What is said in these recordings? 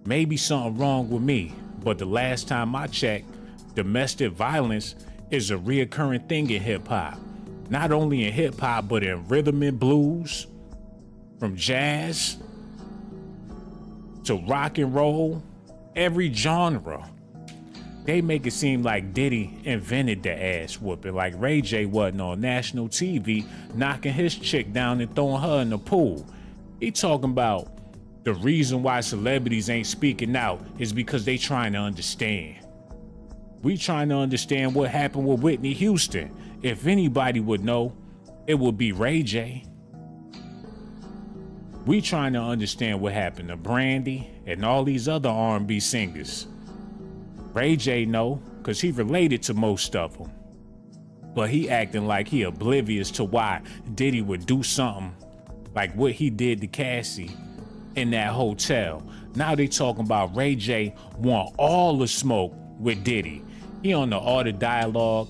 Maybe something wrong with me, but the last time I checked, domestic violence is a reoccurring thing in hip hop. Not only in hip hop, but in rhythm and blues, from jazz to rock and roll, every genre. They make it seem like Diddy invented the ass whooping, like Ray J wasn't on national TV knocking his chick down and throwing her in the pool. He talking about the reason why celebrities ain't speaking out is because they trying to understand. We trying to understand what happened with Whitney Houston. If anybody would know, it would be Ray J. We trying to understand what happened to Brandy and all these other R&B singers. Ray J know, cause he related to most of them. But he acting like he oblivious to why Diddy would do something like what he did to Cassie in that hotel. Now they talking about Ray J want all the smoke with Diddy. He on the Art of Dialog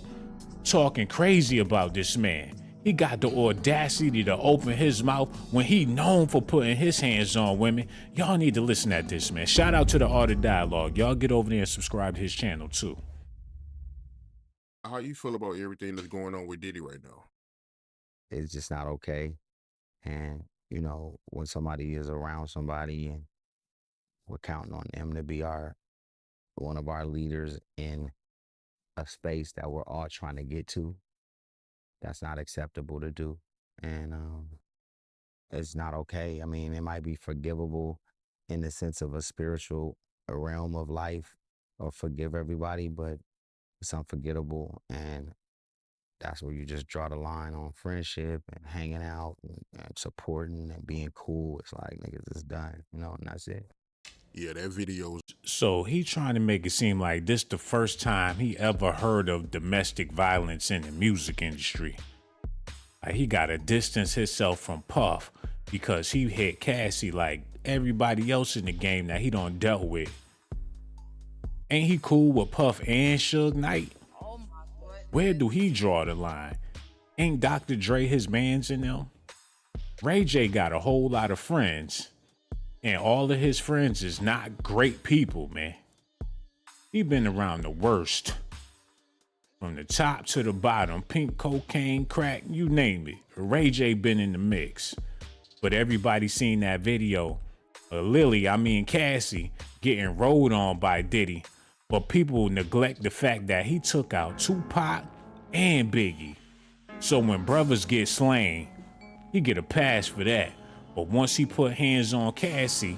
talking crazy about this man. He got the audacity to open his mouth when he known for putting his hands on women. Y'all need to listen at this, man. Shout out to the Art of Dialog. Y'all get over there and subscribe to his channel too. How you feel about everything that's going on with Diddy right now? It's just not okay. And, you know, when somebody is around somebody and we're counting on them to be one of our leaders in a space that we're all trying to get to, that's not acceptable to do. And it's not okay. I mean, it might be forgivable in the sense of a spiritual realm of life or forgive everybody, but it's unforgettable. And that's where you just draw the line on friendship and hanging out and supporting and being cool. It's like, niggas, it's done, you know, and that's it. Yeah, that video was... So he trying to make it seem like this the first time he ever heard of domestic violence in the music industry. Like he gotta distance himself from Puff because he hit Cassie like everybody else in the game that he done dealt with. Ain't he cool with Puff and Suge Knight? Where do he draw the line? Ain't Dr. Dre his mans in them? Ray J got a whole lot of friends. And all of his friends is not great people, man. He been around the worst. From the top to the bottom, pink cocaine, crack, you name it. Ray J been in the mix. But everybody seen that video of Cassie, getting rolled on by Diddy. But people neglect the fact that he took out Tupac and Biggie. So when brothers get slain, he get a pass for that. But once he put hands on Cassie,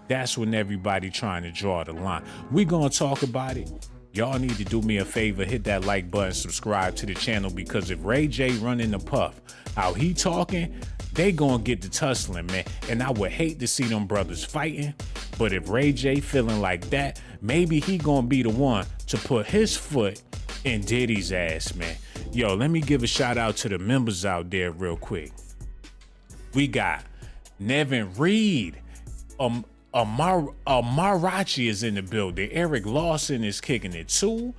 that's when everybody trying to draw the line. We gonna talk about it. Y'all need to do me a favor, hit that like button, subscribe to the channel, because if Ray J running the Puff, how he talking, they gonna get the tussling, man. And I would hate to see them brothers fighting, but if Ray J feeling like that, maybe he gonna be the one to put his foot in Diddy's ass, man. Yo, let me give a shout out to the members out there real quick. We got Nevin Reed, Marachi is in the building. Eric Lawson is kicking it too.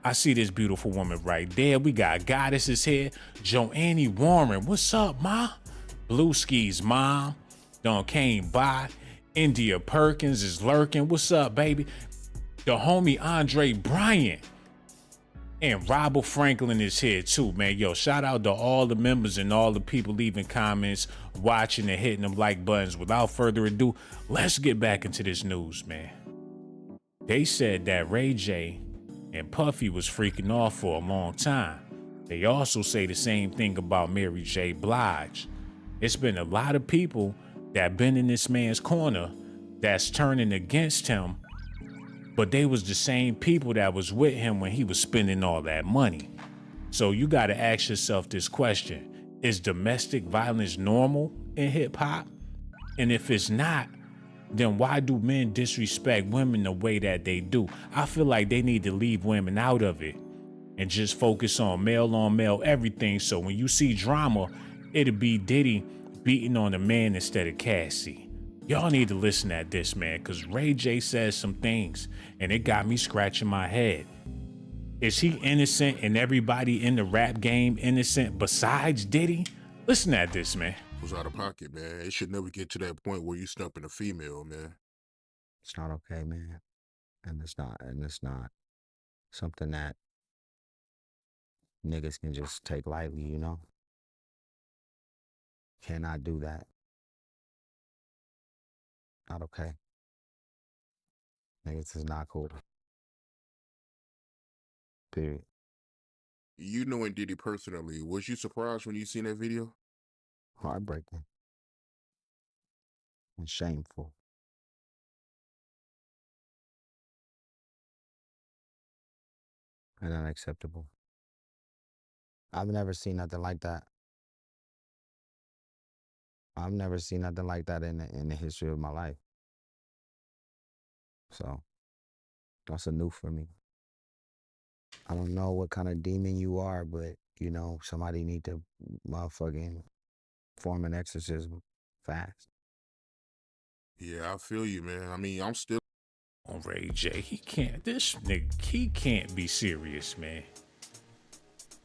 I see this beautiful woman right there. We got Goddesses here. Joannie Warren, what's up, ma? Blue Ski's mom done came by. India Perkins is lurking. What's up, baby? The homie Andre Bryant. And Robert Franklin is here too, man. Yo, shout out to all the members and all the people leaving comments, watching and hitting them like buttons. Without further ado, let's get back into this news, man. They said that Ray J and Puffy was freaking off for a long time. They also say the same thing about Mary J. Blige. It's been a lot of people that been in this man's corner that's turning against him, but they was the same people that was with him when he was spending all that money. So you got to ask yourself this question. Is domestic violence normal in hip hop? And if it's not, then why do men disrespect women the way that they do? I feel like they need to leave women out of it and just focus on male everything. So when you see drama, it'll be Diddy beating on a man instead of Cassie. Y'all need to listen at this, man, because Ray J says some things and it got me scratching my head. Is he innocent and everybody in the rap game innocent besides Diddy? Listen at this, man. Was out of pocket, man. It should never get to that point where you stumping a female, man. It's not okay, man. And it's not something that niggas can just take lightly, you know? Cannot do that. Not okay. Niggas is not cool. Period. You knowing Diddy personally, was you surprised when you seen that video? Heartbreaking and shameful. And unacceptable. I've never seen nothing like that. I've never seen nothing like that in the history of my life. So that's a new for me. I don't know what kind of demon you are, but you know, somebody need to motherfucking form an exorcism fast. Yeah, I feel you, man. I mean, I'm still On Ray J, this nigga, he can't be serious, man.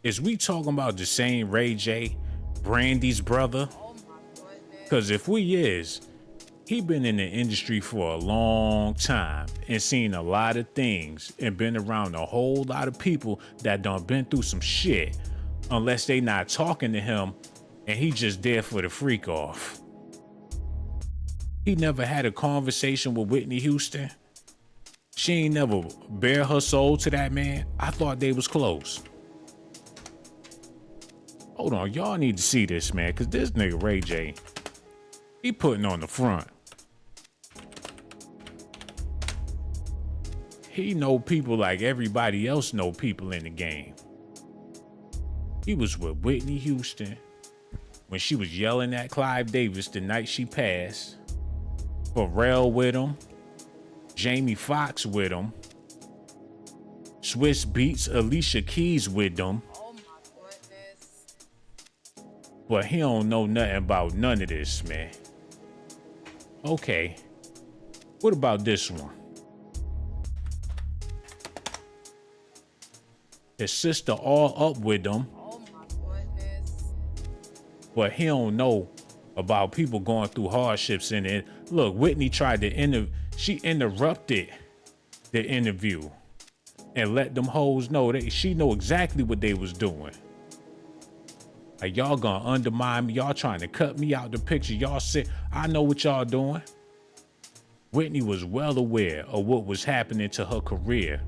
Is we talking about the same Ray J, Brandy's brother? Because if we is, he been in the industry for a long time and seen a lot of things and been around a whole lot of people that done been through some shit, unless they not talking to him and he just there for the freak off. He never had a conversation with Whitney Houston. She ain't never bare her soul to that man. I thought they was close. Hold on, y'all need to see this, man, because this nigga Ray J, he putting on the front. He know people like everybody else know people in the game. He was with Whitney Houston when she was yelling at Clive Davis the night she passed. Pharrell with him. Jamie Foxx with him. Swiss Beats, Alicia Keys with them. Oh my goodness. But he don't know nothing about none of this, man. Okay. What about this one? His sister all up with them. Oh my goodness. But he don't know about people going through hardships in it. Look, Whitney tried to she interrupted the interview and let them hoes know that she know exactly what they was doing. Like, y'all gonna undermine me, y'all trying to cut me out the picture. Y'all said, I know what y'all doing. Whitney was well aware of what was happening to her career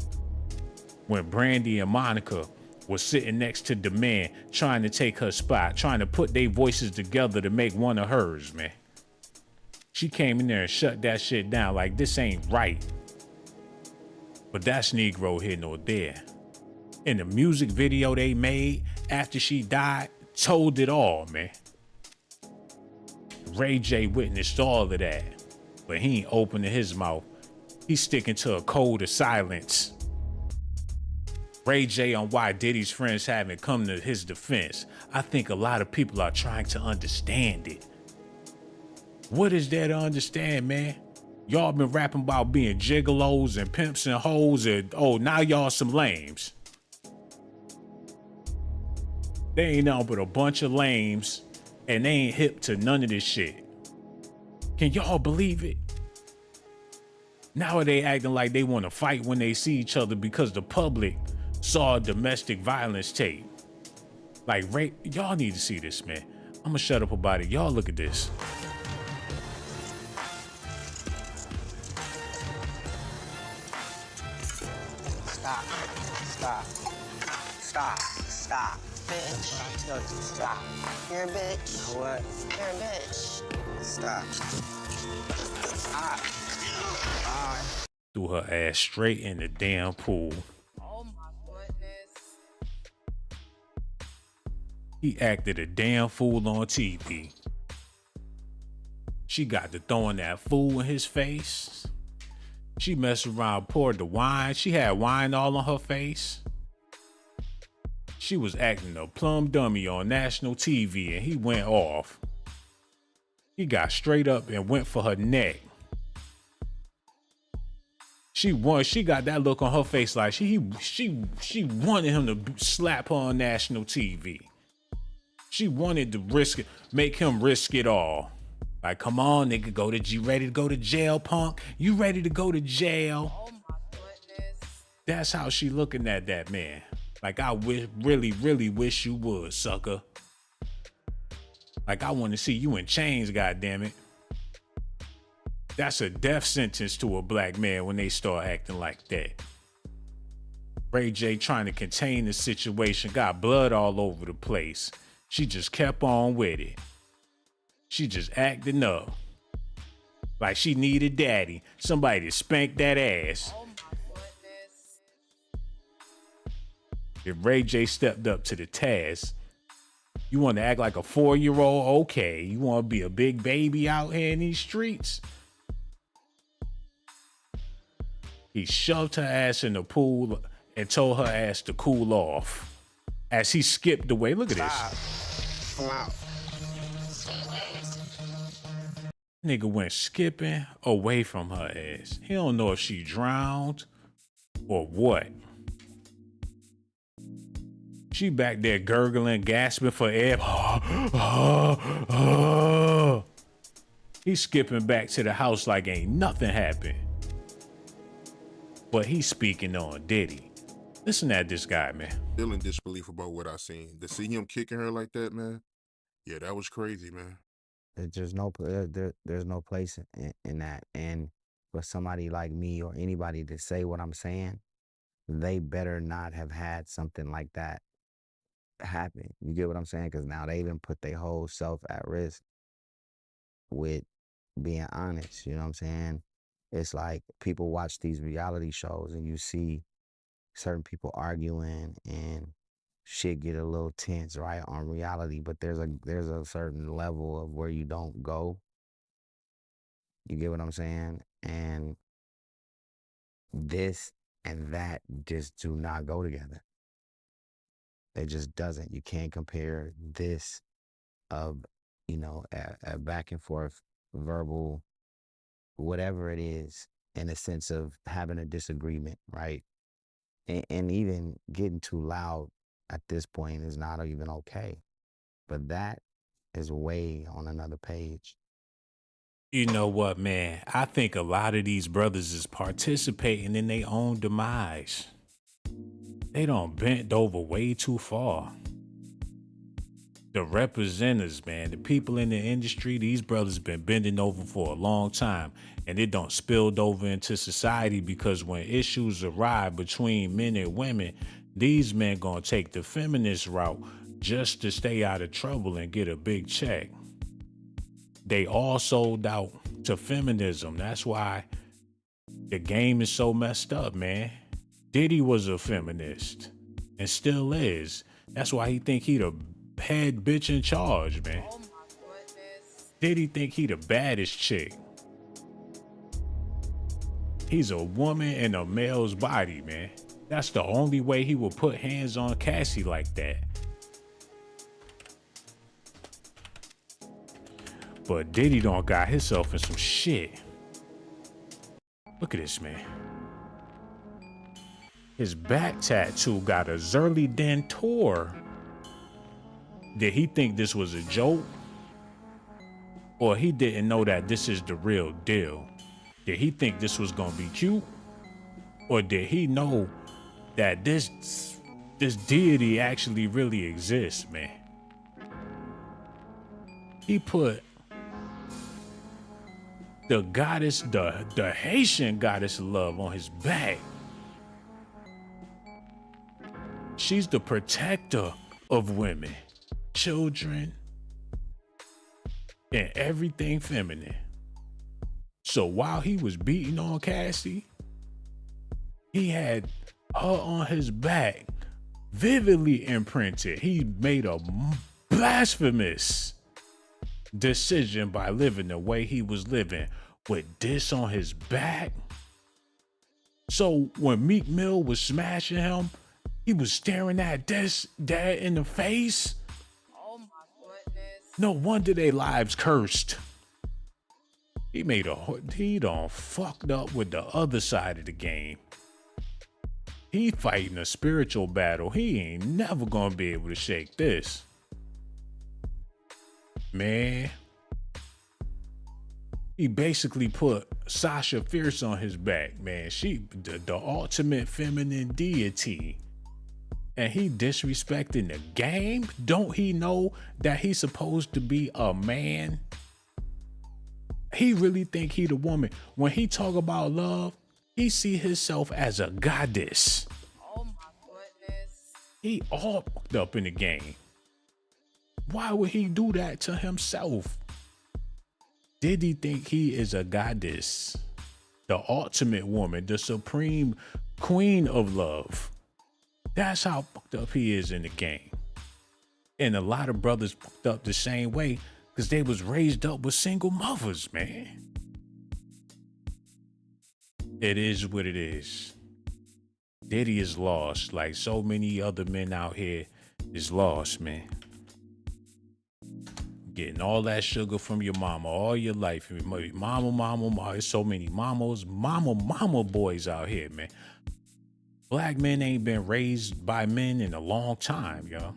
when Brandy and Monica was sitting next to the man trying to take her spot, trying to put their voices together to make one of hers, man. She came in there and shut that shit down like this ain't right. But that's Negro here nor there. And the music video they made after she died told it all, man. Ray J witnessed all of that, but he ain't opening his mouth. He's sticking to a code of silence. Ray J on why Diddy's friends haven't come to his defense. I think a lot of people are trying to understand it. What is there to understand, man? Y'all been rapping about being gigolos and pimps and hoes and now y'all some lames. They ain't nothing but a bunch of lames and they ain't hip to none of this shit. Can y'all believe it? Now they acting like they want to fight when they see each other because the public saw a domestic violence tape. Like, y'all need to see this, man. I'm gonna shut up about it. Y'all look at this. Stop, bitch. No, stop. You're a bitch. You know what? You're a bitch. Stop. Threw her ass straight in the damn pool. Oh my goodness. He acted a damn fool on TV. She got to throwing that fool in his face. She messed around, poured the wine. She had wine all on her face. She was acting a plum dummy on national TV and he went off. He got straight up and went for her neck. She got that look on her face like she wanted him to slap her on national TV. She wanted to make him risk it all. Like, come on, nigga, you ready to go to jail, punk? You ready to go to jail? Oh my goodness. That's how she looking at that man. Like, I really wish you would, sucker. Like, I want to see you in chains, goddammit. That's a death sentence to a black man when they start acting like that. Ray J trying to contain the situation, got blood all over the place. She just kept on with it. She just acting up. Like she needed daddy. Somebody to spank that ass. Oh my goodness. If Ray J stepped up to the task, you want to act like a 4-year-old? Okay. You want to be a big baby out here in these streets? He shoved her ass in the pool and told her ass to cool off as he skipped away. Look at this. Nigga went skipping away from her ass. He don't know if she drowned or what. She back there gurgling, gasping for air. He's skipping back to the house like ain't nothing happened. But he's speaking on Diddy. Listen at this guy, man. Still in disbelief about what I seen. To see him kicking her like that, man. Yeah, that was crazy, man. There's no place in that. And for somebody like me or anybody to say what I'm saying, they better not have had something like that happen. You get what I'm saying? Because now they even put their whole self at risk with being honest. You know what I'm saying? It's like people watch these reality shows and you see certain people arguing and shit get a little tense, right, on reality, but there's a certain level of where you don't go. You get what I'm saying? And this and that just do not go together. It just doesn't. You can't compare this of, a back and forth verbal, whatever it is, in a sense of having a disagreement, right? And even getting too loud at this point is not even okay. But that is way on another page. You know what, man? I think a lot of these brothers is participating in their own demise. They done bent over way too far. The representatives, man, the people in the industry, these brothers been bending over for a long time, and it don't spilled over into society because when issues arise between men and women, these men gonna take the feminist route just to stay out of trouble and get a big check. They all sold out to feminism. That's why the game is so messed up, man. Diddy was a feminist and still is. That's why he think he the head bitch in charge, man. Oh my goodness. Diddy think he the baddest chick. He's a woman in a male's body, man. That's the only way he will put hands on Cassie like that. But Diddy done got himself in some shit. Look at this, man. His back tattoo got a Zerly Dentor. Did he think this was a joke? Or he didn't know that this is the real deal? Did he think this was gonna be cute? Or did he know that this deity actually really exists, man? He put the goddess, the Haitian goddess of love on his back. She's the protector of women, children, and everything feminine. So while he was beating on Cassie, he had her on his back, vividly imprinted. He made a blasphemous decision by living the way he was living with this on his back. So when Meek Mill was smashing him, he was staring at this dad in the face. Oh my goodness. No wonder their lives cursed. He done fucked up with the other side of the game. He fighting a spiritual battle. He ain't never gonna be able to shake this. Man, He basically put Sasha Fierce on his back, man. She the ultimate feminine deity. And he disrespecting the game? Don't he know that he's supposed to be a man? He really think he the woman. When he talk about love, he see himself as a goddess. Oh my goodness. He all fucked up in the game. Why would he do that to himself? Did he think he is a goddess? The ultimate woman, the supreme queen of love. That's how fucked up he is in the game. And a lot of brothers fucked up the same way because they was raised up with single mothers, man. It is what it is. Diddy is lost, like so many other men out here is lost, man. Getting all that sugar from your mama all your life. Mama. There's so many mama boys out here, man. Black men ain't been raised by men in a long time, yo.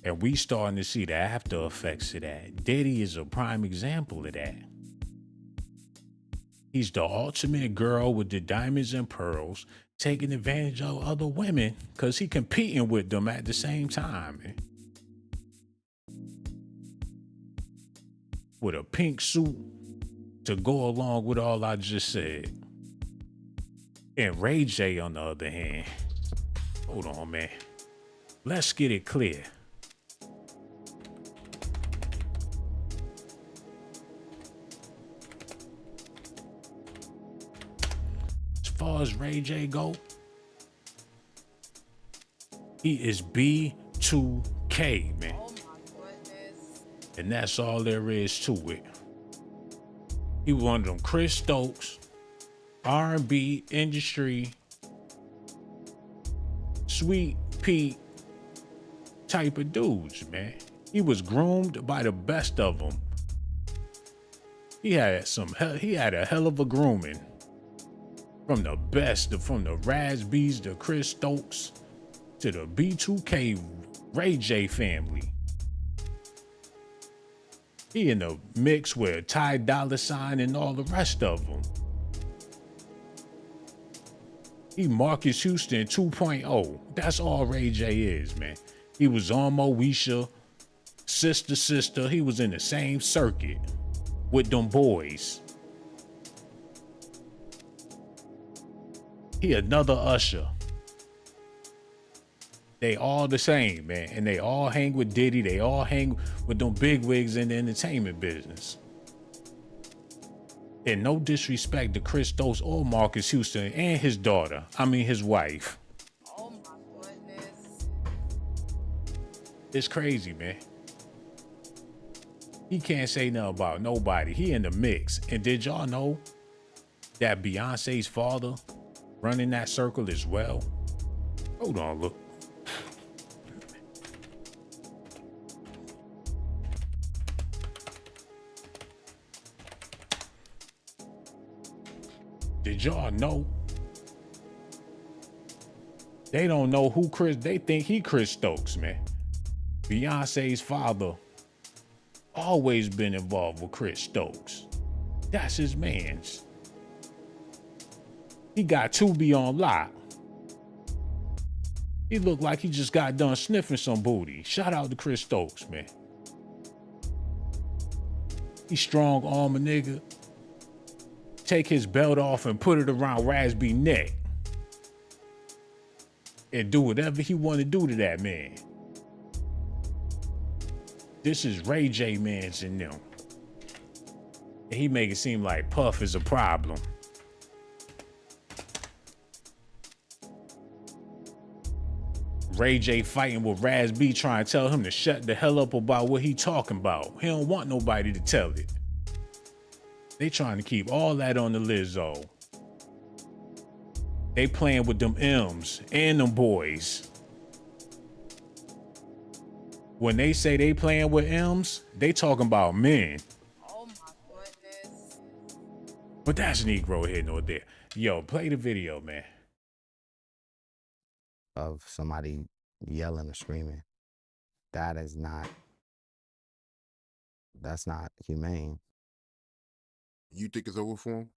And we starting to see the after effects of that. Diddy is a prime example of that. He's the ultimate girl with the diamonds and pearls, taking advantage of other women because he competing with them at the same time, man. With a pink suit to go along with all I just said. And Ray J, on the other hand, hold on, man. Let's get it clear. As far as Ray J go, he is B2K, man. Oh my goodness. And that's all there is to it. He was one of them Chris Stokes, R&B industry, Sweet Pete type of dudes, man. He was groomed by the best of them. He had a hell of a grooming from the best, from the Raz B's to Chris Stokes to the B2K Ray J family. He in the mix with Ty Dolla $ign and all the rest of them. He Marcus Houston 2.0. That's all Ray J is, man. He was on Moesha, Sister. He was in the same circuit with them boys. He another Usher. They all the same, man. And they all hang with Diddy. They all hang with them big wigs in the entertainment business. And no disrespect to Chris Stokes or Marcus Houston and his daughter. I mean, his wife. Oh my goodness. It's crazy, man. He can't say nothing about nobody. He in the mix. And did y'all know that Beyonce's father running that circle as well? Hold on, look. Did y'all know? They don't know who they think he Chris Stokes, man. Beyonce's father always been involved with Chris Stokes. That's his man's. He got Tubi on lock. He looked like he just got done sniffing some booty. Shout out to Chris Stokes, man. He strong arm a nigga. Take his belt off and put it around Raz-B neck. And do whatever he want to do to that man. This is Ray J mans in them. And he make it seem like Puff is a problem. Ray J fighting with Raz-B trying to tell him to shut the hell up about what he talking about. He don't want nobody to tell it. They trying to keep all that on the Lizzo. They playing with them M's and them boys. When they say they playing with M's, they talking about men. Oh my goodness. But that's Negro here nor there. Yo, play the video, man. Of somebody yelling or screaming. That's not humane. You think it's over for him?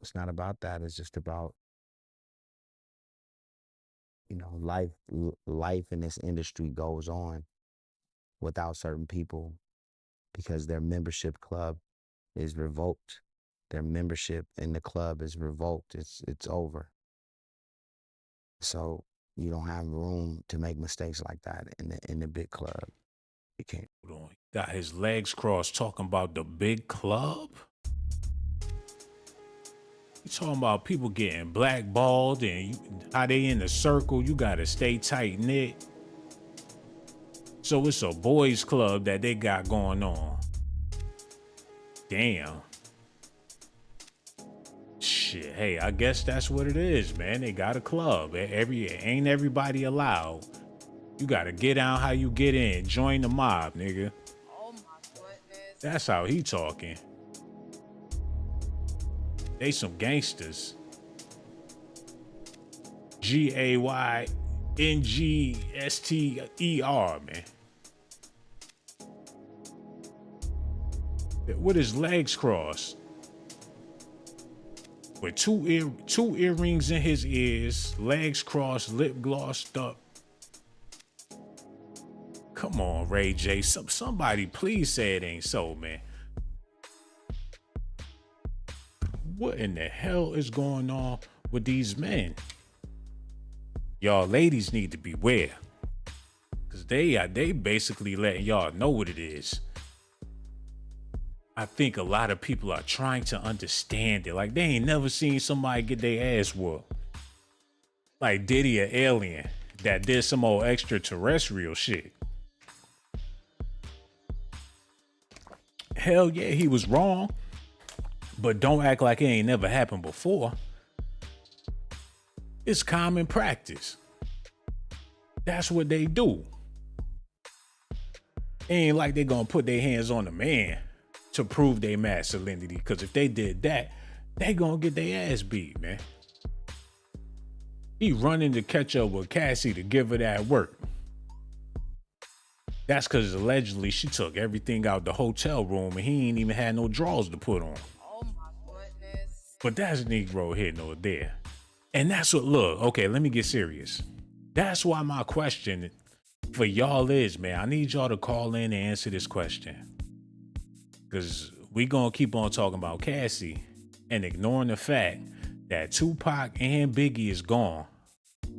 It's not about that. It's just about, you know, life in this industry goes on without certain people because their membership club is revoked. Their membership in the club is revoked. It's over. So you don't have room to make mistakes like that in the big club. You can't. Hold on. He got his legs crossed talking about the big club. You talking about people getting blackballed and how they in the circle. You gotta stay tight knit. So it's a boys club that they got going on. Damn. Shit. Hey, I guess that's what it is, man. They got a club. Ain't everybody allowed. You gotta get out how you get in. Join the mob, nigga. Oh my goodness. That's how he talking. They some gangsters. GAYNGSTER, man. With his legs crossed. With two earrings in his ears, legs crossed, lip glossed up. Come on, Ray J. Somebody please say it ain't so, man. What in the hell is going on with these men? Y'all ladies need to beware. Cause they basically letting y'all know what it is. I think a lot of people are trying to understand it. Like they ain't never seen somebody get their ass whooped. Like Diddy, an alien that did some old extraterrestrial shit. Hell yeah, he was wrong. But don't act like it ain't never happened before. It's common practice. That's what they do. Ain't like they gonna put their hands on a man to prove their masculinity. Cause if they did that, they gonna get their ass beat, man. He running to catch up with Cassie to give her that work. That's cause allegedly she took everything out the hotel room and he ain't even had no drawers to put on. Oh my goodness. But that's Negro here nor there. And that's what, look, okay, let me get serious. That's why my question for y'all is, man, I need y'all to call in and answer this question. Because we gonna keep on talking about Cassie and ignoring the fact that Tupac and Biggie is gone,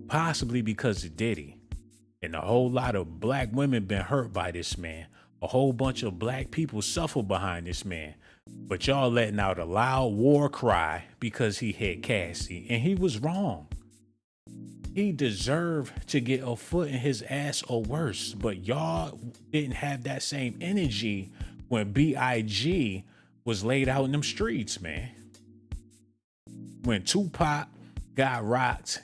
possibly because of Diddy. And a whole lot of black women been hurt by this man. A whole bunch of black people suffer behind this man. But y'all letting out a loud war cry because he hit Cassie. And he was wrong. He deserved to get a foot in his ass or worse. But y'all didn't have that same energy when B.I.G. was laid out in them streets, man. When Tupac got rocked,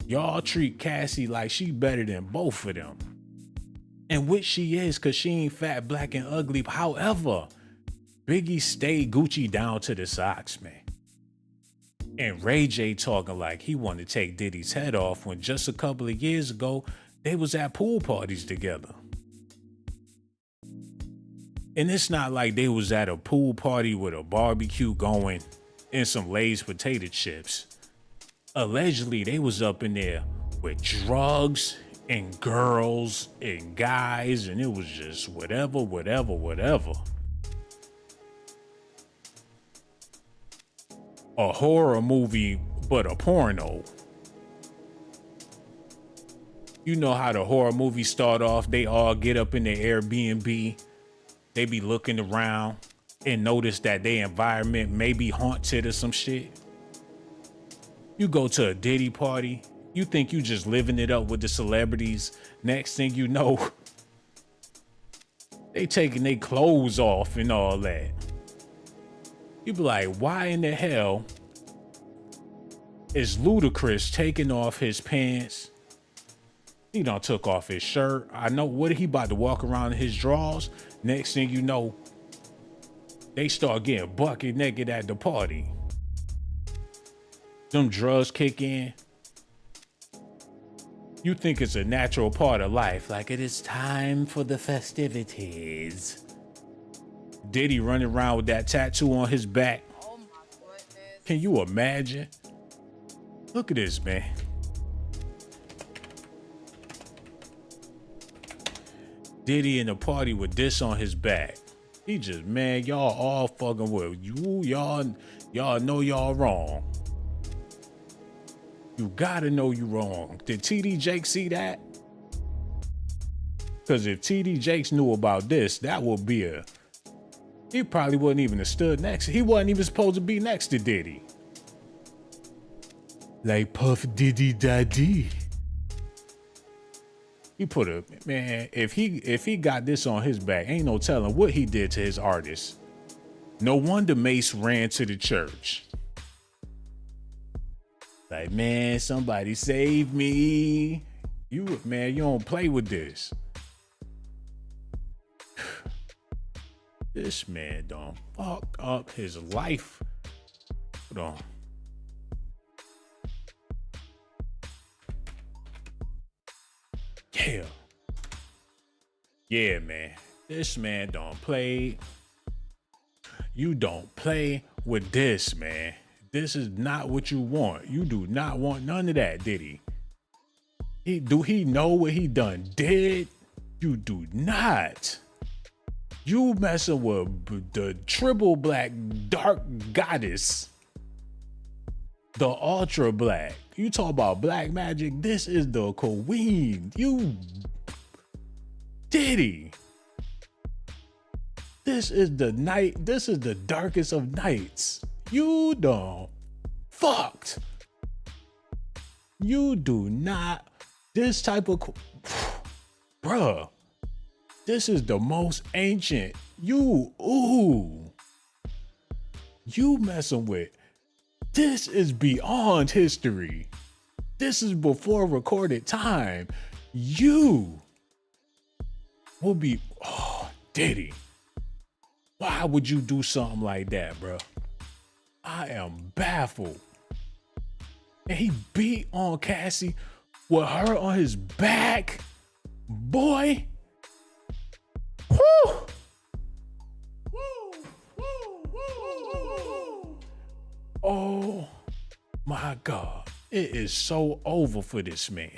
y'all treat Cassie like she better than both of them. And which she is, cause she ain't fat, black, and ugly. However, Biggie stayed Gucci down to the socks, man. And Ray J talking like he wanted to take Diddy's head off when just a couple of years ago, they was at pool parties together. And it's not like they was at a pool party with a barbecue going and some Lay's potato chips. Allegedly, they was up in there with drugs and girls and guys, and it was just whatever. A horror movie, but a porno. You know how the horror movies start off, they all get up in their Airbnb, they be looking around and notice that their environment may be haunted or some shit. You go to a Diddy party, you think you just living it up with the celebrities. Next thing you know, they taking their clothes off and all that. You be like, why in the hell is Ludacris taking off his pants? He done took off his shirt. I know, what he about to walk around in his drawers? Next thing you know, they start getting bucket naked at the party. Them drugs kick in. You think it's a natural part of life, like it is time for the festivities. Diddy running around with that tattoo on his back. Oh my goodness. Can you imagine? Look at this, man. Diddy in the party with this on his back. He just, man, y'all all fucking with you. Y'all know y'all wrong. You gotta know you wrong. Did TD Jakes see that? Because if TD Jakes knew about this, that would be he probably wouldn't even have stood next. He wasn't even supposed to be next to Diddy. Like Puff Diddy Daddy. He put man, if he got this on his back, ain't no telling what he did to his artists. No wonder Mace ran to the church. Like, man, somebody save me. You don't play with this. This man done fucked up his life. Hold on. Yeah. Yeah, man. This man don't play. You don't play with this, man. This is not what you want. You do not want none of that, did he? Do he know what he done did? You do not. You messing with the triple black dark goddess. The ultra black. You talk about black magic. This is the queen. You Diddy. This is the night. This is the darkest of nights. You done fucked. You do not. This type of bruh. This is the most ancient. You messing with. This is beyond history. This is before recorded time. You will be, Diddy. Why would you do something like that, bro? I am baffled. And he beat on Cassie with her on his back. Boy. Woo! Oh my God. It is so over for this man.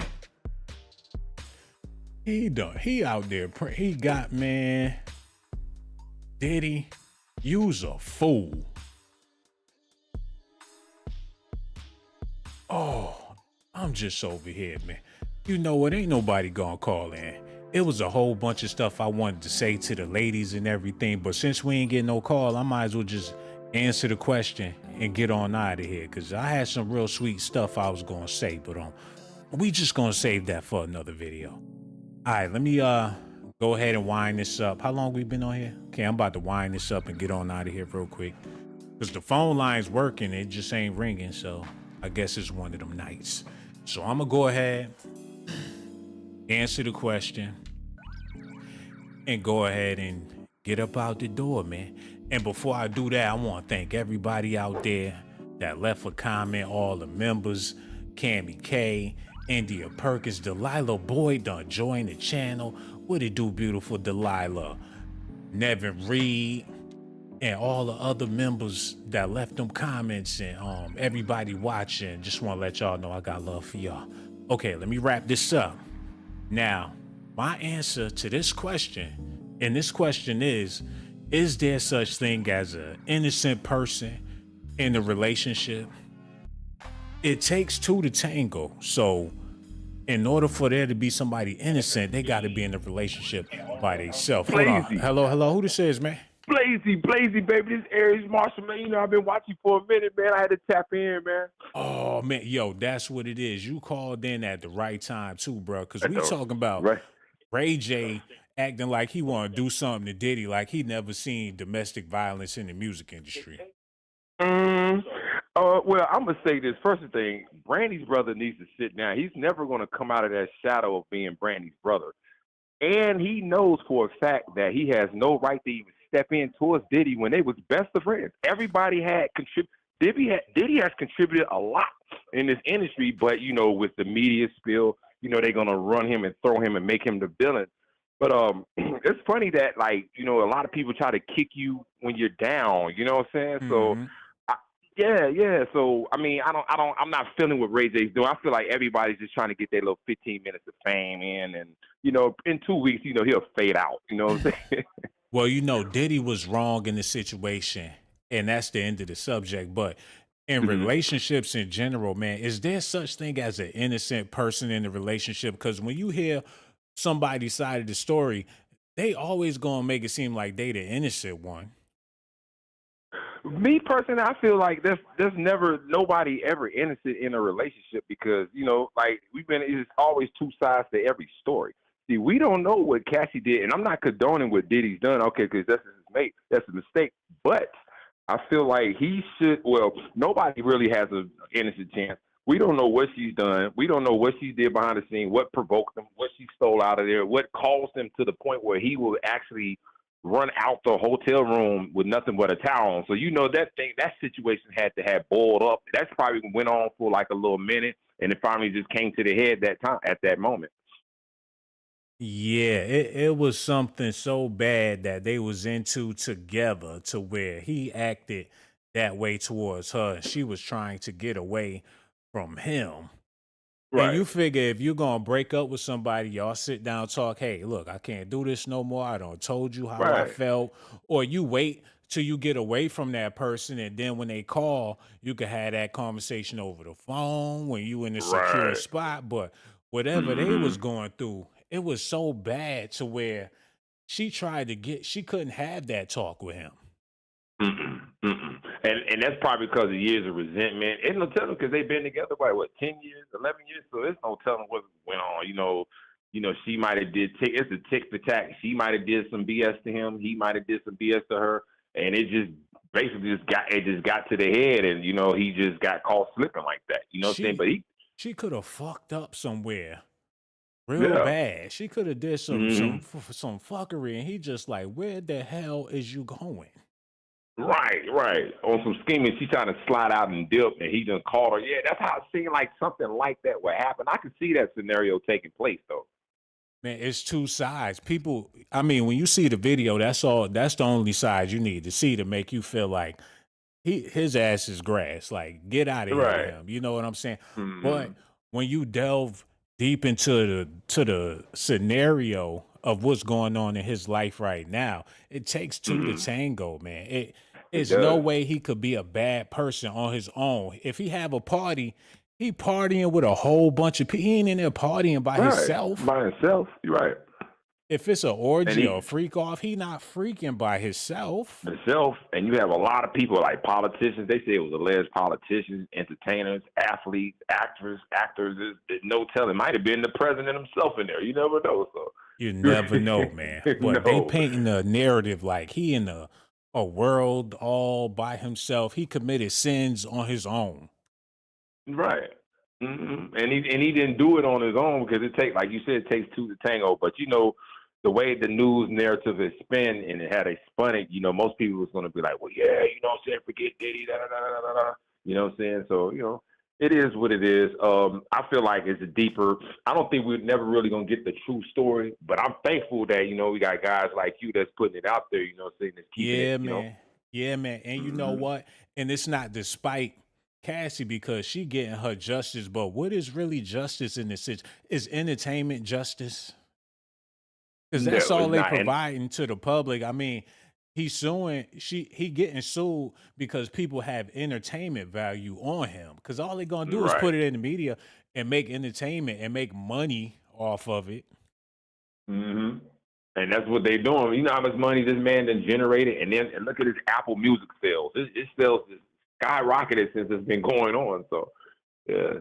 He out there. He got, man. Diddy, you's a fool. Oh, I'm just over here, man. You know what? Ain't nobody gonna call in. It was a whole bunch of stuff I wanted to say to the ladies and everything, but since we ain't getting no call, I might as well just answer the question and get on out of here, because I had some real sweet stuff I was gonna say, but we just gonna save that for another video. All right, let me go ahead and wind this up. How long we been on here? Okay, I'm about to wind this up and get on out of here real quick, because the phone line's working, it just ain't ringing, so I guess it's one of them nights. So I'm gonna go ahead, answer the question, and go ahead and get up out the door, man. And before I do that, I want to thank everybody out there that left a comment, all the members, Cammy K, India Perkins, Delilah Boyd done joined the channel. What it do, beautiful Delilah? Nevin Reed, and all the other members that left them comments, and everybody watching. Just want to let y'all know I got love for y'all. Okay, let me wrap this up. Now, my answer to this question, and this question is there such thing as an innocent person in a relationship? It takes two to tango. So in order for there to be somebody innocent, they got to be in a relationship by themselves. Hold on. Hello. Who this is, man? Blazy, baby. This Aries Marshall, man. You know, I've been watching for a minute, man. I had to tap in, man. Oh, man. Yo, that's what it is. You called in at the right time, too, bro. Because we talking about Ray J acting like he want to do something to Diddy, like he never seen domestic violence in the music industry. Well, I'm going to say this. First thing, Brandy's brother needs to sit down. He's never going to come out of that shadow of being Brandy's brother. And he knows for a fact that he has no right to even step in towards Diddy when they was best of friends. Everybody had contributed. Diddy has contributed a lot in this industry, but, you know, with the media spill, you know, they're going to run him and throw him and make him the villain. But it's funny that like a lot of people try to kick you when you're down. You know what I'm saying? So. Mhm. Yeah. So I mean, I'm not feeling what Ray J's doing. I feel like everybody's just trying to get their little 15 minutes of fame in, and in 2 weeks, he'll fade out. You know what I'm saying? Well, Diddy was wrong in the situation, and that's the end of the subject. But in Mhm. relationships in general, man, is there such thing as an innocent person in a relationship? Because when you hear somebody's side of the story, they always gonna make it seem like they the innocent one. Me personally, I feel like there's never nobody ever innocent in a relationship because like it's always two sides to every story. See, we don't know what Cassie did, and I'm not condoning what Diddy's done. Okay, because that's his mate, that's a mistake. But I feel like he should. Well, nobody really has an innocent chance. We don't know what she's done. We don't know what she did behind the scene, what provoked them, what she stole out of there, what caused him to the point where he will actually run out the hotel room with nothing but a towel on. So that situation had to have boiled up. That's probably went on for like a little minute, and it finally just came to the head at that moment. Yeah, it was something so bad that they was into together to where he acted that way towards her. And she was trying to get away from him. And you Right. figure if you're gonna break up with somebody, y'all sit down, talk, hey, look, I can't do this no more. I done told you how I Right. felt. Or you wait till you get away from that person, and then when they call, you can have that conversation over the phone when you in a secure Right. spot. But whatever they was Mm-hmm. going through, it was so bad to where she couldn't have that talk with him. Mm-mm. Mm-mm. And that's probably because of years of resentment. Ain't no telling because they've been together by 10 years, 11 years. So there's no telling what went on. She might have did. It's a tick for tack. She might have did some BS to him. He might have did some BS to her, and it just basically just got to the head, and he just got caught slipping like that. You know what I'm saying? She But she could have fucked up somewhere real yeah. bad. She could have did Hmm. some fuckery, and he just like, where the hell is you going? Right. On some scheming, she trying to slide out and dip, and he just called her. Yeah, that's how it seemed like something like that would happen. I could see that scenario taking place, though. Man, it's two sides. People, I mean, when you see the video, that's all. That's the only side you need to see to make you feel like his ass is grass. Like, get out of here with Right. him. You know what I'm saying? But Hmm. when you delve deep into the scenario of what's going on in his life right now, it takes two to Hmm. tango, man. It It's no does. way he could be a bad person on his own. If he have a party, he partying with a whole bunch of people. He ain't in there partying by Right. himself. By himself. You're right. If it's an And orgy or a he freak off, he not freaking by himself. himself, and you have a lot of people like politicians. They say it was alleged politicians, entertainers, athletes, actors. There's no telling. Might have been the president himself in there. You never know. So You never know, man. But they no. painting a narrative like he in a world all by himself. He committed sins on his own. Right. And he didn't do it on his own because like you said, it takes two to tango. But the way the news narrative is spun and how they spun it, most people was going to be like, well, yeah, what I'm saying, forget Diddy, da da da da da. You know what I'm saying? So it is what it is. I feel like it's a deeper. I don't think we're never really gonna get the true story, but I'm thankful that we got guys like you that's putting it out there. Saying that's keeping it. Yeah, man. Yeah, man. And you know Mhm. what? And it's not despite Cassie because she getting her justice. But what is really justice in this situation? Is entertainment justice? Because that's No, all it's they not. And providing to the public. I mean, he's suing. He getting sued because people have entertainment value on him. Because all they gonna do is right. put it in the media and make entertainment and make money off of it. hmm And that's what they're doing. You know how much money this man done generated, and look at his Apple Music sales. His sales is skyrocketed since it's been going on. So yeah,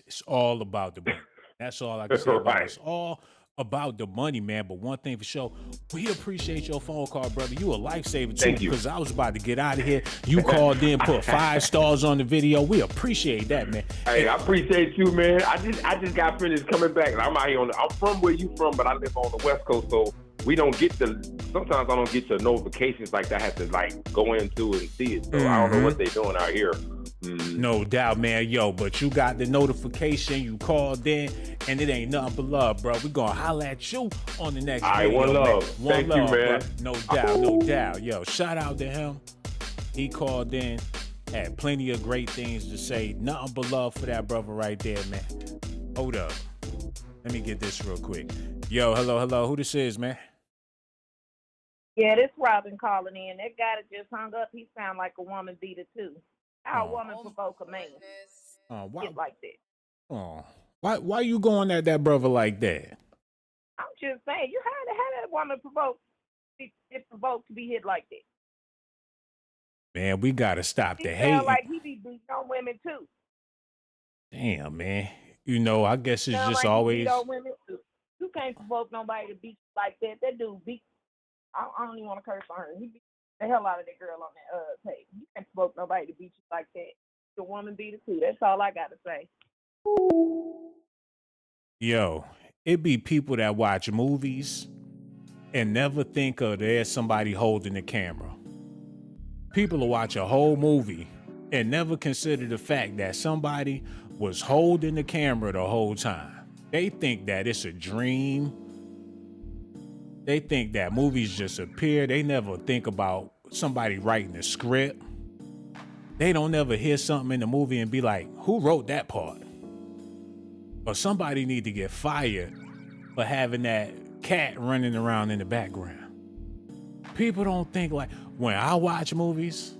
It's all about the money. That's all I can say about it. right. It's all about the money, man. But one thing for sure, we appreciate your phone call, brother. You a lifesaver too, Thank you. because I was about to get out of here. You called in, put 5 stars on the video. We appreciate that, man. Hey, I appreciate you, man. I just got finished coming back. I'm out here I'm from where you from, but I live on the West Coast, so we don't get sometimes I don't get the notifications like that. I have to like go into it and see it. So I don't know what they're doing out here. No doubt, man. Yo, but you got the notification, you called in, and it ain't nothing but love, bro. We gonna holler at you on the next All right, video, one man. love. One Thank love, you, man. bro. No doubt, no doubt. Yo, shout out to him. He called in, had plenty of great things to say. Nothing but love for that brother right there, man. Hold up. Let me get this real quick. Yo, hello. Who this is, man? Yeah, this Robin calling in. That guy that just hung up, he sound like a woman beater too. How a woman provoke a man? Why? Get like that. Why you going at that brother like that? I'm just saying, you had that woman provoked to be hit like that. Man, we gotta stop the He hate. sound like he be beating on women too. Damn, man. You know, I guess it's Sound just like he always. beat on women too. You can't provoke nobody to beat you like that. That dude beat. I don't even want to curse on her. He beat the hell out of that girl on that tape. You can't provoke nobody to beat you like that. The woman beater too. That's all I gotta say. Yo, it be people that watch movies and never think of there's somebody holding the camera. People will watch a whole movie and never consider the fact that somebody was holding the camera the whole time. They think that it's a dream. They think that movies just appear. They never think about somebody writing a script. They don't ever hear something in the movie and be like, who wrote that part? Or somebody need to get fired for having that cat running around in the background. People don't think like, when I watch movies,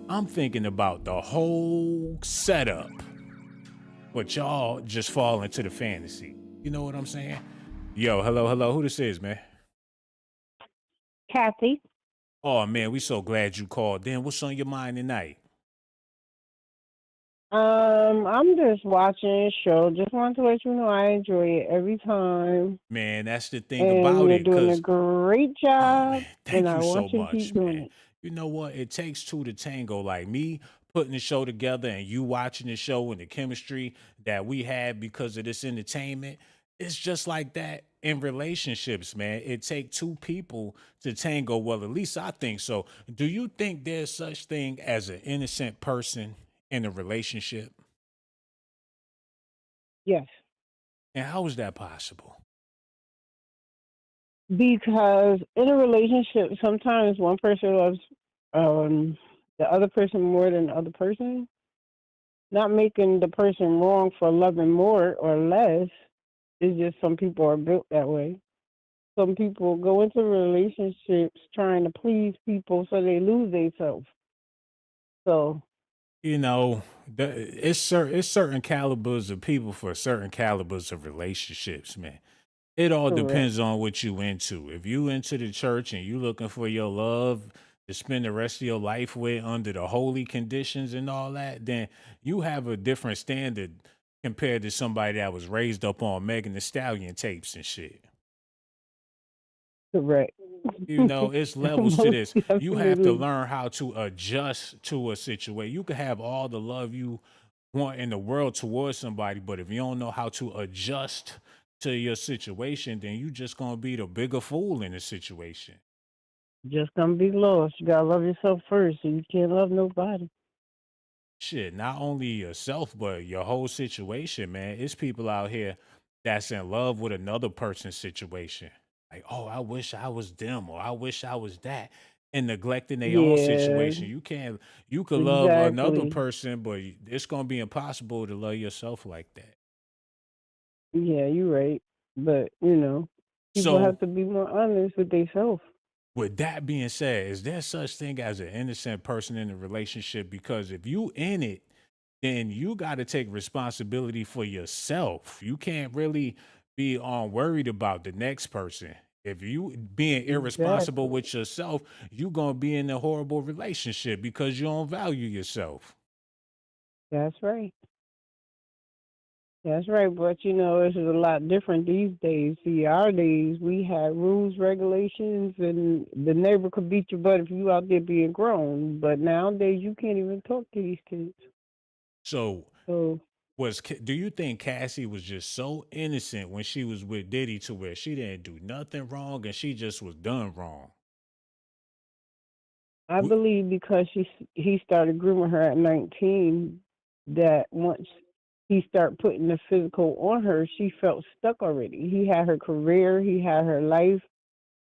I'm thinking about the whole setup. But y'all just fall into the fantasy. You know what I'm saying? Yo, hello. Who this is, man? Cassie. Oh, man, we so glad you called in. What's on your mind tonight? I'm just watching a show. Just want to let you know I enjoy it every time. Man, that's the thing And about you're it. doing a 'Cause great job. man, thank and I you so want you to much, keep doing man. it. You know what? It takes two to tango. Like me putting the show together and you watching the show and the chemistry that we had because of this entertainment. It's just like that in relationships, man. It takes two people to tango. Well, at least I think so. Do you think there's such thing as an innocent person in a relationship? Yes. And how is that possible? Because in a relationship, sometimes one person loves the other person more than the other person. Not making the person wrong for loving more or less. It's just some people are built that way. Some people go into relationships trying to please people so they lose themselves. So, You know, it's certain calibers of people for certain calibers of relationships, man. It all correct. depends on what you into. If you into the church and you looking for your love to spend the rest of your life with under the holy conditions and all that, then you have a different standard compared to somebody that was raised up on Megan Thee Stallion tapes and shit. Correct. You know, it's levels to Most this. You have to definitely. learn how to adjust to a situation. You can have all the love you want in the world towards somebody, but if you don't know how to adjust to your situation, then you just gonna be the bigger fool in the situation. Just gonna be lost. You gotta love yourself first, so you can't love nobody. Shit, not only yourself, but your whole situation, man. It's people out here that's in love with another person's situation. Like, oh, I wish I was them, or I wish I was that, and neglecting their own Yeah, situation. You could love another exactly. person, but it's gonna be impossible to love yourself like that. Yeah, you're right. But people So, have to be more honest with themselves. with that being said, is there such thing as an innocent person in a relationship? Because if you in it, then you got to take responsibility for yourself. You can't really be worried about the next person. If you being irresponsible Exactly. with yourself, you gonna be in a horrible relationship because you don't value yourself. That's right. That's right. But it's a lot different these days. See, our days we had rules, regulations, and the neighbor could beat your butt if you out there being grown. But nowadays you can't even talk to these kids. So, So do you think Cassie was just so innocent when she was with Diddy to where she didn't do nothing wrong and she just was done wrong? I believe because he started grooming her at 19, that once he started putting the physical on her, she felt stuck already. He had her career, he had her life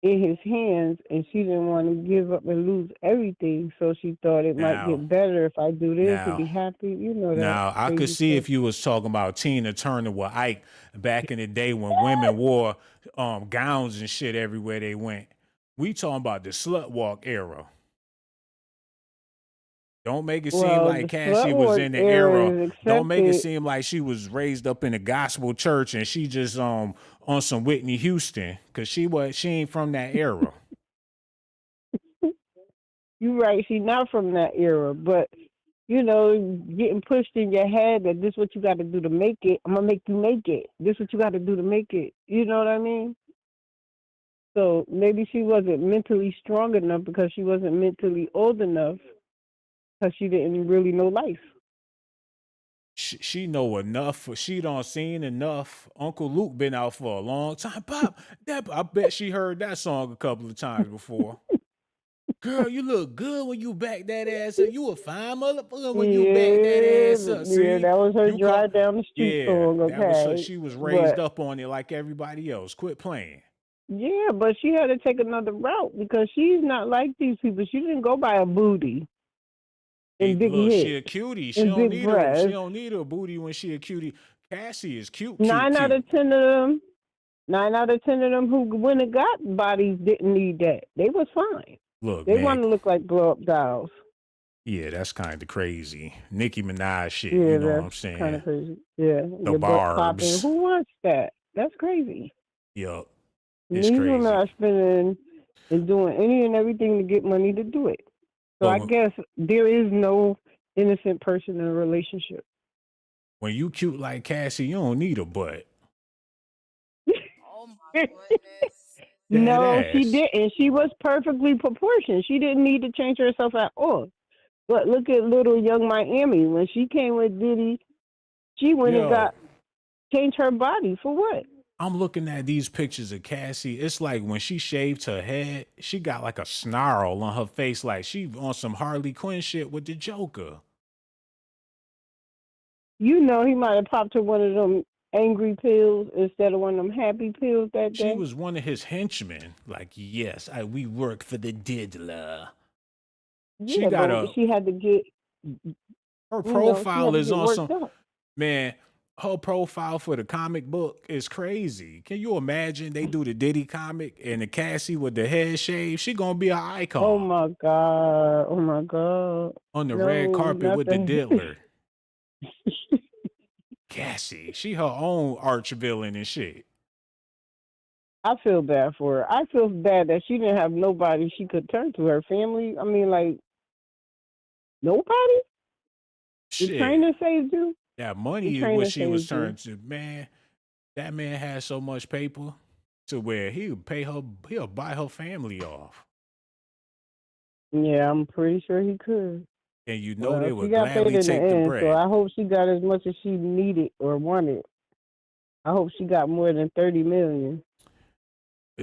in his hands, and she didn't want to give up and lose everything. So she thought it might Now, get better if I do this and now, be happy. You know that now, I could crazy see stuff. if you was talking about Tina Turner with Ike back in the day when women wore gowns and shit everywhere they went. We talking about the slut walk era. Don't make it seem Well, like the Cassie slut was walk in the era. era is Don't make it accepted. seem like she was raised up in a gospel church and she just on some Whitney Houston, because she ain't from that era. You're right. She's not from that era, but you know, getting pushed in your head that this is what you got to do to make it. I'm gonna make you make it. This is what you got to do to make it. You know what I mean? So maybe she wasn't mentally strong enough because she wasn't mentally old enough because she didn't really know life. She know enough. She done seen enough. Uncle Luke been out for a long time. Pop, I bet she heard that song a couple of times before. Girl, you look good when you back that ass up. You a fine motherfucker when you back that ass up. Yeah, See, that was her you call, drive down the street yeah, song, that was her. okay? She was raised But up on it like everybody else. Quit playing. yeah, but she had to take another route because she's not like these people. She didn't go by a booty and big Look, she a hips cutie. She and don't big need her. She breasts. don't need her booty when she a cutie. Cassie is cute, cute, 9 out cute. of 10 of them, 9 out of 10 of them who went and got bodies didn't need that. They was fine. Look, They man. want to look like blow up dolls. Yeah, that's kind of crazy. Nicki Minaj shit. Yeah, You know what I'm that's saying? kind of crazy. Yeah, The your butt popping. barbs. Who wants that? That's crazy. Yup. These It's women crazy. are spending and doing any and everything to get money to do it. So I But guess there is no innocent person in a relationship. when you cute like Cassie, you don't need a butt. Oh my goodness. That No, she ass. didn't. She was perfectly proportioned. She didn't need to change herself at all. But look at little young Miami. When she came with Diddy, she went and Yo, changed her body for what? I'm looking at these pictures of Cassie. It's like when she shaved her head, she got like a snarl on her face, like she on some Harley Quinn shit with the Joker. You know, he might have popped her one of them angry pills instead of one of them happy pills that She day. was one of his henchmen. Like, yes, we work for the diddler. She Yeah, got but she had to get, her she had profile to is get on worked some, up. man, her profile for the comic book is crazy. Can you imagine they do the Diddy comic and the Cassie with the head shave? She gonna be an icon Oh my God. Oh my God. on the red No, carpet with the nothing. diddler. Cassie, she her own arch villain and shit. I feel bad for her. I feel bad that she didn't have nobody she could turn to. Her family. I mean, like, nobody? The Shit, trainer saved you? that The money is what trainer she was saved you. turned to. Man, that man had so much paper to where he'll buy her family off. Yeah, I'm pretty sure he could. And you know Well, they she would got paid gladly in the take the end, so bread. I hope she got as much as she needed or wanted. I hope she got more than 30 million.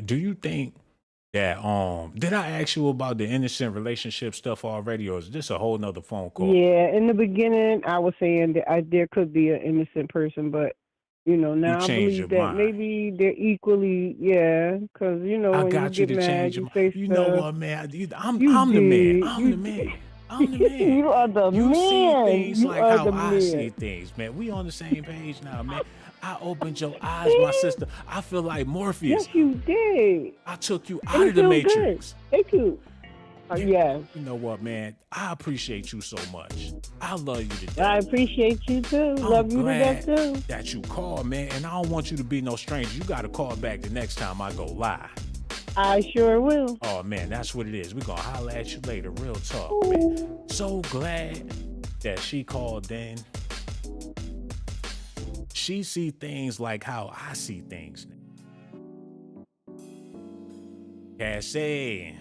Do you think that did I ask you about the innocent relationship stuff already, or is this a whole nother phone call? Yeah, in the beginning, I was saying that there could be an innocent person, but you know, You now I changed your believe that mind. maybe they're equally, yeah, because you know, I when you got you get to mad, change you your say mind. You know stuff. what, man? I'm You the man. did. I'm the man. I'm the man. You are the You see man. things You like are how the I man. see things, man. We on the same page now, man. I opened your eyes, my sister. I feel like Morpheus. Yes, you did. I took you And out it of the feels Matrix. good. Thank you. Yes. You know what, man? I appreciate you so much. I love you to death. I appreciate you too. Love you to death too. That you called, man. And I don't want you to be no stranger. You got to call back the next time I go live. I sure will. Oh, man, that's what it is. We're going to holler at you later. Real talk, man. So glad that she called in. She see things like how I see things. Cassie,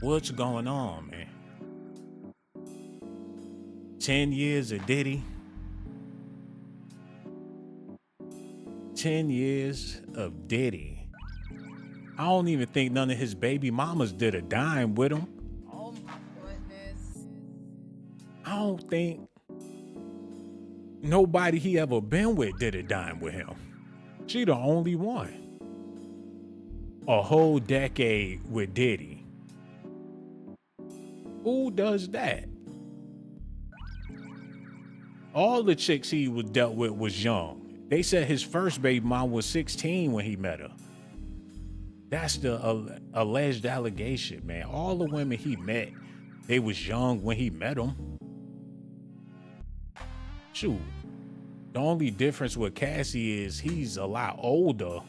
what's going on, man? 10 years of Diddy. 10 years of Diddy. I don't even think none of his baby mamas did a dime with him. Oh my goodness. I don't think nobody he ever been with did a dime with him. She the only one. A whole decade with Diddy. Who does that? All the chicks he was dealt with was young. They said his first baby mom was 16 when he met her. That's the alleged allegation, man. All the women he met, they was young when he met them. Shoot. The only difference with Cassie is he's a lot older,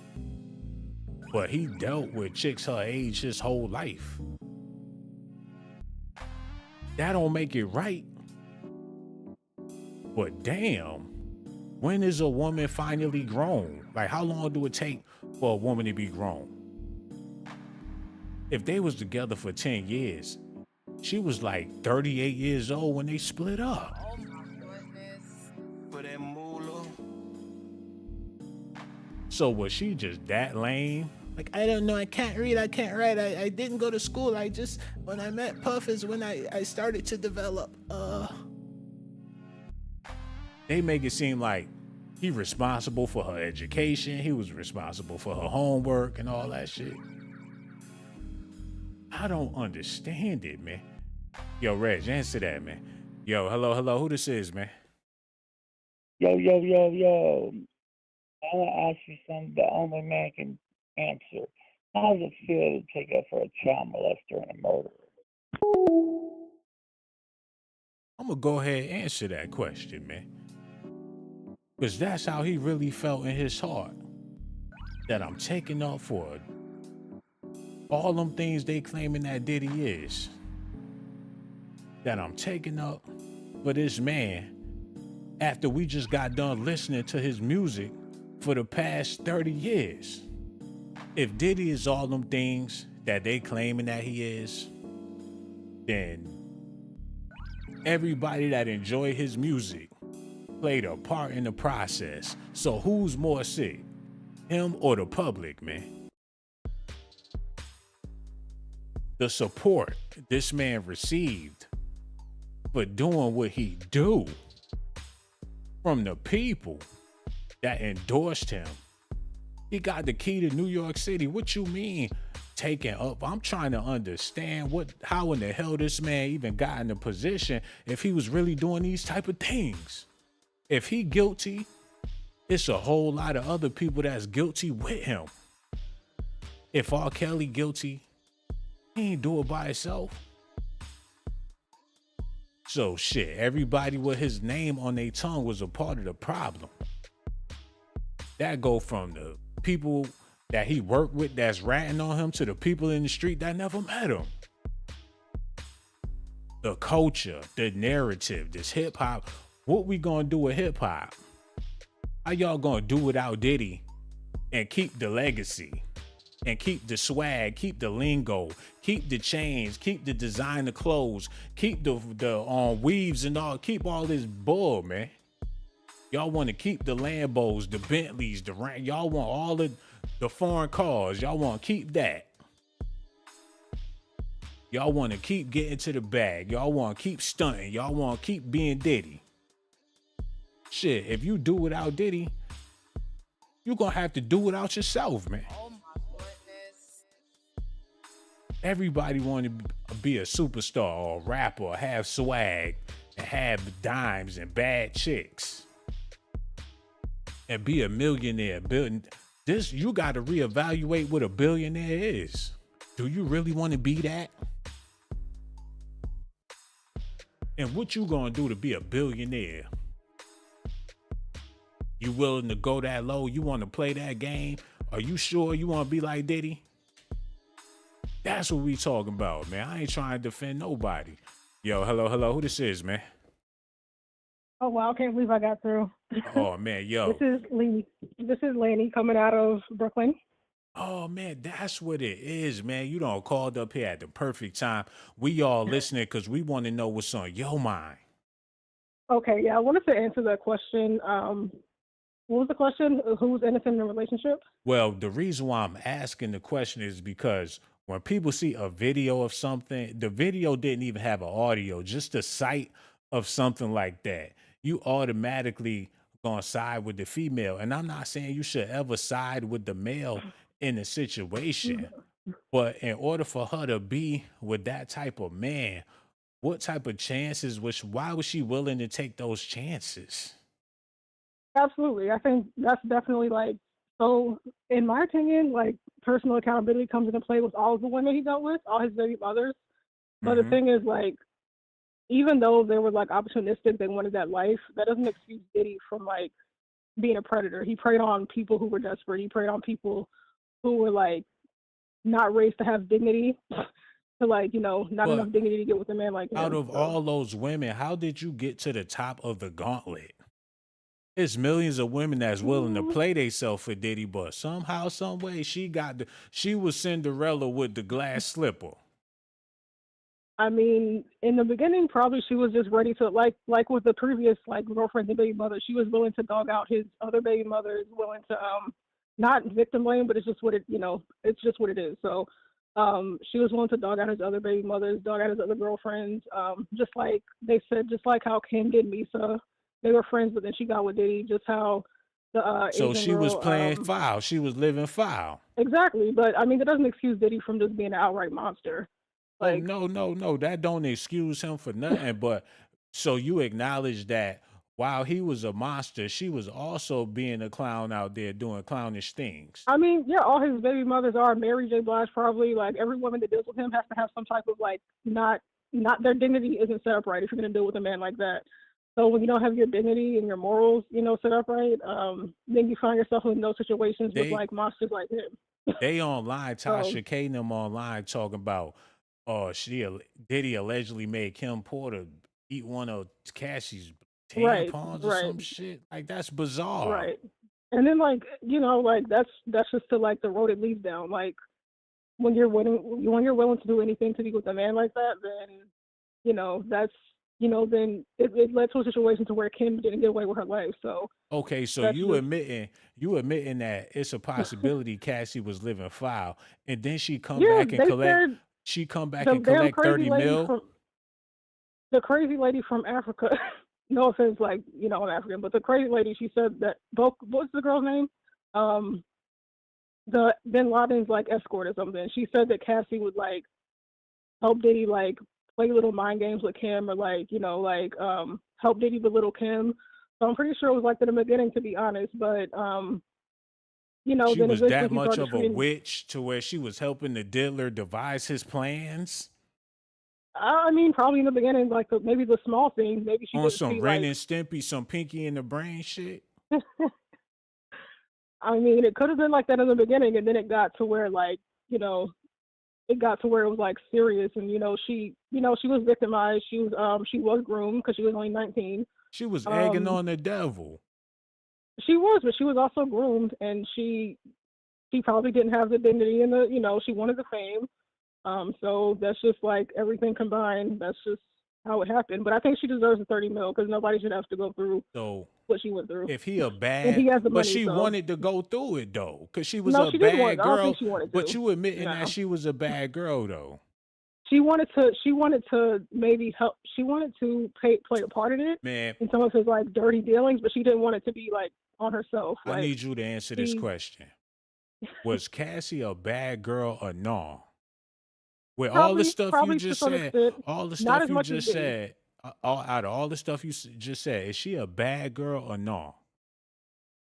but he dealt with chicks her age his whole life. That don't make it right. But damn, when is a woman finally grown? Like, how long do it take for a woman to be grown? If they was together for 10 years, she was like 38 years old when they split up. Oh my goodness. So was she just that lame? Like, I don't know, I can't read, I can't write, I didn't go to school, I just, when I met Puff is when I started to develop. They make it seem like he responsible for her education, he was responsible for her homework and all that shit. I don't understand it, man. Yo, Reg, answer that, man. Yo, hello, who this is, man? Yo. I want to ask you something the only man can answer. How does it feel to take up for a child molester and a murderer? I'm gonna go ahead and answer that question, man. Because that's how he really felt in his heart. That I'm taking up for all them things they claiming that Diddy is. That I'm taking up for this man after we just got done listening to his music for the past 30 years. If Diddy is all them things that they claiming that he is, then everybody that enjoy his music played a part in the process. So who's more sick, him or the public, man? The support this man received for doing what he do from the people that endorsed him. He got the key to New York City. What you mean taking up? I'm trying to understand how in the hell this man even got in the position if he was really doing these type of things. If he guilty, it's a whole lot of other people that's guilty with him. If R. Kelly guilty, he ain't do it by himself. So shit, everybody with his name on their tongue was a part of the problem. That go from the people that he worked with that's ratting on him to the people in the street that never met him. The culture, the narrative, this hip hop. What we gonna do with hip hop? How y'all gonna do without Diddy and keep the legacy and keep the swag, keep the lingo, keep the chains, keep the designer clothes, keep the weaves and all, keep all this bull, man. Y'all want to keep the Lambos, the Bentleys, y'all want all the foreign cars. Y'all want to keep that. Y'all want to keep getting to the bag. Y'all want to keep stunting. Y'all want to keep being Diddy. Shit, if you do without Diddy, you're going to have to do without yourself, man. Oh my goodness. Everybody want to be a superstar or a rapper or have swag and have dimes and bad chicks. And be a millionaire. You got to reevaluate what a billionaire is. Do you really want to be that? And what you gonna do to be a billionaire? You willing to go that low? You want to play that game? Are you sure you want to be like Diddy? That's what we talking about, man. I ain't trying to defend nobody. Yo, hello, who this is, man? Oh, wow, I can't believe I got through. Oh, man, yo. This is Laney coming out of Brooklyn. Oh, man, that's what it is, man. You done called up here at the perfect time. We all listening because we want to know what's on your mind. Okay, yeah, I wanted to answer that question. What was the question? Who's innocent in the relationship? Well, the reason why I'm asking the question is because when people see a video of something, the video didn't even have an audio, just the sight of something like that, you automatically gonna side with the female. And I'm not saying you should ever side with the male in a situation, but in order for her to be with that type of man, what type of chances why was she willing to take those chances? Absolutely. I think that's definitely like, so in my opinion, like personal accountability comes into play with all of the women he dealt with, all his baby mothers. But the Hmm. thing is, like, even though they were like opportunistic, they wanted that life, that doesn't excuse Diddy from like being a predator. He preyed on people who were desperate. He preyed on people who were like not raised to have dignity, to like, not But enough dignity to get with a man like out him. of So all those women, how did you get to the top of the gauntlet? It's millions of women that's willing to mm, play themselves for Diddy, but somehow, some way, she was Cinderella with the glass slipper. I mean, in the beginning, probably she was just ready to like with the previous like girlfriends and baby mothers. She was willing to dog out his other baby mothers, willing to not victim blame, but it's just what it's just what it is. So she was willing to dog out his other baby mothers, dog out his other girlfriends. Just like they said, just like how Kim did Misa, they were friends, but then she got with Diddy. Just how the So Asian she was girl, playing foul. She was living foul. exactly. But I mean, that doesn't excuse Diddy from just being an outright monster. Oh Like, no, no, no. That don't excuse him for nothing. But so you acknowledge that while he was a monster, she was also being a clown out there doing clownish things. I mean, yeah, all his baby mothers are. Mary J. Blige probably, like every woman that deals with him has to have some type of like not their dignity isn't set up right if you're gonna deal with a man like that. So when you don't have your dignity and your morals, set up right, then you find yourself in those situations with They like monsters like him. they online, So Tasha K and them online talking about Diddy allegedly made Kim Porter eat one of Cassie's right, tampons or right, some shit. Like that's bizarre. right. And then like, like that's just to like the road it leads down. Like when you're willing to do anything to be with a man like that, then that's then it led to a situation to where Kim didn't get away with her life. So Okay, so that's just you admitting that it's a possibility Cassie was living foul, and then yeah. They said she come back the and damn collect crazy 30 lady mil. from the crazy lady from Africa. No offense, like I'm African, but the crazy lady, she said that both what's the girl's name? Um, the Bin Laden's like escort or something. She said that Cassie would like help Diddy like play little mind games with Kim or like help Diddy belittle Kim. So I'm pretty sure it was like that in the beginning, to be honest. But She then was eventually that he much started of a treating. witch to where she was helping the diddler devise his plans I mean, probably in the beginning, like maybe the small things. Maybe she on didn't some see Ren like. and Stimpy, some Pinky in the Brain shit. I mean, it could have been like that in the beginning, and then it got to where like it got to where it was like serious, and she was victimized. She was groomed because she was only 19. She was egging Um, on the devil. she was, but she was also groomed, and she probably didn't have the dignity and she wanted the fame. So that's just like everything combined. That's just how it happened. But I think she deserves the 30 mil because nobody should have to go through So what she went through, if he a and bad, he has the but money. she So wanted to go through it though, because she was no, a she didn't want. bad I don't think girl. she wanted But to. you admitting that No. she was a bad girl though. She wanted to maybe help. She wanted to play a part in it Man, in some of his like dirty dealings, but she didn't want it to be like on herself. I Like need you to answer this she question. Was Cassie a bad girl or no? With all the probably stuff you probably to just some said, extent, all the not stuff as you much as just Diddy. said, out of all the stuff you just said, is she a bad girl or no?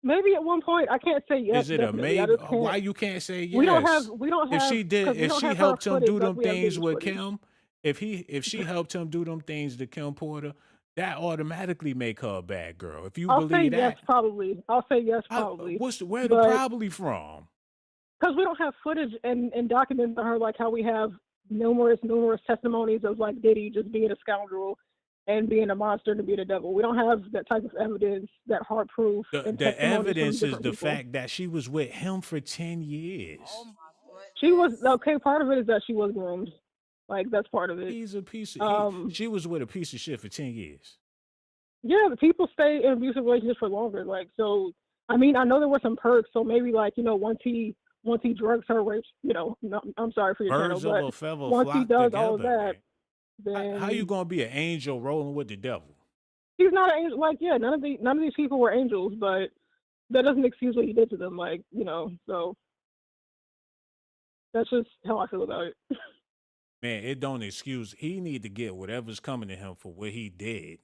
Maybe at one point, I can't say yes. Is it a Definitely, I maybe? just Why can't. you can't say We don't have yes? we don't If have she did, because we if don't she have her helped him footage do like them we have things Diddy's with footage. Kim, if she helped him do them things to Kim Porter, that automatically make her a bad girl. If you I'll say believe yes, that, probably. I'll say yes, probably. where the But probably from? because we don't have footage and documents on her like how we have numerous testimonies of like Diddy just being a scoundrel and being a monster and being a devil. We don't have that type of evidence, that hard proof and The testimonies from evidence is different the people. fact that she was with him for 10 years. Oh my She was goodness. okay. Part of it is that she was groomed, like that's part of it. He's a piece of Um, she was with a piece of shit for 10 years. yeah, the people stay in abusive relationships for longer. Like so, I mean, I know there were some perks. So maybe like once he drugs her, rapes. No, I'm sorry for your channel, Birds of but a feather once he flock does all of together, that, man. How you then gonna be an angel rolling with the devil? he's not an angel. Like, yeah, none of these people were angels, but that doesn't excuse what he did to them. Like, so that's just how I feel about it. Man, it don't excuse. He need to get whatever's coming to him for what he did,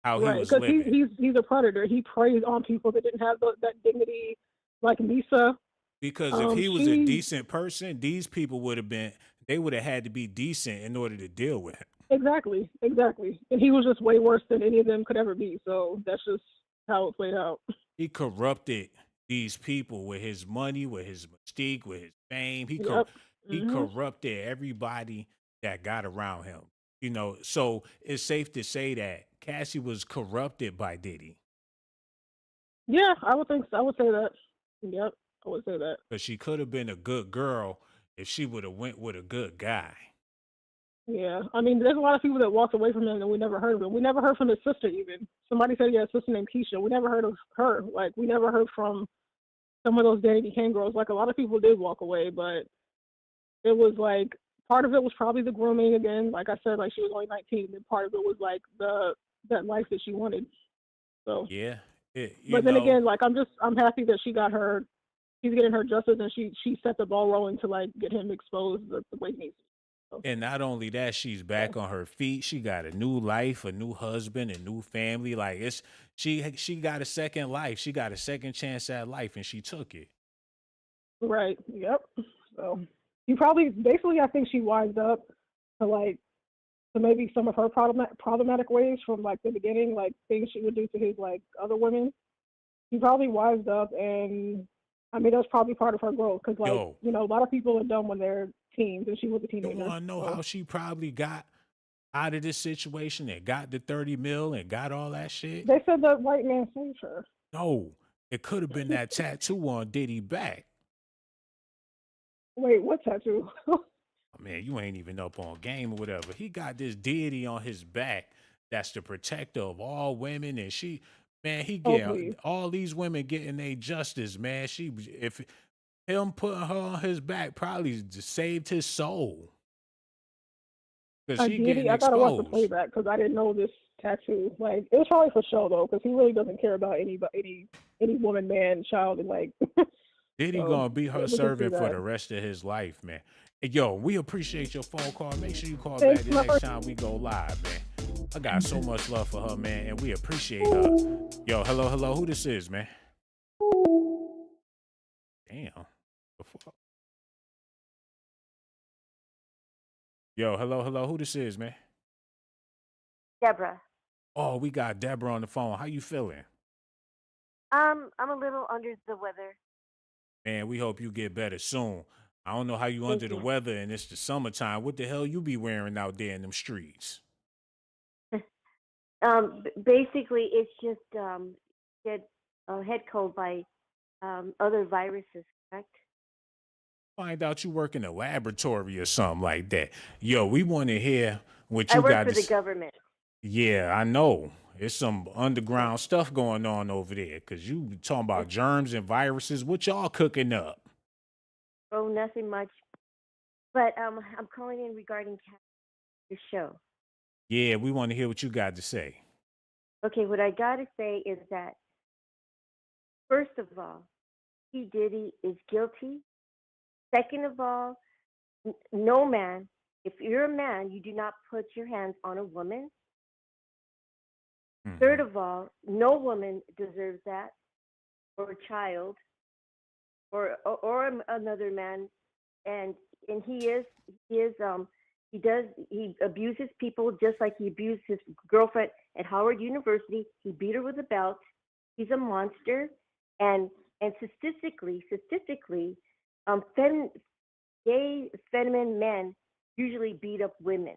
how he Right, was because living. he's a predator. He preys on people that didn't have that dignity, like Misa. Because if he was a She decent person, these people would have been. They would have had to be decent in order to deal with him. exactly, and he was just way worse than any of them could ever be. So that's just how it played out. He corrupted these people with his money, with his mystique, with his fame. Yep. He hmm corrupted everybody that got around him. So it's safe to say that Cassie was corrupted by Diddy Yeah, I would think so. I would say that. Yep, I would say that. because she could have been a good girl if she would have went with a good guy. Yeah, I mean, there's a lot of people that walked away from him and we never heard of him. We never heard from his sister even. Somebody said he had a sister named Keisha. We never heard of her. Like, we never heard from some of those Danny Became girls. Like, a lot of people did walk away, but it was like, part of it was probably the grooming again. Like I said, like she was only 19, and part of it was like that life that she wanted. So, Yeah, but then again, like I'm happy that she's getting her justice, and she set the ball rolling to like get him exposed the way he needs to. So, And not only that, she's back on her feet. She got a new life, a new husband, a new family. Like she got a second life. She got a second chance at life, and she took it. right. Yep. So he probably basically I think she wised up to maybe some of her problematic ways from like the beginning, like things she would do to his like other women. He probably wised up, and I mean that's probably part of her growth because like Yo, a lot of people are dumb when they're teens, and she was a you teenager. want to know So how she probably got out of this situation and got the 30 mil and got all that shit? they said the white man saved her. No, it could have been that tattoo on Diddy back. Wait, what tattoo? Man, you ain't even up on game or whatever. He got this deity on his back that's the protector of all women, and he Oh get please. all these women getting their justice, man. If him putting her on his back probably saved his soul because she Deity, getting I gotta watch the exposed. playback because I didn't know this tattoo. Like it was probably for show though, because he really doesn't care about any woman, man, child, and like. Diddy So gonna be her we can see servant for that. the rest of his life, man. Hey, yo, we appreciate your phone call. Make sure you call back Thanks, the my next time we go live, man. I got so much love for her, man, and we appreciate her. Yo, hello, who this is, man? Damn. The fuck? Yo, hello, who this is, man? Deborah. Oh, we got Deborah on the phone. How you feeling? I'm a little under the weather. Man, we hope you get better soon. I don't know how you Thank under the you. weather and it's the summertime. What the hell you be wearing out there in them streets? Basically, it's just get head cold by other viruses, correct? Find out you work in a laboratory or something like that. Yo, we want to hear what I you work got for to the government. Yeah, I know. There's some underground stuff going on over there because you be talking about germs and viruses. What y'all cooking up? Oh, nothing much. But I'm calling in regarding the show. Yeah, we want to hear what you got to say. Okay, what I got to say is that, first of all, P. Diddy is guilty. Second of all, no man, if you're a man, you do not put your hands on a woman. Third of all, no woman deserves that, or a child, or another man, and he abuses people just like he abused his girlfriend at Howard University. He beat her with a belt. He's a monster, and statistically, gay feminine men usually beat up women,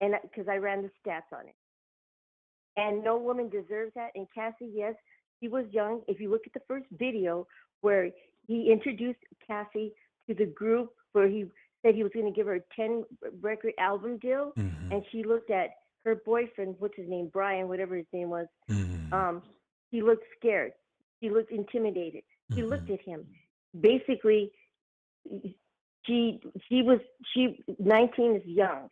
and because I ran the stats on it. And no woman deserves that. And Cassie, yes, she was young. If you look at the first video where he introduced Cassie to the group, where he said he was going to give her a 10-record album deal, and she looked at her boyfriend, what's his name, Brian, whatever his name was. He looked scared. He looked intimidated. He looked at him. Basically, she 19 is young.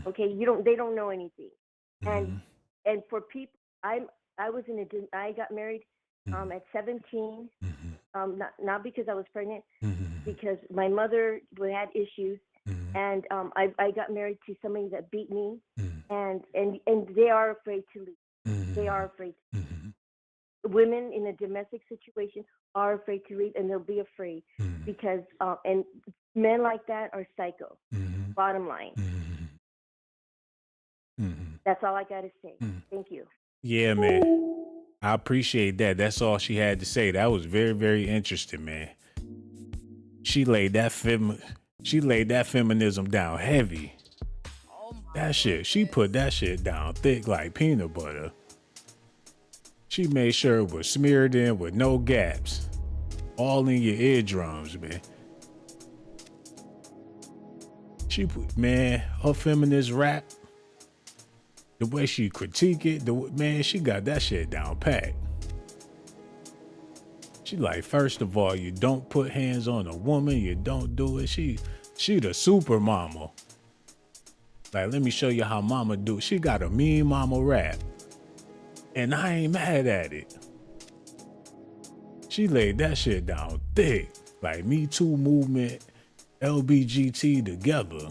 Okay, they don't know anything. And for people, I got married at 17. Not because I was pregnant, because my mother had issues, and I got married to somebody that beat me, and they are afraid to leave. They are afraid. Women in a domestic situation are afraid to leave, and they'll be afraid because and men like that are psycho. Bottom line. That's all I got to say. Thank you. Yeah, man. I appreciate that. That's all she had to say. That was very, very interesting, man. She laid that feminism down heavy. That shit, she put that shit down thick like peanut butter. She made sure it was smeared in with no gaps. All in your eardrums, man. She put, man, her feminist rap, the way she critique it, man, she got that shit down pat. She like, first of all, you don't put hands on a woman, you don't do it. She the super mama. Like, let me show you how mama do it. She got a mean mama rap. And I ain't mad at it. She laid that shit down thick. Like Me Too movement, LBGT together.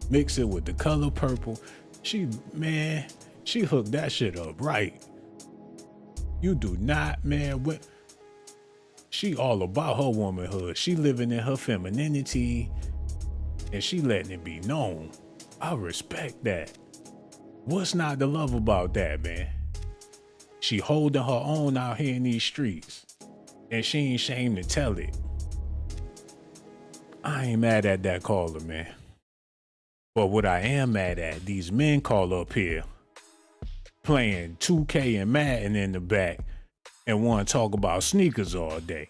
Mix it with the color purple. She hooked that shit up right. You do not, man. She all about her womanhood. She living in her femininity, and she letting it be known. I respect that. What's not to love about that, man? She holding her own out here in these streets, and she ain't ashamed to tell it. I ain't mad at that caller, man. But what I am mad at, these men call up here playing 2K and Madden in the back and want to talk about sneakers all day.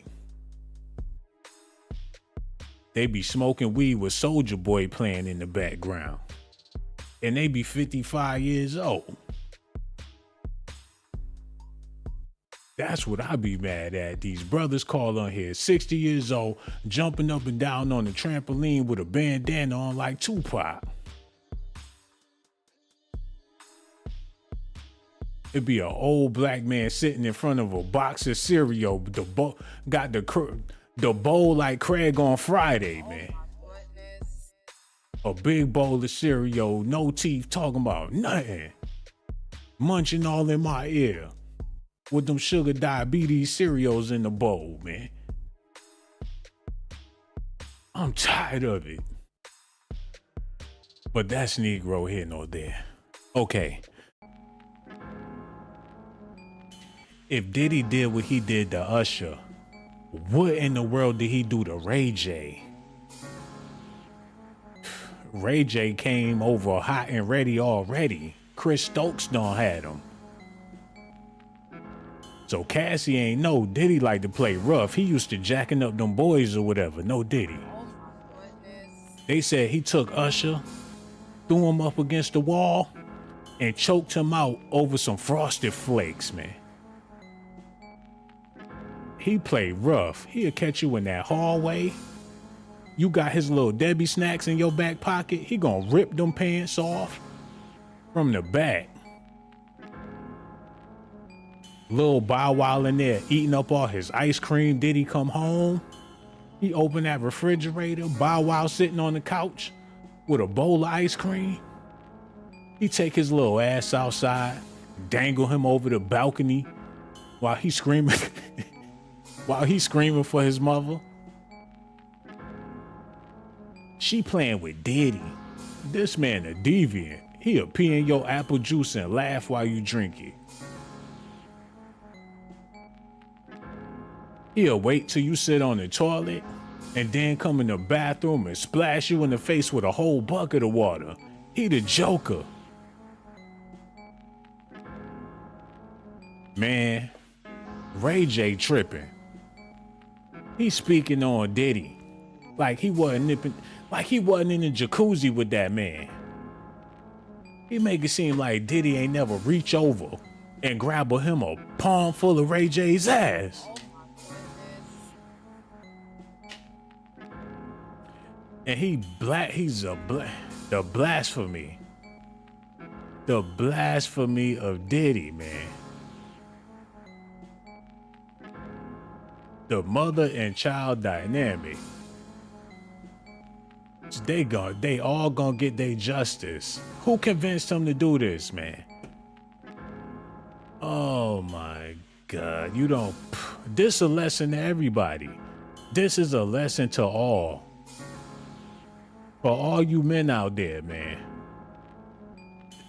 They be smoking weed with Soulja Boy playing in the background. And they be 55 years old. That's what I be mad at. These brothers call on here, 60 years old, jumping up and down on the trampoline with a bandana on like Tupac. It'd be an old black man sitting in front of a box of cereal, got the bowl like Craig on Friday, man. A big bowl of cereal, no teeth, talking about nothing. Munching all in my ear. With them sugar diabetes cereals in the bowl, man. I'm tired of it. But that's Negro here nor there. Okay. If Diddy did what he did to Usher, what in the world did he do to Ray J? Ray J came over hot and ready already. Chris Stokes done had him. So Cassie ain't know Diddy like to play rough. He used to jacking up them boys or whatever. No Diddy. They said he took Usher, threw him up against the wall, and choked him out over some Frosted Flakes, man. He played rough. He'll catch you in that hallway. You got his little Debbie snacks in your back pocket. He gonna rip them pants off from the back. Little Bow Wow in there eating up all his ice cream. Diddy come home. He opened that refrigerator. Bow Wow sitting on the couch with a bowl of ice cream. He take his little ass outside, dangle him over the balcony while he's screaming. While he's screaming for his mother. She playing with Diddy. This man a deviant. He'll pee in your apple juice and laugh while you drink it. He'll wait till you sit on the toilet and then come in the bathroom and splash you in the face with a whole bucket of water. He the Joker. Man, Ray J tripping. He's speaking on Diddy like he wasn't in the jacuzzi with that man. He make it seem like Diddy ain't never reach over and grab him a palm full of Ray J's ass. And the blasphemy. The blasphemy of Diddy, man. The mother and child dynamic. They all gonna get their justice. Who convinced them to do this, man? Oh my God, this is a lesson to everybody. This is a lesson to all. For all you men out there, man,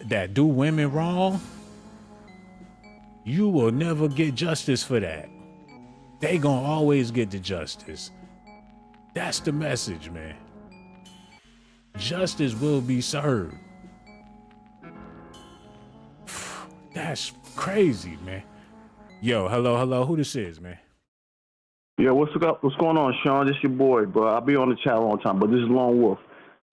that do women wrong, you will never get justice for that. They gonna always get the justice. That's the message, man. Justice will be served. That's crazy, man. Yo, hello, who this is, man? Yeah, what's up? What's going on, Sean? This your boy, bro. I'll be on the chat all the time, but this is Lone Wolf.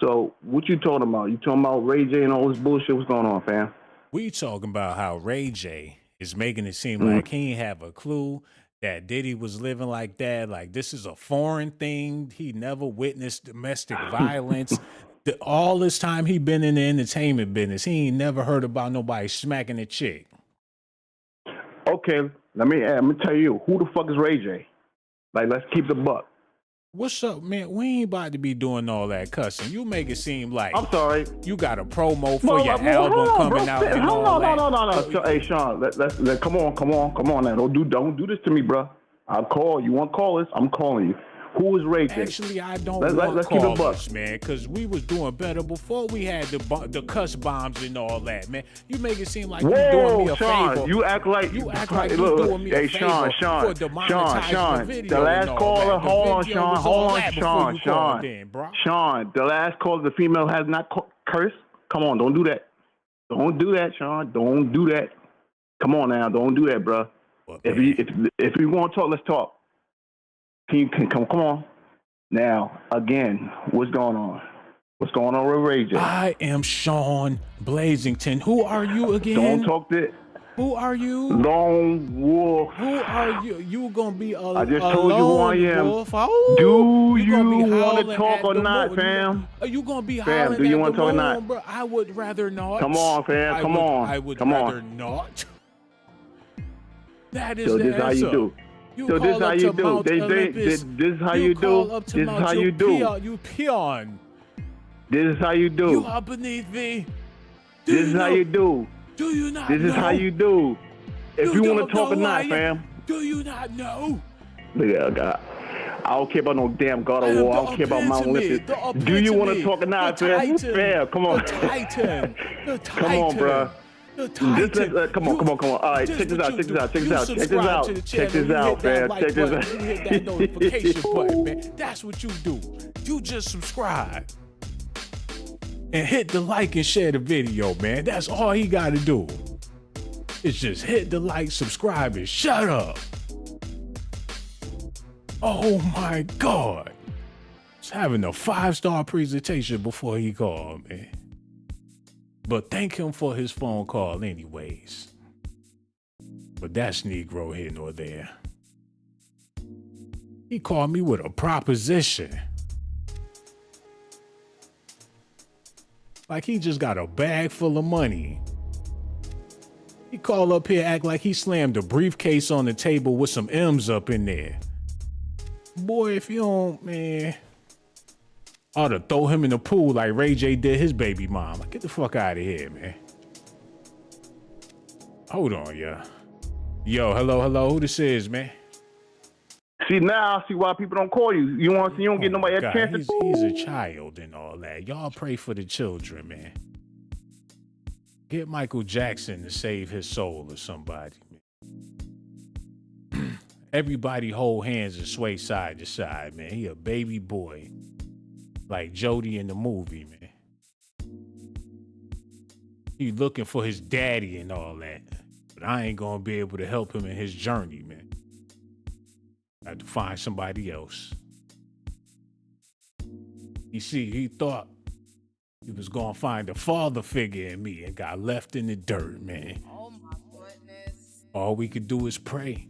So, what you talking about? You talking about Ray J and all this bullshit? What's going on, fam? We talking about how Ray J is making it seem like he ain't have a clue that Diddy was living like that. Like, this is a foreign thing. He never witnessed domestic violence. All this time he been in the entertainment business, he ain't never heard about nobody smacking a chick. Okay, I'm gonna tell you, who the fuck is Ray J? Like, let's keep the buck. What's up, man? We ain't about to be doing all that cussing. You make it seem like I'm sorry. You got a promo for your album coming out and all that. No. Hey, Sean, let's come on now. Don't do this to me, bro. I'll call you. Want callers? I'm calling you. Who is Ray J? Actually, I don't want callers, man, because we was doing better before we had the cuss bombs and all that, man. You make it seem like you doing me a Sean, favor. You act like you doing me a favor for demonetizing the video. The last caller, hold on, Sean. Sean, the last caller, the female has not cursed. Come on, don't do that. Don't do that, Sean. Don't do that. Come on now, don't do that, bro. If you want to talk, let's talk. Come on. Now, again, what's going on? What's going on with Ray J? I am Sean Blazington. Who are you again? Don't talk that. Who are you? Lone Wolf. Who are you? You gonna be I just told you who I am. Wolf. Oh, do you want to talk or not, fam? Are you gonna be fam, do you want to talk or not? Bro? I would rather not. Come on, fam. Come on. I would rather not. That is so the this answer. How you do. So this how you do. This is how you do. This is how you do. You peon. This is how you do. You are beneath me. This is how you do. Do you not know? This is how you do. If you want to talk or not, fam. Do you not know? Look at God. I don't care about no damn God of War. I don't care about Mount Olympus. Do you want to talk or not, fam? Fam, come on. The Titan. Come on, bro. Come on. All right, check this out, fam. Check this out. You hit that notification button, man. That's what you do. You just subscribe. And hit the like and share the video, man. That's all he got to do. It's just hit the like, subscribe, and shut up. Oh my God. He's having a 5-star presentation before he called, man. But thank him for his phone call anyways. But that's Negro here nor there. He called me with a proposition. Like he just got a bag full of money. He called up here, act like he slammed a briefcase on the table with some M's up in there. Boy, if you don't, man, I ought to throw him in the pool like Ray J did his baby mom. Like, get the fuck out of here, man. Hold on, yeah. Yo, hello, who this is, man? See, now I see why people don't call you. You want to see, you don't get nobody a chance to... He's a child and all that. Y'all pray for the children, man. Get Michael Jackson to save his soul or somebody, man. Everybody hold hands and sway side to side, man. He a baby boy. Like Jody in the movie, man. He looking for his daddy and all that. But I ain't gonna be able to help him in his journey, man. I have to find somebody else. You see, he thought he was gonna find a father figure in me and got left in the dirt, man. Oh my goodness. All we could do is pray.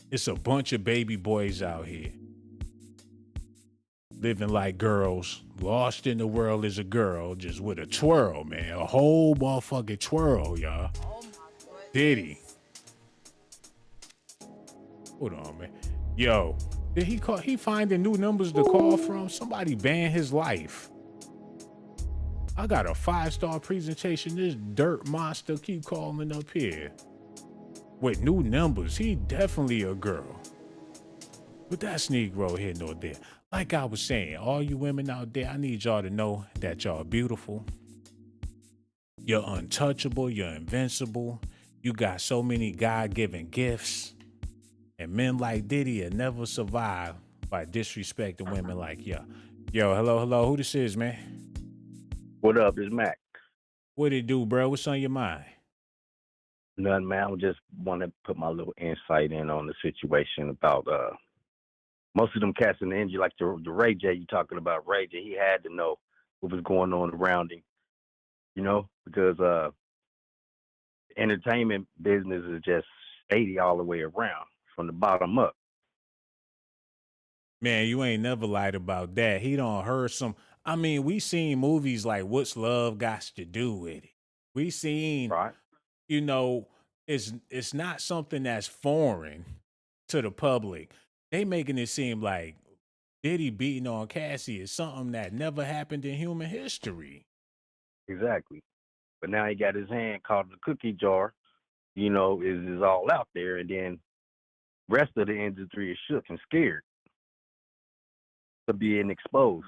It's a bunch of baby boys out here. living like girls, lost in the world as a girl, just with a twirl, man. A whole motherfucking twirl, y'all. Diddy. Hold on, man. Yo, did he finding new numbers to call from? Somebody banned his life. I got a 5-star presentation. This dirt monster keep calling up here with new numbers. He definitely a girl. But that's Negro here nor there. Like I was saying, all you women out there, I need y'all to know that y'all beautiful. You're untouchable. You're invincible. You got so many God-given gifts. And men like Diddy will never survive by disrespecting women like you. Yo, hello. Who this is, man? What up? It's Mac. What it do, bro? What's on your mind? Nothing, man. I just want to put my little insight in on the situation about most of them cats in the industry, like the Ray J you talking about. Ray J, he had to know what was going on around him, you know, because the entertainment business is just shady all the way around, from the bottom up. Man, you ain't never lied about that. He done heard some. I mean, we seen movies like What's Love Got to Do with It. We seen, right. You know, it's not something that's foreign to the public. They making it seem like Diddy beating on Cassie is something that never happened in human history. Exactly. But now he got his hand caught in the cookie jar, you know, is all out there, and then rest of the industry is shook and scared of being exposed.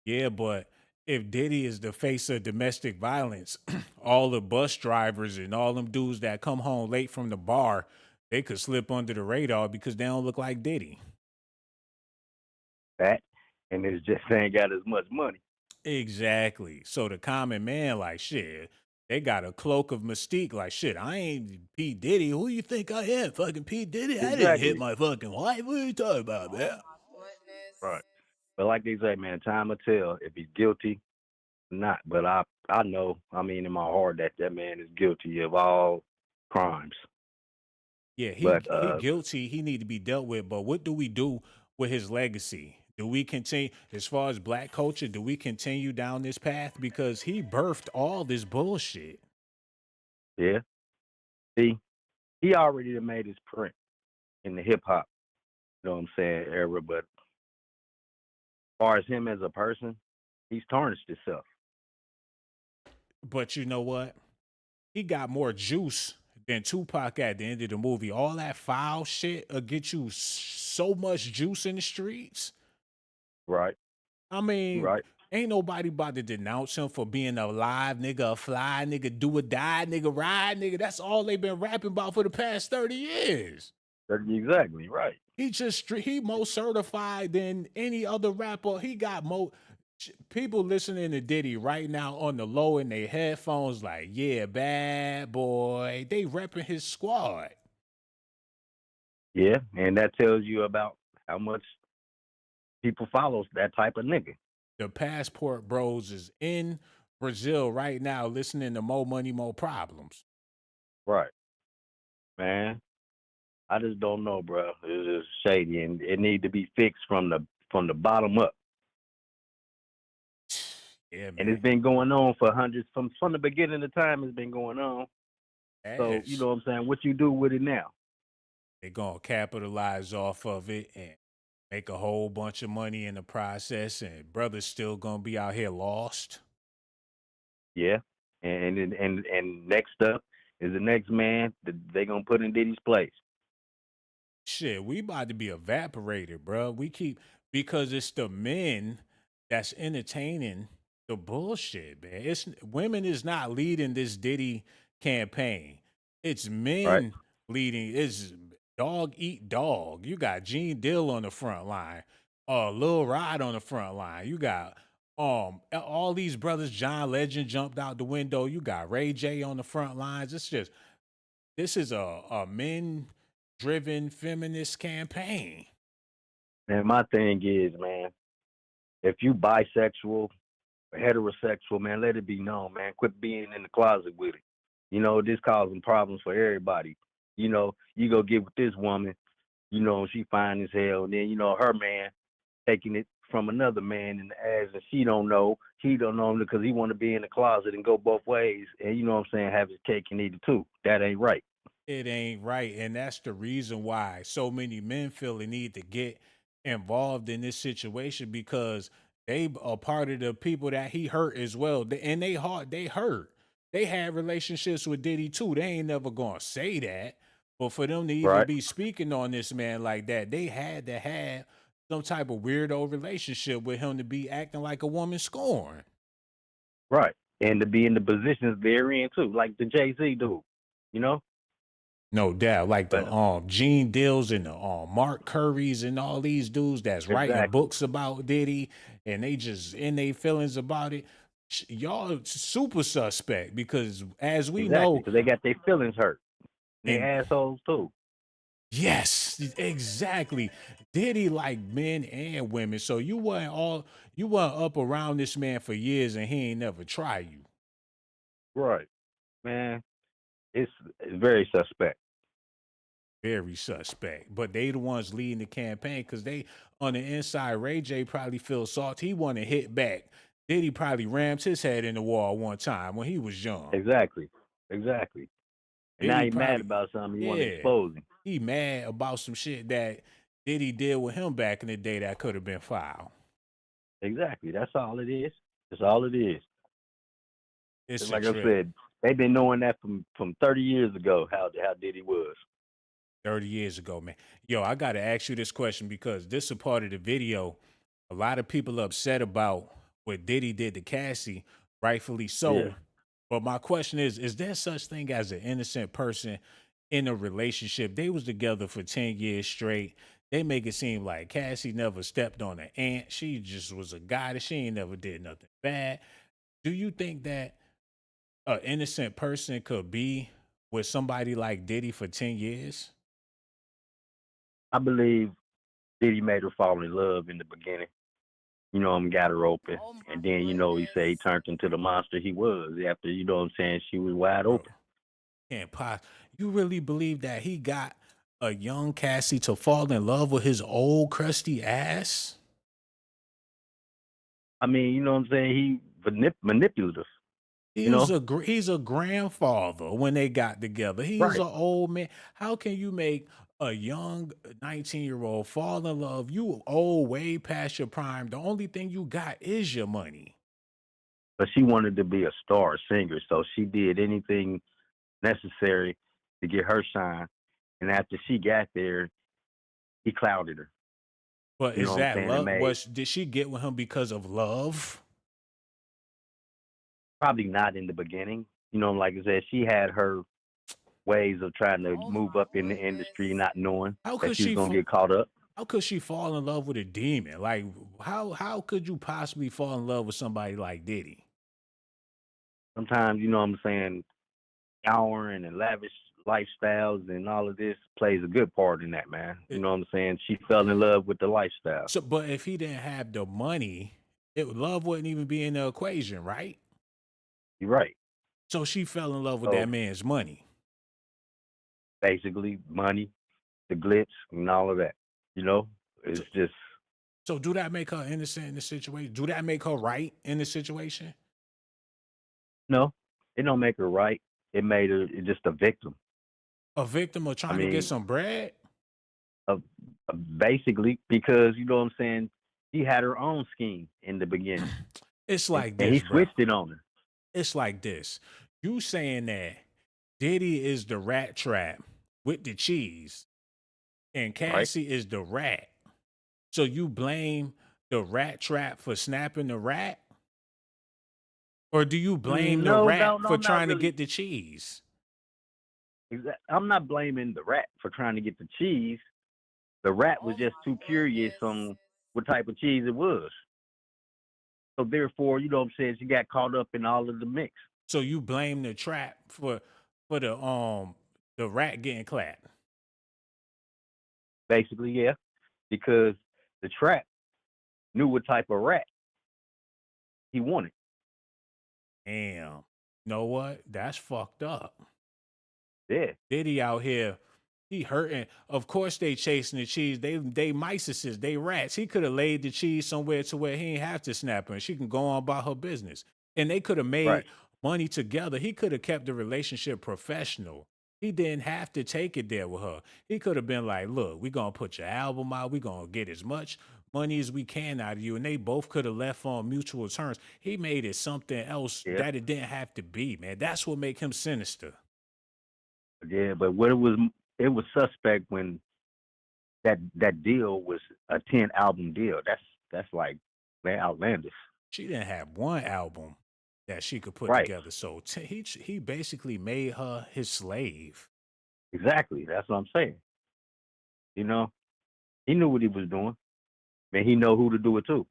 Yeah, but if Diddy is the face of domestic violence, all the bus drivers and all them dudes that come home late from the bar, they could slip under the radar because they don't look like Diddy. That, and it's just they ain't got as much money. Exactly. So the common man, like, shit, they got a cloak of mystique. Like, shit, I ain't P. Diddy. Who you think I am? Fucking P. Diddy? I didn't hit my fucking wife. What are you talking about, man? Right. But like they say, man, time will tell if he's guilty or not. But I know, I mean, in my heart, that man is guilty of all crimes. Yeah, he guilty. He need to be dealt with. But what do we do with his legacy? Do we continue, as far as black culture, do we continue down this path? Because he birthed all this bullshit. Yeah. See, he already made his print in the hip hop, you know what I'm saying, era. But as far as him as a person, he's tarnished himself. But you know what? He got more juice than Tupac at the end of the movie. All that foul shit will get you so much juice in the streets. Right. I mean, ain't nobody about to denounce him for being a live nigga, a fly nigga, do or die nigga, ride nigga. That's all they've been rapping about for the past 30 years. Exactly, right. He more certified than any other rapper. He got more people listening to Diddy right now on the low in their headphones like, yeah, bad boy. They repping his squad. Yeah, and that tells you about how much people follow that type of nigga. The Passport Bros is in Brazil right now listening to More Money, More Problems. Right. Man, I just don't know, bro. It's just shady, and it need to be fixed from the bottom up. Yeah, man. And it's been going on for hundreds from the beginning of time. It's been going on. So you know what I'm saying. What you do with it now? They're gonna capitalize off of it and make a whole bunch of money in the process, and brothers still gonna be out here lost. Yeah, and next up is the next man that they gonna put in Diddy's place. Shit, we about to be evaporated, bro. Because it's the men that's entertaining the bullshit, man. It's women is not leading this Diddy campaign. It's men leading. It's dog eat dog. You got Gene Dill on the front line, Lil Rod on the front line. You got all these brothers. John Legend jumped out the window. You got Ray J on the front lines. This is a men-driven feminist campaign. And my thing is, man, if you bisexual, or heterosexual, man, let it be known, man. Quit being in the closet with it. You know, this causing problems for everybody. You know, you go get with this woman, you know, she fine as hell, and then, you know, her man, taking it from another man in the ass, and she don't know, he don't know because he want to be in the closet and go both ways, and you know what I'm saying, have his cake and eat it too. That ain't right. It ain't right. And that's the reason why so many men feel the need to get involved in this situation because they are part of the people that he hurt as well. And they hurt. They had relationships with Diddy too. They ain't never gonna say that. But for them to even Right, be speaking on this man like that, they had to have some type of weirdo relationship with him to be acting like a woman scorned. right. And to be in the positions they're in too, like the Jay-Z dude, you know? No doubt, like the But Gene Dills and the Mark Currys and all these dudes that's writing exactly, books about Diddy and they just in their feelings about it. Y'all super suspect because as we exactly, know, because they got their feelings hurt. And they and assholes too. yes, exactly. Diddy like men and women. So you weren't up around this man for years and he ain't never try you. Right. Man, it's very suspect. Very suspect. But they the ones leading the campaign because they on the inside, Ray J probably feels salty. He want to hit back. Diddy probably rammed his head in the wall one time when he was young. Exactly. Exactly. And now Diddy he mad probably, about something, you want to yeah, expose him. he mad about some shit that Diddy did with him back in the day that could have been filed. Exactly. That's all it is. That's all it is. It's Just a like I trip. said, they've been knowing that from 30 years ago how Diddy was. 30 years ago, man. Yo, I got to ask you this question because this is a part of the video a lot of people upset about what Diddy did to Cassie, rightfully Yeah. so. But my question is there such thing as an innocent person in a relationship? They was together for 10 years straight. They make it seem like Cassie never stepped on an ant. She just was a guy that she ain't never did nothing bad. Do you think that an innocent person could be with somebody like Diddy for 10 years? I believe Diddy made her fall in love in the beginning. You know, got her open. Oh my And then, you know, he said he goodness. turned into the monster he was after, you know what I'm saying, she was wide Bro, open. can't you really believe that he got a young Cassie to fall in love with his old crusty ass? I mean, you know what I'm saying? He manipulative, He you was know? he's a grandfather when they got together. He's Right. an old man. How can you make a young 19-year-old fall in love? You old way past your prime. The only thing you got is your money. But she wanted to be a star singer, so she did anything necessary to get her shine. And after she got there, he clouded her. But You know is what I'm that saying? And love? made Did she get with him because of love? probably not in the beginning. You know, like I said, she had her ways of trying to Oh move my up in the industry, goodness. not knowing How that could she was she gonna get caught up. how could she fall in love with a demon? Like how could you possibly fall in love with somebody like Diddy? Sometimes, you know what I'm saying, showering and lavish lifestyles and all of this plays a good part in that, man. You It, know what I'm saying? She fell in love with the lifestyle. so but if he didn't have the money, love wouldn't even be in the equation, right? You're right. So she fell in love with that So man's money. basically, money, the glitz, and all of that. You know, it's So just so do that make her innocent in the situation? Do that make her right in the situation? no, it don't make her right. It made her just a victim. A victim of I trying to get mean, some bread? of basically because you know what I'm saying. She had her own scheme in the beginning, It's and, like and he this, bro. switched it on her. It's like this. You saying that Diddy is the rat trap with the cheese and Right? Cassie is the rat. So you blame the rat trap for snapping the rat? Or do you blame the No, rat no, no, for not trying to really. get the cheese? I'm not blaming the rat for trying to get the cheese. The rat was Oh just my too curious goodness. on what type of cheese it was. So therefore, you know what I'm saying, she got caught up in all of the mix. So you blame the trap for the rat getting clapped. Basically, yeah. Because the trap knew what type of rat he wanted. Damn. You know what? That's fucked up. Yeah. Diddy out here, He hurting. Of course they chasing the cheese. They miceses, they rats. He could have laid the cheese somewhere to where he ain't have to snap her and she can go on about her business. And they could have Right. made money together. He could have kept the relationship professional. He didn't have to take it there with her. He could have been like, look, we gonna put your album out. We gonna get as much money as we can out of you. And they both could have left on mutual terms. He made it something else Yeah. that it didn't have to be, man. That's what make him sinister. Yeah, but what it was suspect when that deal was a 10 album deal. That's like, man, outlandish. She didn't have one album that she could put Right. together. So he basically made her his slave. Exactly. That's what I'm saying. You know, he knew what he was doing, and he know who to do it to.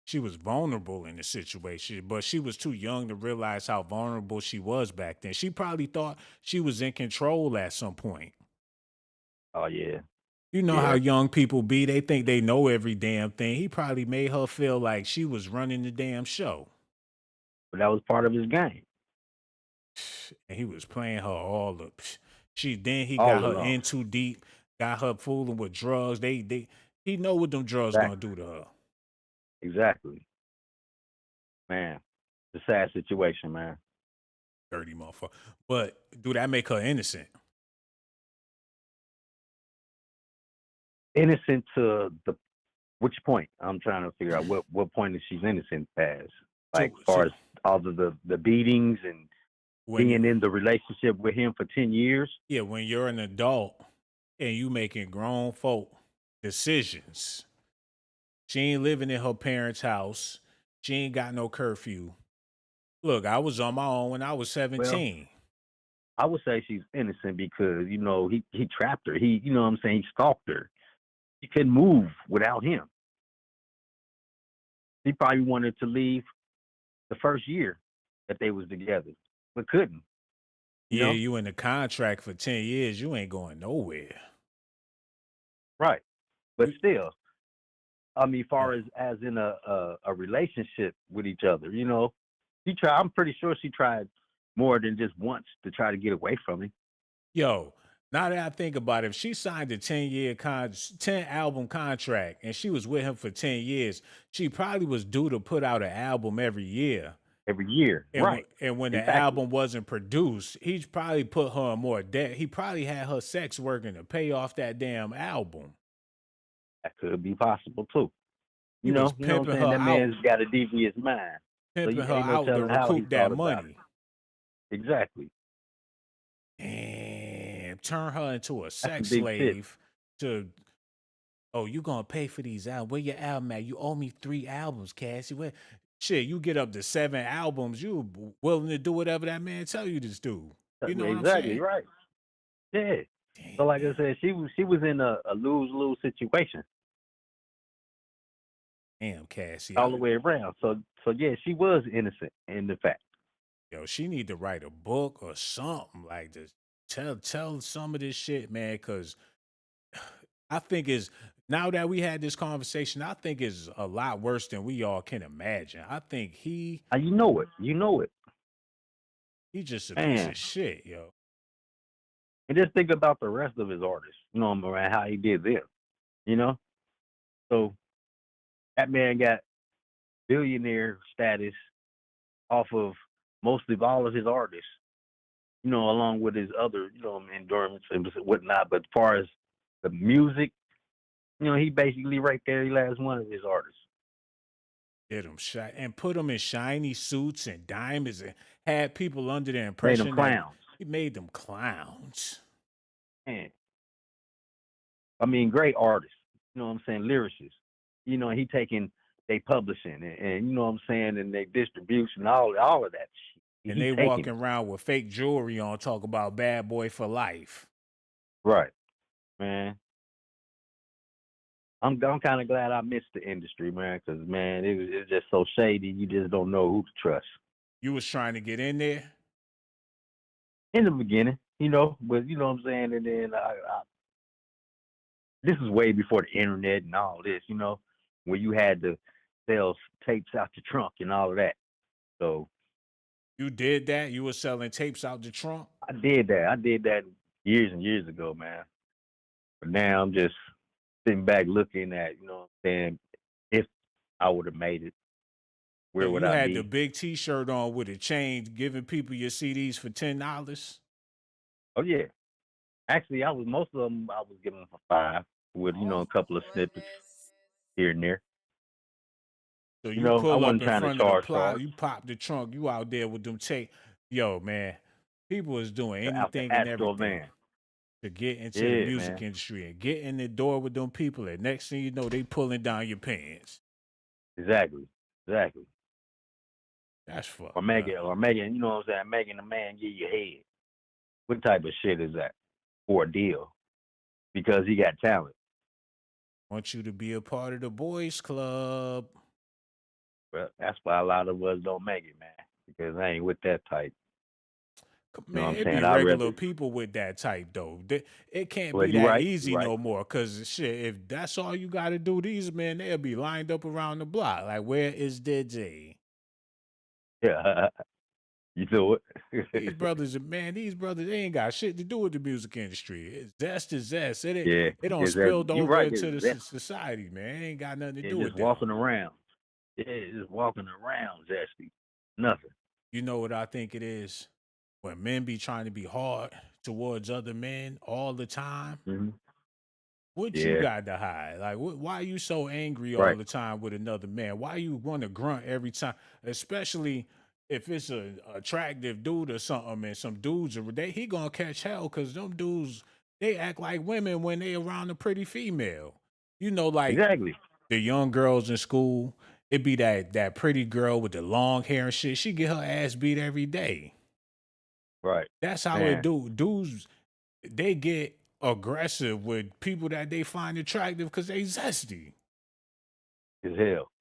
She was vulnerable in the situation, but she was too young to realize how vulnerable she was back then. She probably thought she was in control at some point. Oh yeah. You know how Yeah. young people be. They think they know every damn thing. He probably made her feel like she was running the damn show. But that was part of his game. And he was playing her all up. He All got her along. in too deep, got her fooling with drugs. He know what them drugs gonna do to her. Exactly. Man, it's a sad situation, man. Dirty motherfucker. But do that make her innocent? Innocent to which point? I'm trying to figure out what point is she's innocent as. Like as far as all of the beatings and being in the relationship with him for 10 years. Yeah, when you're an adult and you making grown folk decisions. She ain't living in her parents' house. She ain't got no curfew. Look, I was on my own when I was 17. I would say she's innocent because, you know, he trapped her. He, you know what I'm saying, he stalked her. She couldn't move without him. He probably wanted to leave the first year that they was together, but couldn't. Yeah, you in the contract for 10 years. You ain't going nowhere. Right. But still, I mean, far as in a relationship with each other, you know, I'm pretty sure she tried more than just once to try to get away from him. Yo, now that I think about it, if she signed a 10 album contract and she was with him for 10 years, she probably was due to put out an album every year. Every year, right. And when the Exactly. album wasn't produced, he probably put her in more debt. He probably had her sex working to pay off that damn album. That could be possible too. He You know was what I'm pimping saying? her That out. man's got a devious mind. Pimping you her ain't no out to telling how he recoup that thought about money. it. Exactly. And turn her into a sex big shit. slave to, oh, you gonna pay for these albums. Where your album at? You owe me 3 albums, Cassie. Where shit, you get up to 7 albums, you willing to do whatever that man tell you to do. You know what I'm Exactly, saying? right. Yeah. So like I said, she was in a lose-lose situation Damn, Cassie. all the way around. So yeah, she was innocent in the fact. Yo, she need to write a book or something like this. Tell some of this shit, man, because I think is now that we had this conversation, I think is a lot worse than we all can imagine. I think You know it. he just a piece Man. of shit, yo. And just think about the rest of his artists, you know, and how he did them, you know? So that man got billionaire status off of mostly all of his artists, you know, along with his other, you know, endorsements and whatnot. But as far as the music, you know, he basically right there, he last one of his artists. Did him shine and put them in shiny suits and diamonds and had people under the Made impression them that clowns. he made them clowns. Man. I mean, great artists, you know what I'm saying, lyricists. You know, he taking they publishing and you know what I'm saying, and they distribution, all of that shit. And He they taking walking it. around with fake jewelry on, talk about bad boy for life. Right, man. I'm kind of glad I missed the industry, man, because man, it's just so shady. You just don't know who to trust. You was trying to get in there? In the beginning, you know, but you know what I'm saying, and then this is way before the internet and all this, you know, where you had to sell tapes out the trunk and all of that. So You did that? You were selling tapes out the trunk? I did that. years and years ago, man. But now I'm just sitting back looking at, you know what I'm saying, if I would have made it, where Yo, would you I had the be? big T-shirt on with a chain, giving people your CDs for $10. Oh yeah. Actually, most of them I was giving them for 5 with, you know, a couple of snippets here and there. So You you know, I pull up wasn't in trying to front of the charge plot, charge you pop the trunk, you out there with them tape. Yo, man, people is doing out the anything and Astro everything van. to get into the Yeah, music man. industry and get in the door with them people. And next thing you know, they pulling down your pants. Exactly. Exactly. That's fucked Or up. Megan, you know what I'm saying? Making a man give you head. What type of shit is that? For a deal. Because he got talent. Want you to be a part of the boys club. Well, that's why a lot of us don't make it, man. Because I ain't with that type. You know Man, what I'm it be saying? I'd regular rather. people with that type though. It can't Well, be you're that right. You're easy right. no more. Cause shit, if that's all you got to do, these men they'll be lined up around the block. Like, where is Diddy? Yeah. You know These it. brothers, man, these brothers, they ain't got shit to do with the music industry. It's zest is zest. Yeah. It don't Is that spilled you're over right. into the society, man. It ain't got nothing to Yeah, do with just them. walking around. Yeah, just walking around, Zesty. Nothing. You know what I think it is? When men be trying to be hard towards other men all the time. Mm-hmm. What you Yeah. got to hide? Like, why are you so angry all Right. the time with another man? Why you want to grunt every time? Especially if it's a attractive dude or something, and some dudes he gonna catch hell because them dudes they act like women when they around a pretty female. You know, like Exactly. the young girls in school. It be that pretty girl with the long hair and shit. She get her ass beat every day. Right. That's how it Man. dudes they get aggressive with people that they find attractive because they zesty. As hell.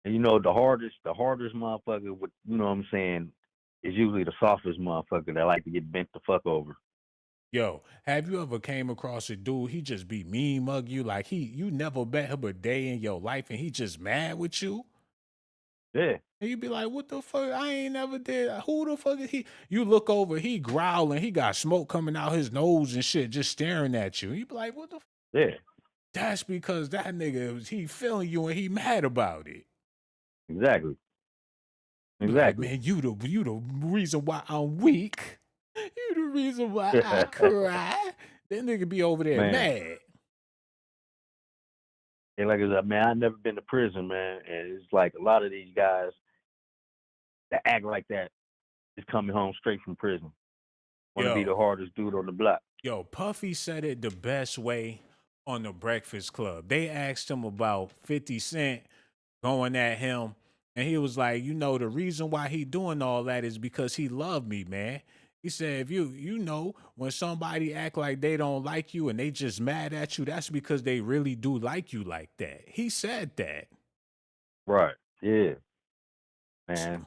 And you know, the hardest motherfucker with, you know what I'm saying, is usually the softest motherfucker that like to get bent the fuck over. Yo, have you ever came across a dude, he just be mean mug you, like you never met him a day in your life and he just mad with you? Yeah. And you be like, what the fuck? I ain't never did. Who the fuck is he? You look over, he growling, he got smoke coming out his nose and shit, just staring at you. You be like, what the fuck? Yeah. That's because that nigga, he feeling you and he mad about it. Exactly. Like, Exactly. man, you the reason why I'm weak. You the reason why I cry. That nigga be over there Man. mad. And like I said, man, I've never been to prison, man. And it's like a lot of these guys that act like that is coming home straight from prison. Want to be the hardest dude on the block. Yo, Puffy said it the best way on the Breakfast Club. They asked him about 50 Cent going at him. And he was like, you know, the reason why he doing all that is because he loved me, man. He said, if you know, when somebody act like they don't like you and they just mad at you, that's because they really do like you like that. He said that. Right. Yeah. Man.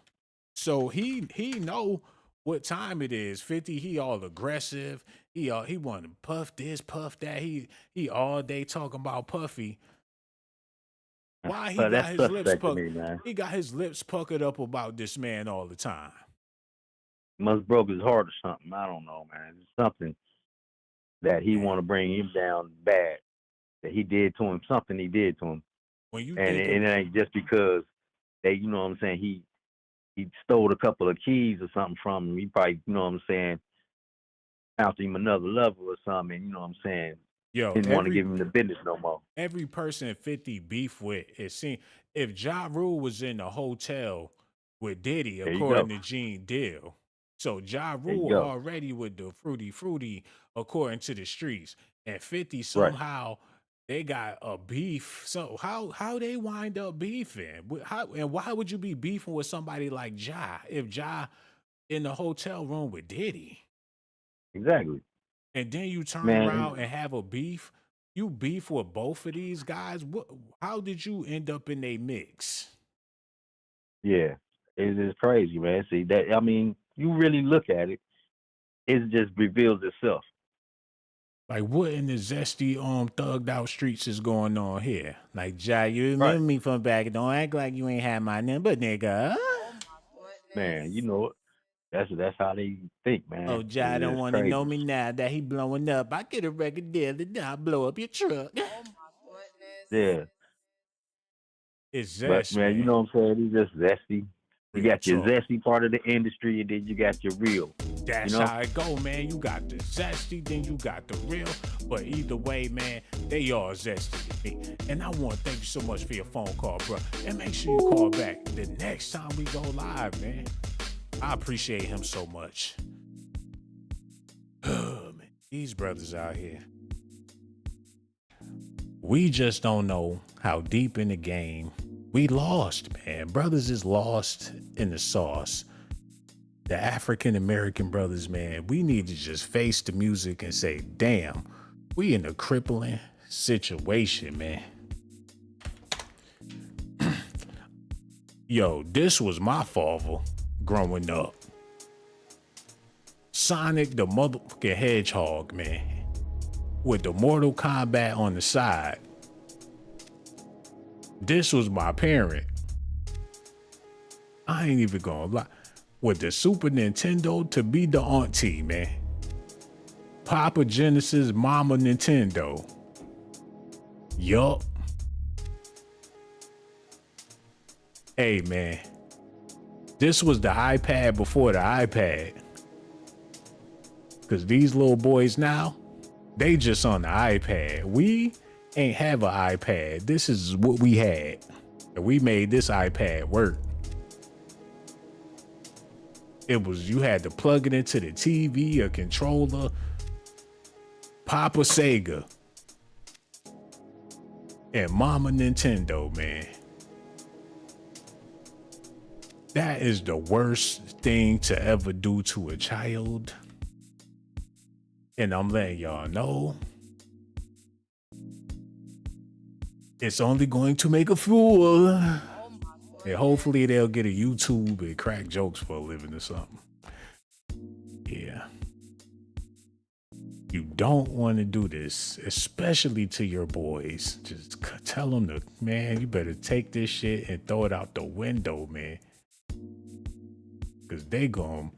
So he know what time it is. 50, he all aggressive. He want to puff this, puff that. He all day talking about Puffy. Why he But got that's his lips suspect to puckered? me, man. He got his lips puckered up about this man all the time. Must broke his heart or something. I don't know, man. It's something that he want to bring him down bad. That he did to him. Something he did to him. When you And think it ain't just because they, you know what I'm saying, he stole a couple of keys or something from him. He probably, you know what I'm saying, found him another lover or something, and you know what I'm saying, yo, didn't want to give him the business no more. every person 50 beef with, it seemed if Ja Rule was in a hotel with Diddy, There you according go. to Gene Deal. So Ja There you Rule go. already with the fruity, according to the streets. And 50 somehow they got a beef. So how they wind up beefing? And why would you be beefing with somebody like Ja if Ja in the hotel room with Diddy? Exactly. And then you turn Man, around and have a beef. You beef with both of these guys. How did you end up in a mix? yeah, it's crazy, man. See that? I mean, you really look at it, it just reveals itself. Like, what in the zesty, thugged out streets is going on here? Like, Ja, you Right. remember me from back. Don't act like you ain't had my number, nigga. Man, you know it. That's how they think, man. Oh, Jai don't It's want to crazy. know me now that he blowing up. I get a record deal and I blow up your truck. Oh my goodness. Yeah. It's But zest, man, you man. know what I'm saying? He's just zesty. You Real got your talk. zesty part of the industry, and then you got your real. That's You know? how it go, man. You got the zesty, then you got the real. But either way, man, they all zesty to me. And I want to thank you so much for your phone call, bro. And make sure you call back the next time we go live, man. I appreciate him so much. Oh, man. These brothers out here. We just don't know how deep in the game we lost, man. Brothers is lost in the sauce. The African American brothers, man, we need to just face the music and say, damn, we in a crippling situation, man. Yo, this was my father growing up. Sonic the motherfucking Hedgehog, man. With the Mortal Kombat on the side. This was my parent. I ain't even gonna lie. With the Super Nintendo to be the auntie, man. Papa Genesis, Mama Nintendo. Yup. Hey, man. This was the iPad before the iPad. Because these little boys now, they just on the iPad. We ain't have an iPad. This is what we had. And we made this iPad work. It was, you had to plug it into the TV, a controller, Papa Sega, and Mama Nintendo, man. That is the worst thing to ever do to a child. And I'm letting y'all know, it's only going to make a fool. And hopefully they'll get a YouTube and crack jokes for a living or something. Yeah. You don't want to do this, especially to your boys. Just tell them to, man, you better take this shit and throw it out the window, man. Because they gon',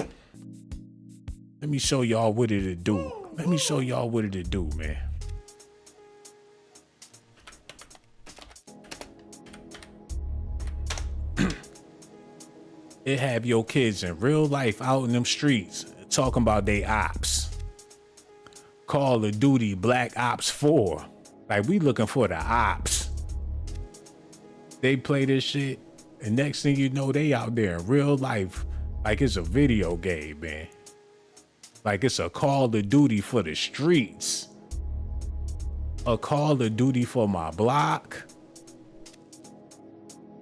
let me show y'all what it'll do. Let me show y'all what it'll do, man. It have your kids in real life out in them streets talking about they ops. Call of Duty Black Ops 4. Like, we looking for the ops. They play this shit, and next thing you know, they out there in real life like it's a video game, man. Like it's a Call of Duty for the streets. A Call of Duty for my block.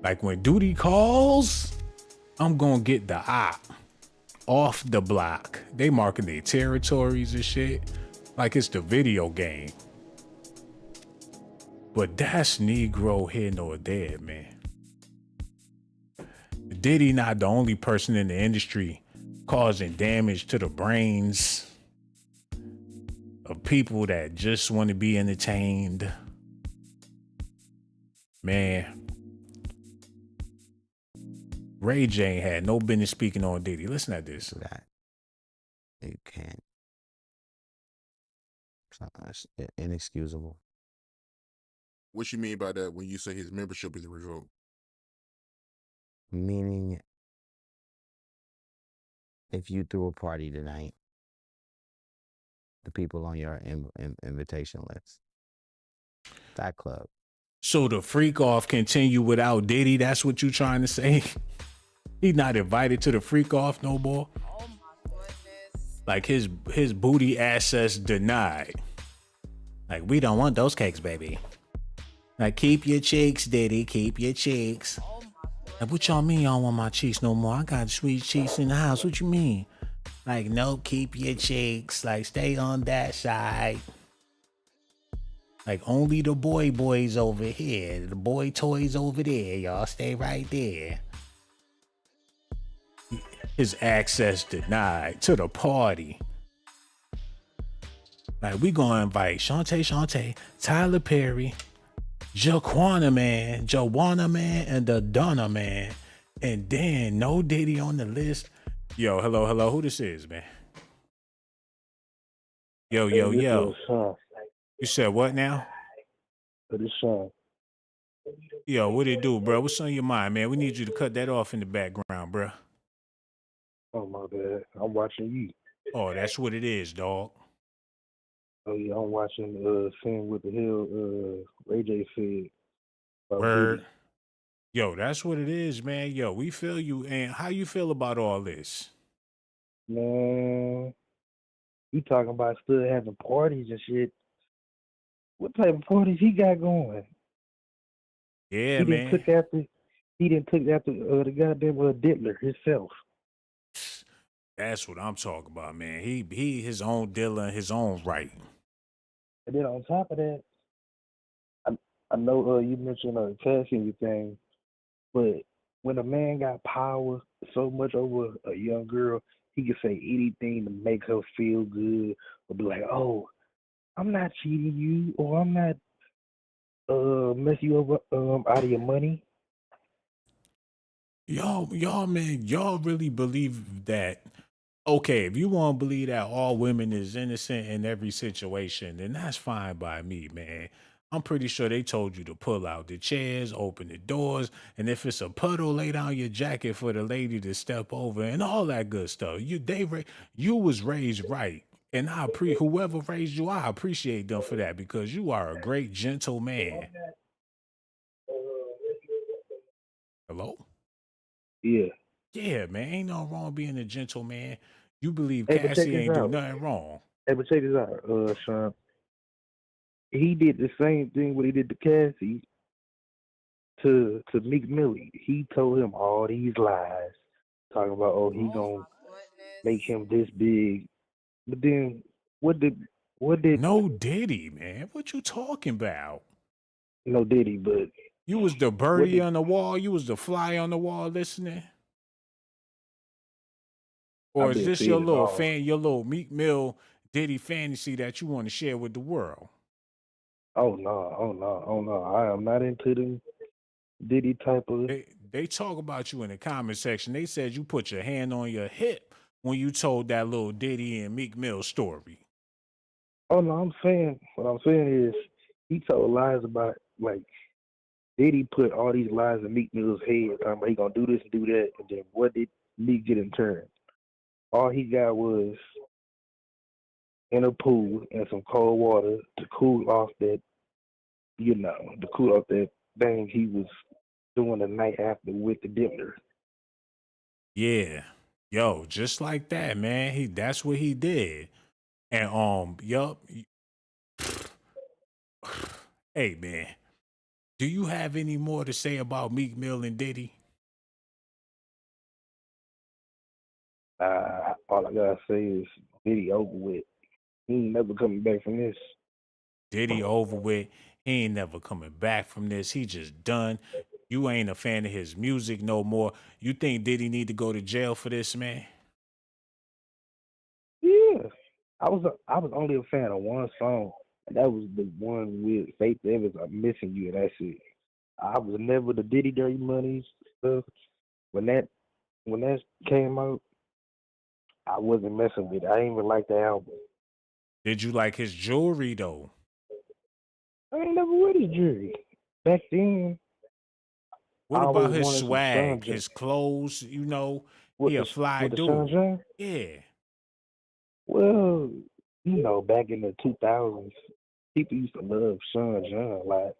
Like when duty calls, I'm gonna get the op off the block. They marking their territories and shit like it's the video game. But that's Negro here nor there, man. Diddy not the only person in the industry causing damage to the brains of people that just want to be entertained. Man, Ray J had no business speaking on Diddy. Listen to this. That you can't. It's inexcusable. What you mean by that when you say his membership is revoked? Meaning, if you threw a party tonight, the people on your invitation list, that club. So the freak off continue without Diddy? That's what you trying to say? He not invited to the freak off no more? Oh my goodness. Like his booty access denied. Like, we don't want those cakes, baby. Like, keep your cheeks, Diddy, keep your cheeks. Oh my goodness. Like, what y'all mean y'all want my cheeks no more? I got sweet cheeks in the house. What you mean? Like, no, keep your cheeks. Like, stay on that side. Like, only the boys over here. The boy toys over there. Y'all stay right there. His access denied to the party. Like, we gonna invite Shantae, Tyler Perry, Joanna Man, and the Donna Man. And then no Diddy on the list. Yo, hello, hello. Who this is, man? Yo, Hey, yo, this yo. Sean. You said what now? This Sean. Yo, what it do, bro? What's on your mind, man? We need you to cut that off in the background, bro. Oh my bad. I'm watching you. Oh, that's what it is, dog. Oh yeah, I'm watching seeing what the hell Ray J said about Word. Diddy. Yo, that's what it is, man. Yo, we feel you. And how you feel about all this? Man, you talking about still having parties and shit. What type of parties he got going? Yeah, He didn't man. took after the goddamn Diddler himself. That's what I'm talking about, man. He his own dealer in his own right. And then on top of that, I know you mentioned Cassie and everything, but when a man got power so much over a young girl, he can say anything to make her feel good or be like, "Oh, I'm not cheating you, or I'm not messing you over out of your money." Y'all, man, y'all really believe that? Okay, if you want to believe that all women is innocent in every situation, then that's fine by me, man. I'm pretty sure they told you to pull out the chairs, open the doors, and if it's a puddle, lay down your jacket for the lady to step over, and all that good stuff. You was raised right, and whoever raised you, I appreciate them for that because you are a great gentle man. Hello. Yeah. Yeah, man, ain't no wrong being a gentleman. You believe Hey, but check Cassie this ain't do out. nothing wrong. Hey, but check this out, Sean. He did the same thing what he did to Cassie to Meek Millie. He told him all these lies, talking about, oh, he gonna make him this big. But then what did No Diddy, man. What you talking about? no Diddy, but You was the what birdie did on the wall. You was the fly on the wall listening. Or I've is been this seeing it all. your little Meek Mill Diddy fantasy that you want to share with the world? Oh no, oh no, oh no. I am not into them Diddy type of. They talk about you in the comment section. They said you put your hand on your hip when you told that little Diddy and Meek Mill story. Oh no, what I'm saying is he told lies about like Diddy put all these lies in Meek Mill's head, talking about he gonna do this and do that, and then what did Meek get in turn? All he got was in a pool and some cold water to cool off that, to cool off that thing he was doing the night after with the Diddler. Yeah. Yo, just like that, man. That's what he did. And yup. Hey man, do you have any more to say about Meek Mill and Diddy? All I gotta say is Diddy over with. He ain't never coming back from this. Diddy over with. He ain't never coming back from this. He just done. You ain't a fan of his music no more. You think Diddy need to go to jail for this, man? Yeah, I was only a fan of one song, and that was the one with Faith Evans. I'm missing you, and that's it. I was never the Diddy Dirty Money stuff. When that came out, I wasn't messing with it. I didn't even like the album. Did you like his jewelry though? I ain't never with his jewelry. Back then, What I about always his wanted some swag, Sun his clothes? with He a fly the Sun dude. John. Yeah. Well, back in the 2000s, people used to love Sean John a lot,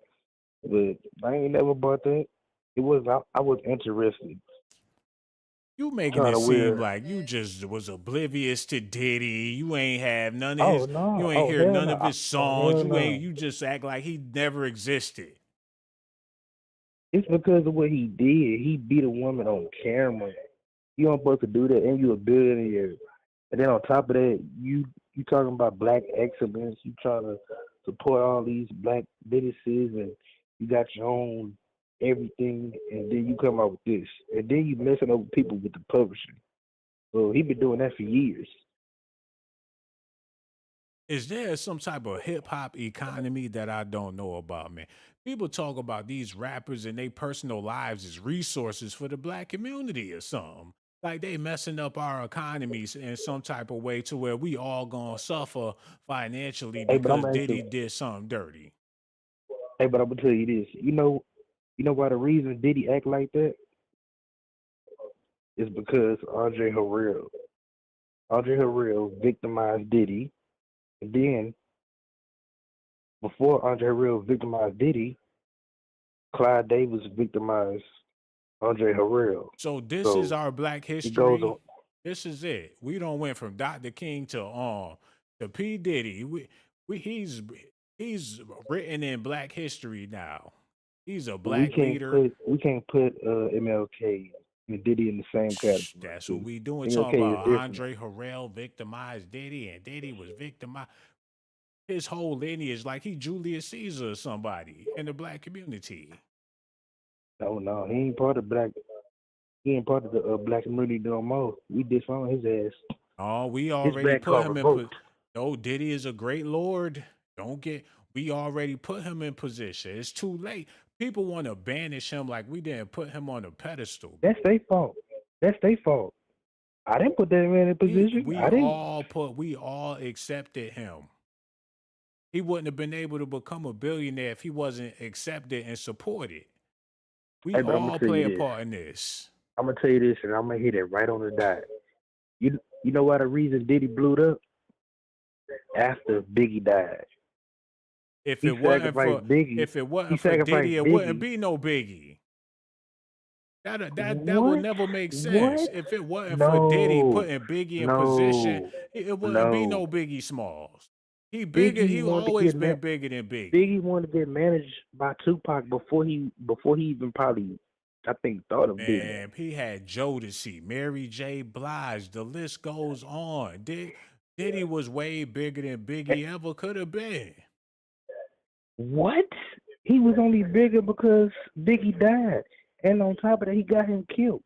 but I ain't never bought that. It was I was interested You making trying it to seem wear. like you just was oblivious to Diddy. You ain't have none of Oh his, no! you ain't Oh hear hell none no! of his Oh songs. hell no! You just act like he never existed. It's because of what he did. He beat a woman on camera. You aren't supposed to do that, and you a billionaire. And then on top of that, you talking about black excellence. You trying to support all these black businesses, and you got your own everything, and then you come out with this, and then you messing over people with the publishing. So he been doing that for years. Is there some type of hip hop economy that I don't know about, man? People talk about these rappers and their personal lives as resources for the black community or something. Like they messing up our economies in some type of way to where we all gonna suffer financially Hey, but I'm because gonna ask Diddy you. did something dirty. Hey, but I'm gonna tell you this. You know why the reason Diddy act like that is because Andre Harrell victimized Diddy, and then before Andre Harrell victimized Diddy, Clyde Davis victimized Andre Harrell. So this is So our black it goes history. on. This is it. We don't went from Dr. King to P. Diddy. He's written in black history now. He's a black leader. We can't put MLK and Diddy in the same category. That's what we doing. Talking MLK is about different. Andre Harrell victimized Diddy, and Diddy was victimized. His whole lineage, like he Julius Caesar or somebody in the black community. No, he ain't part of black. He ain't part of the black community no more. We disown his ass. Oh, we His already back put called him in. revoked. No, Diddy is a great lord. Don't get. We already put him in position. It's too late. People want to banish him like we didn't put him on a pedestal. That's their fault. That's their fault. I didn't put that man in position. We all accepted him. He wouldn't have been able to become a billionaire if he wasn't accepted and supported. We Hey, but I'm all gonna tell play you a this. part in this. I'm gonna tell you this, and I'm gonna hit it right on the dot. You know why the reason Diddy blew it up? After Biggie died. If He it wasn't for sacrificed Biggie. if it He wasn't for sacrificed Diddy, it wouldn't Biggie. be no Biggie. That would What? never make sense. What? If it wasn't for Diddy No. putting Biggie in position, it wouldn't be no No. Biggie Smalls. He bigger. He wanted to always get been bigger than Biggie. Biggie wanted to get managed by Tupac before he even probably, I think, thought of doing that. Man, he had Jodeci, Mary J. Blige. The list goes on. Diddy was way bigger than Biggie ever could have been. What? He was only bigger because Biggie died, and on top of that, he got him killed.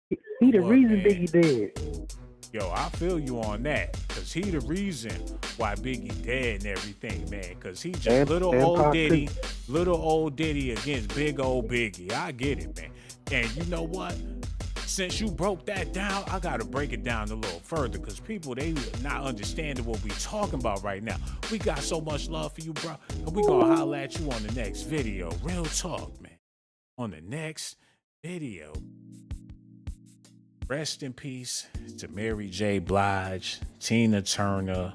He the What, reason man? Biggie dead. Yo, I feel you on that. Cause he the reason why Biggie dead and everything, man. Cause he just And little Pac old Diddy against big old Biggie. I get it, man. And you know what? Since you broke that down, I gotta break it down a little further because people, they not understanding what we talking about right now. We got so much love for you, bro. And we gonna holler at you on the next video. Real talk, man. On the next video. Rest in peace to Mary J. Blige, Tina Turner,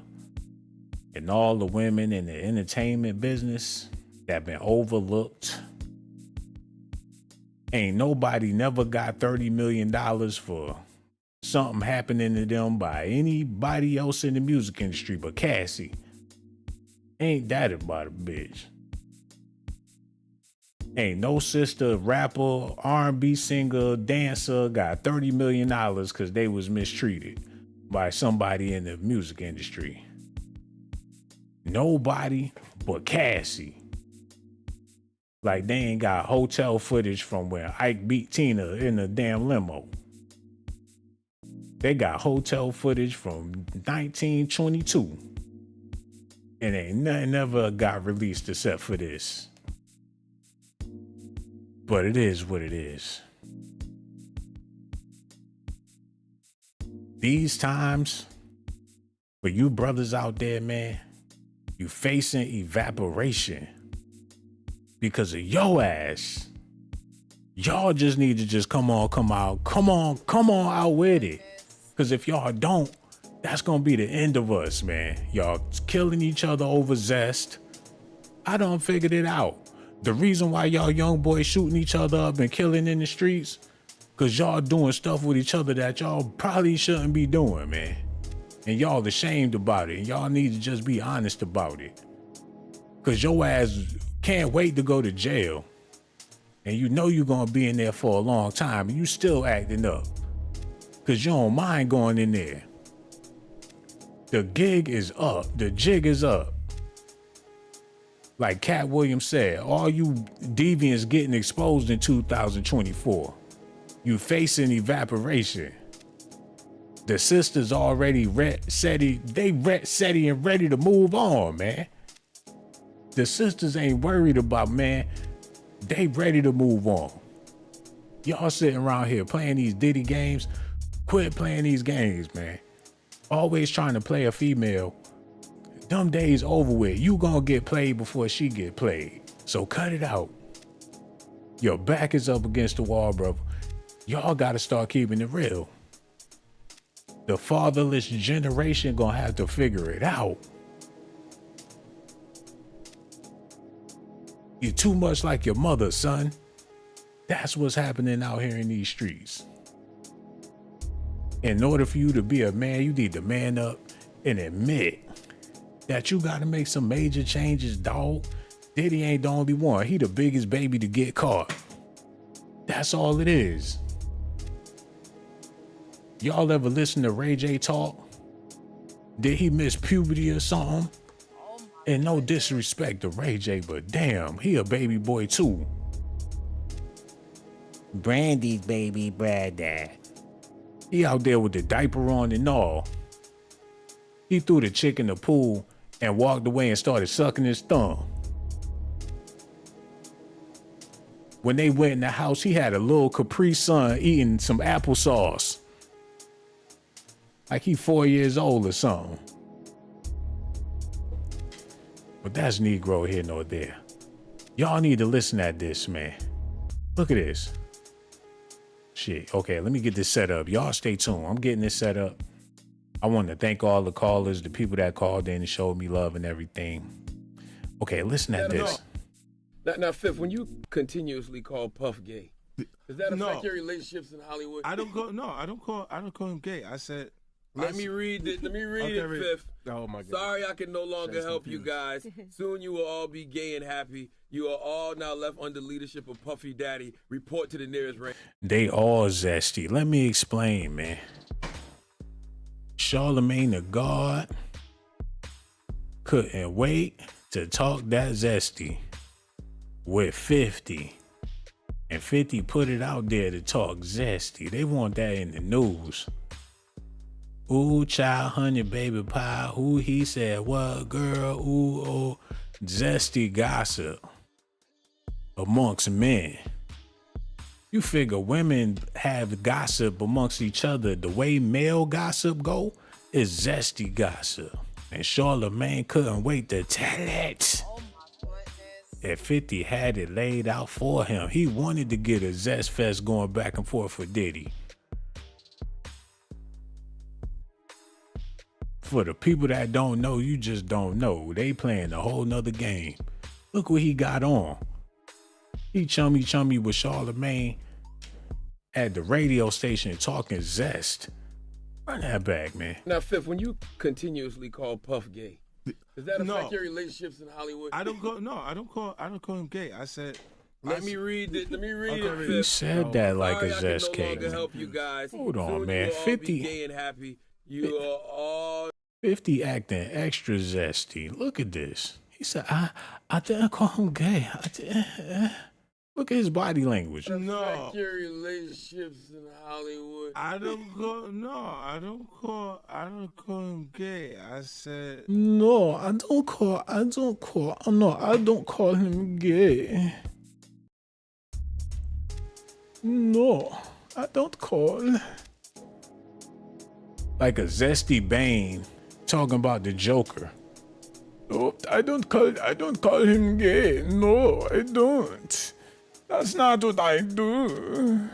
and all the women in the entertainment business that have been overlooked. Ain't nobody never got $30 million for something happening to them by anybody else in the music industry but Cassie. Ain't that about a bitch? Ain't no sister, rapper, R&B singer, dancer got $30 million because they was mistreated by somebody in the music industry. Nobody but Cassie. Like they ain't got hotel footage from where Ike beat Tina in the damn limo. They got hotel footage from 1922. And ain't nothing ever got released except for this. But it is what it is. These times, for you brothers out there, man, you facing evaporation because of your ass. Y'all just need to just come on out with it. Because if y'all don't, that's going to be the end of us, man. Y'all killing each other over zest. I done figured it out. The reason why y'all young boys shooting each other up and killing in the streets, because y'all doing stuff with each other that y'all probably shouldn't be doing, man. And y'all ashamed about it. And y'all need to just be honest about it. Because your ass can't wait to go to jail. And you know you're going to be in there for a long time. And you still acting up. Because you don't mind going in there. The gig is up. The jig is up. Like Cat Williams said, all you deviants getting exposed in 2024. You facing evaporation. The sisters already ready and ready to move on, man. The sisters ain't worried about, man. They ready to move on. Y'all sitting around here playing these Diddy games. Quit playing these games, man. Always trying to play a female. Them days over with. You gonna get played before she get played. So cut it out. Your back is up against the wall, bro. Y'all gotta start keeping it real. The fatherless generation gonna have to figure it out. You're too much like your mother, son. That's what's happening out here in these streets. In order for you to be a man, you need to man up and admit that you gotta make some major changes, dog. Diddy ain't the only one. He the biggest baby to get caught. That's all it is. Y'all ever listen to Ray J talk? Did he miss puberty or something? And no disrespect to Ray J, but damn, he a baby boy too. Brandy's baby brother. He out there with the diaper on and all. He threw the chick in the pool and walked away and started sucking his thumb. When they went in the house, he had a little Capri Sun eating some applesauce. Like he 4 years old or something. But that's Negro here nor there. Y'all need to listen at this, man. Look at this. Shit, okay, let me get this set up. Y'all stay tuned. I'm getting this set up. I want to thank all the callers, the people that called in and showed me love and everything. Okay, listen at this. Now, Fifth, when you continuously call Puff gay, does that affect your relationships in Hollywood? I don't call him gay. I said. Let me read it, Fifth. Oh my God. Sorry I can no longer help you guys. Soon you will all be gay and happy. You are all now left under leadership of Puffy Daddy. Report to the nearest range. They all zesty. Let me explain, man. Charlemagne the God couldn't wait to talk that zesty with 50. And 50 put it out there to talk zesty. They want that in the news. Ooh, child, honey, baby pie. Ooh, he said, what, girl? Ooh, oh, zesty gossip amongst men. You figure women have gossip amongst each other. The way male gossip go is zesty gossip. And Charlemagne couldn't wait to tell it. And 50 had it laid out for him. He wanted to get a zest fest going back and forth for Diddy. For the people that don't know, you just don't know. They playing a whole nother game. Look what he got on. He chummy with Charlemagne at the radio station talking zest. Run that back, man. Now, Fifth, when you continuously call Puff gay, does that affect your relationships in Hollywood? I don't call him gay. I said. Let me read it, Fifth. You said that like a zest cake. cake. No help you guys. Hold on, Soon man. You will all 50 be gay and happy. You are all 50 acting extra zesty. Look at this. He said, I didn't call him gay. Look at his body language. affect your relationships in Hollywood. I don't call him gay. I said No, I don't call him gay. No, I don't call. Like a zesty Bane talking about the Joker. No, I don't call him gay. No, I don't. That's not what I do.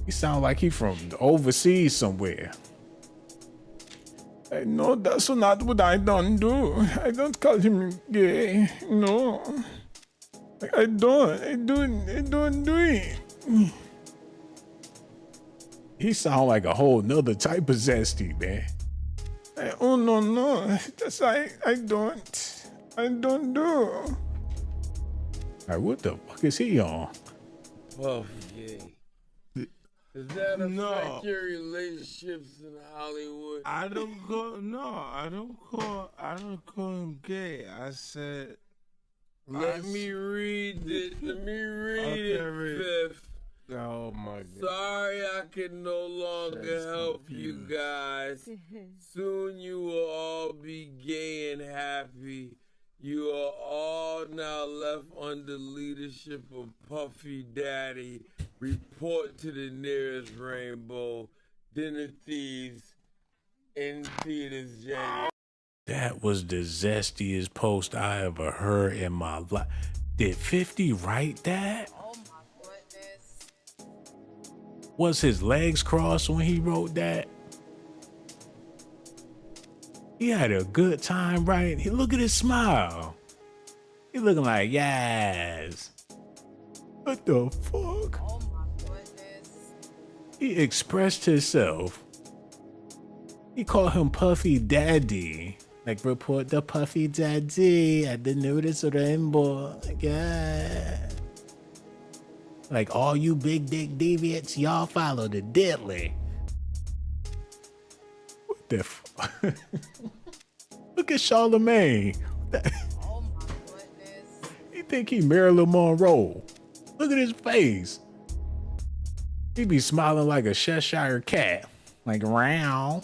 He sound like he from overseas somewhere. No, that's not what I don't do. I don't call him gay. No. I don't do it. He sound like a whole nother type of zesty, man. Oh no. That's I don't do. Alright, what the fuck is he on? Puff gay. Does that affect your relationships in Hollywood? I don't call him gay. I said Let me read it, Fifth. Oh my God. Sorry I can no longer help you guys. Soon you will all be gay and happy. You are all now left under leadership of Puffy Daddy. Report to the nearest rainbow. Dinner thieves in theaters, January. That was the zestiest post I ever heard in my life. Did 50 write that? Oh my goodness. Was his legs crossed when he wrote that? He had a good time writing. Look at his smile. He looking like, yes. What the fuck? Oh my goodness. He expressed himself. He called him Puffy Daddy. Like, report the Puffy Daddy at the nudist rainbow. Yeah. Like, all you big dick deviants, y'all follow the deadly. What the fuck? Look at Charlamagne. Oh my goodness. He think he Marilyn Monroe. Look at his face. He be smiling like a Cheshire cat. Like, round.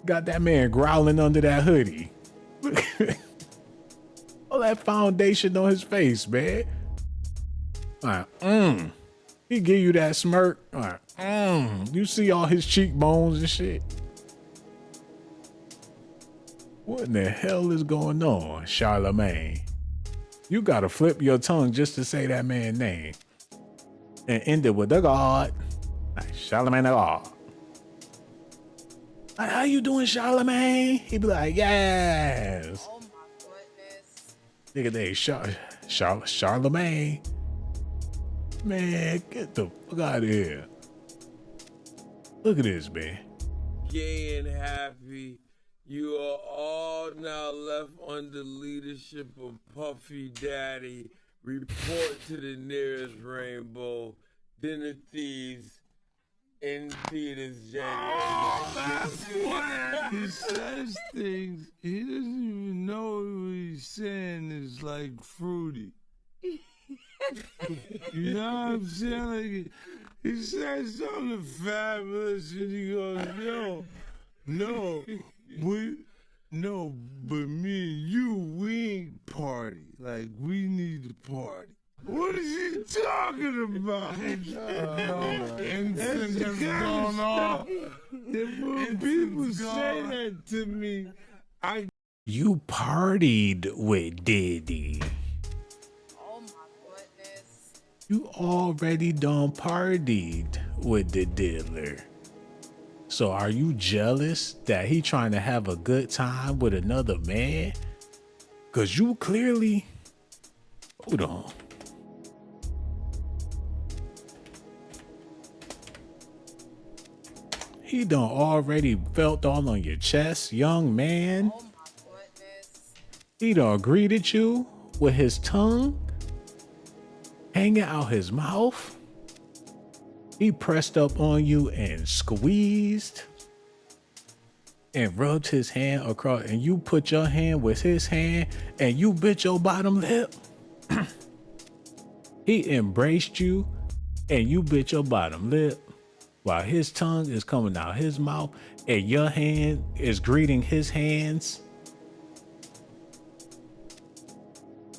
Got that man growling under that hoodie. Look. All that foundation on his face, man. Like, He give you that smirk. Like, You see all his cheekbones and shit. What in the hell is going on, Charlamagne? You gotta flip your tongue just to say that man's name. And end it with the God. Like, Charlamagne the God. Like, how you doing, Charlamagne? He be like, yes. Oh my goodness. Nigga, they Charlamagne. Man, get the fuck out of here. Look at this, man. Gay and happy. You are all now left under leadership of Puffy Daddy. Report to the nearest rainbow. Dinner thieves in theaters, January. He says things, he doesn't even know what he's saying is like fruity. You know what I'm saying? Like, he says something fabulous and he goes, no, but me and you, we ain't party. Like, we need to party. What is he talking about? And that's going on. When people say that to me, You partied with Diddy. Oh my goodness. You already done partied with the diddler. So are you jealous that he trying to have a good time with another man? Cause you clearly, hold on. He done already felt all on your chest, young man. Oh my goodness. He done greeted you with his tongue hanging out his mouth. He pressed up on you and squeezed and rubbed his hand across, and you put your hand with his hand and you bit your bottom lip. He embraced you and you bit your bottom lip while his tongue is coming out his mouth and your hand is greeting his hands.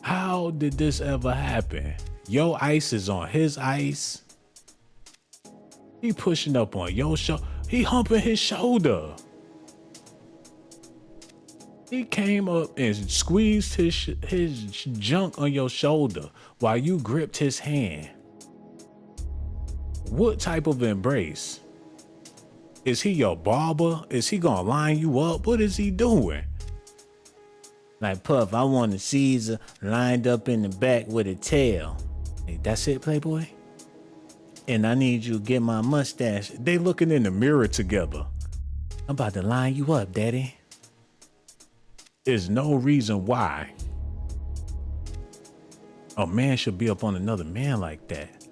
How did this ever happen? Your ice is on his ice. He pushing up on your shoulder. He humping his shoulder. He came up and squeezed his junk on your shoulder while you gripped his hand. What type of embrace? Is he your barber? Is he gonna line you up? What is he doing? Like, Puff, I want a Caesar lined up in the back with a tail. Hey, that's it, Playboy? And I need you to get my mustache. They looking in the mirror together. I'm about to line you up, Daddy. There's no reason why a man should be up on another man like that.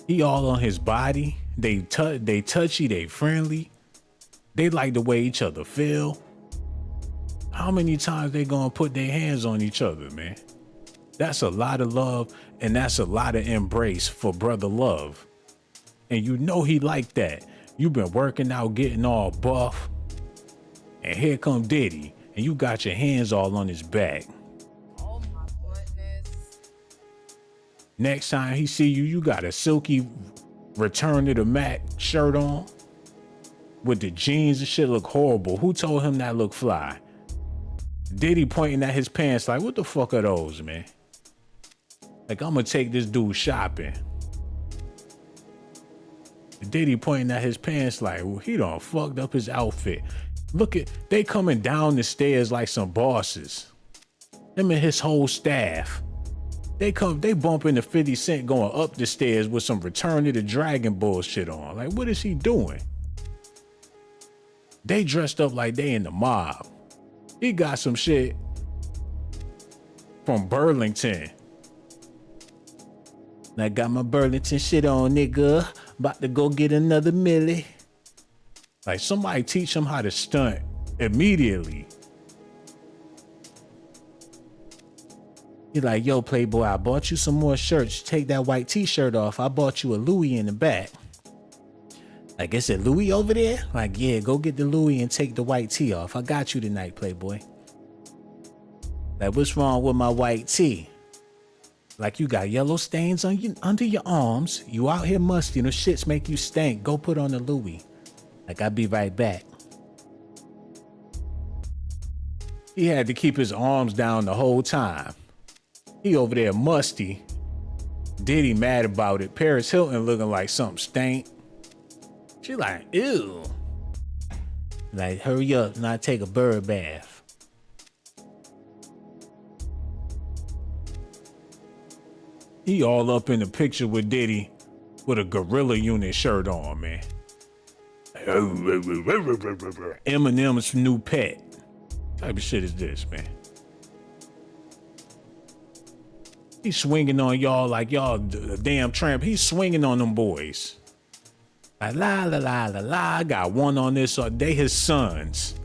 He all on his body. They touchy, they friendly. They like the way each other feel. How many times they gonna put their hands on each other, man? That's a lot of love, and that's a lot of embrace for brother love. And you know he like that. You've been working out, getting all buff, and here come Diddy, and you got your hands all on his back. Oh my goodness. Next time he see you, you got a silky Return to the Mac shirt on with the jeans and shit look horrible. Who told him that look fly? Diddy pointing at his pants like, what the fuck are those, man? Like, I'm gonna take this dude shopping. Diddy pointing at his pants like, well, he done fucked up his outfit. Look at, they coming down the stairs like some bosses. Him and his whole staff. They bump into 50 Cent going up the stairs with some Return to the Dragon bullshit on. Like, what is he doing? They dressed up like they in the mob. He got some shit from Burlington. I got my Burlington shit on, nigga. About to go get another milli. Like, somebody teach him how to stunt immediately. He like, yo, Playboy, I bought you some more shirts. Take that white t-shirt off. I bought you a Louis in the back. Like, is it Louis over there? Like, yeah, go get the Louis and take the white tee off. I got you tonight, Playboy. Like, what's wrong with my white tee? Like, you got yellow stains on you, under your arms. You out here musty and the shits make you stink. Go put on the Louis. Like, I'll be right back. He had to keep his arms down the whole time. He over there musty. Diddy mad about it. Paris Hilton looking like something stank. She like, ew. Like, hurry up and I take a bird bath. He all up in the picture with Diddy with a Gorilla Unit shirt on, man. Eminem's new pet. What type of shit is this, man? He's swinging on y'all like y'all a damn tramp. He's swinging on them boys. Like, la, la, la, la, la. I got one on this. They his sons.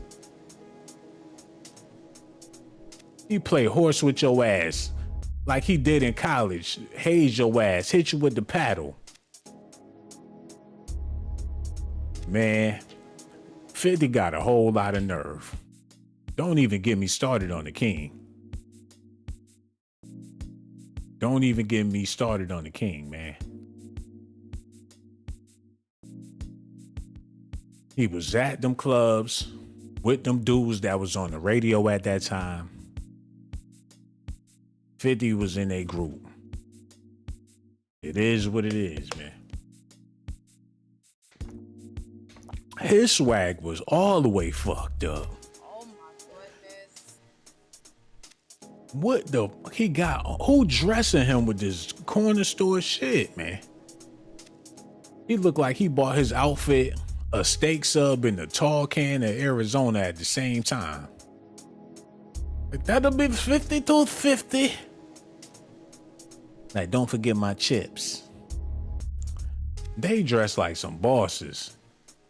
He play horse with your ass like he did in college. Haze your ass. Hit you with the paddle. Man, 50 got a whole lot of nerve. Don't even get me started on the king. Don't even get me started on the king, man. He was at them clubs with them dudes that was on the radio at that time. 50 was in a group. It is what it is, man. His swag was all the way fucked up. Oh my goodness. What the, he got, who dressing him with this corner store shit, man? He looked like he bought his outfit a steak sub in the tall can of Arizona at the same time. Like, that'll be 50 to 50. Like, don't forget my chips. They dress like some bosses.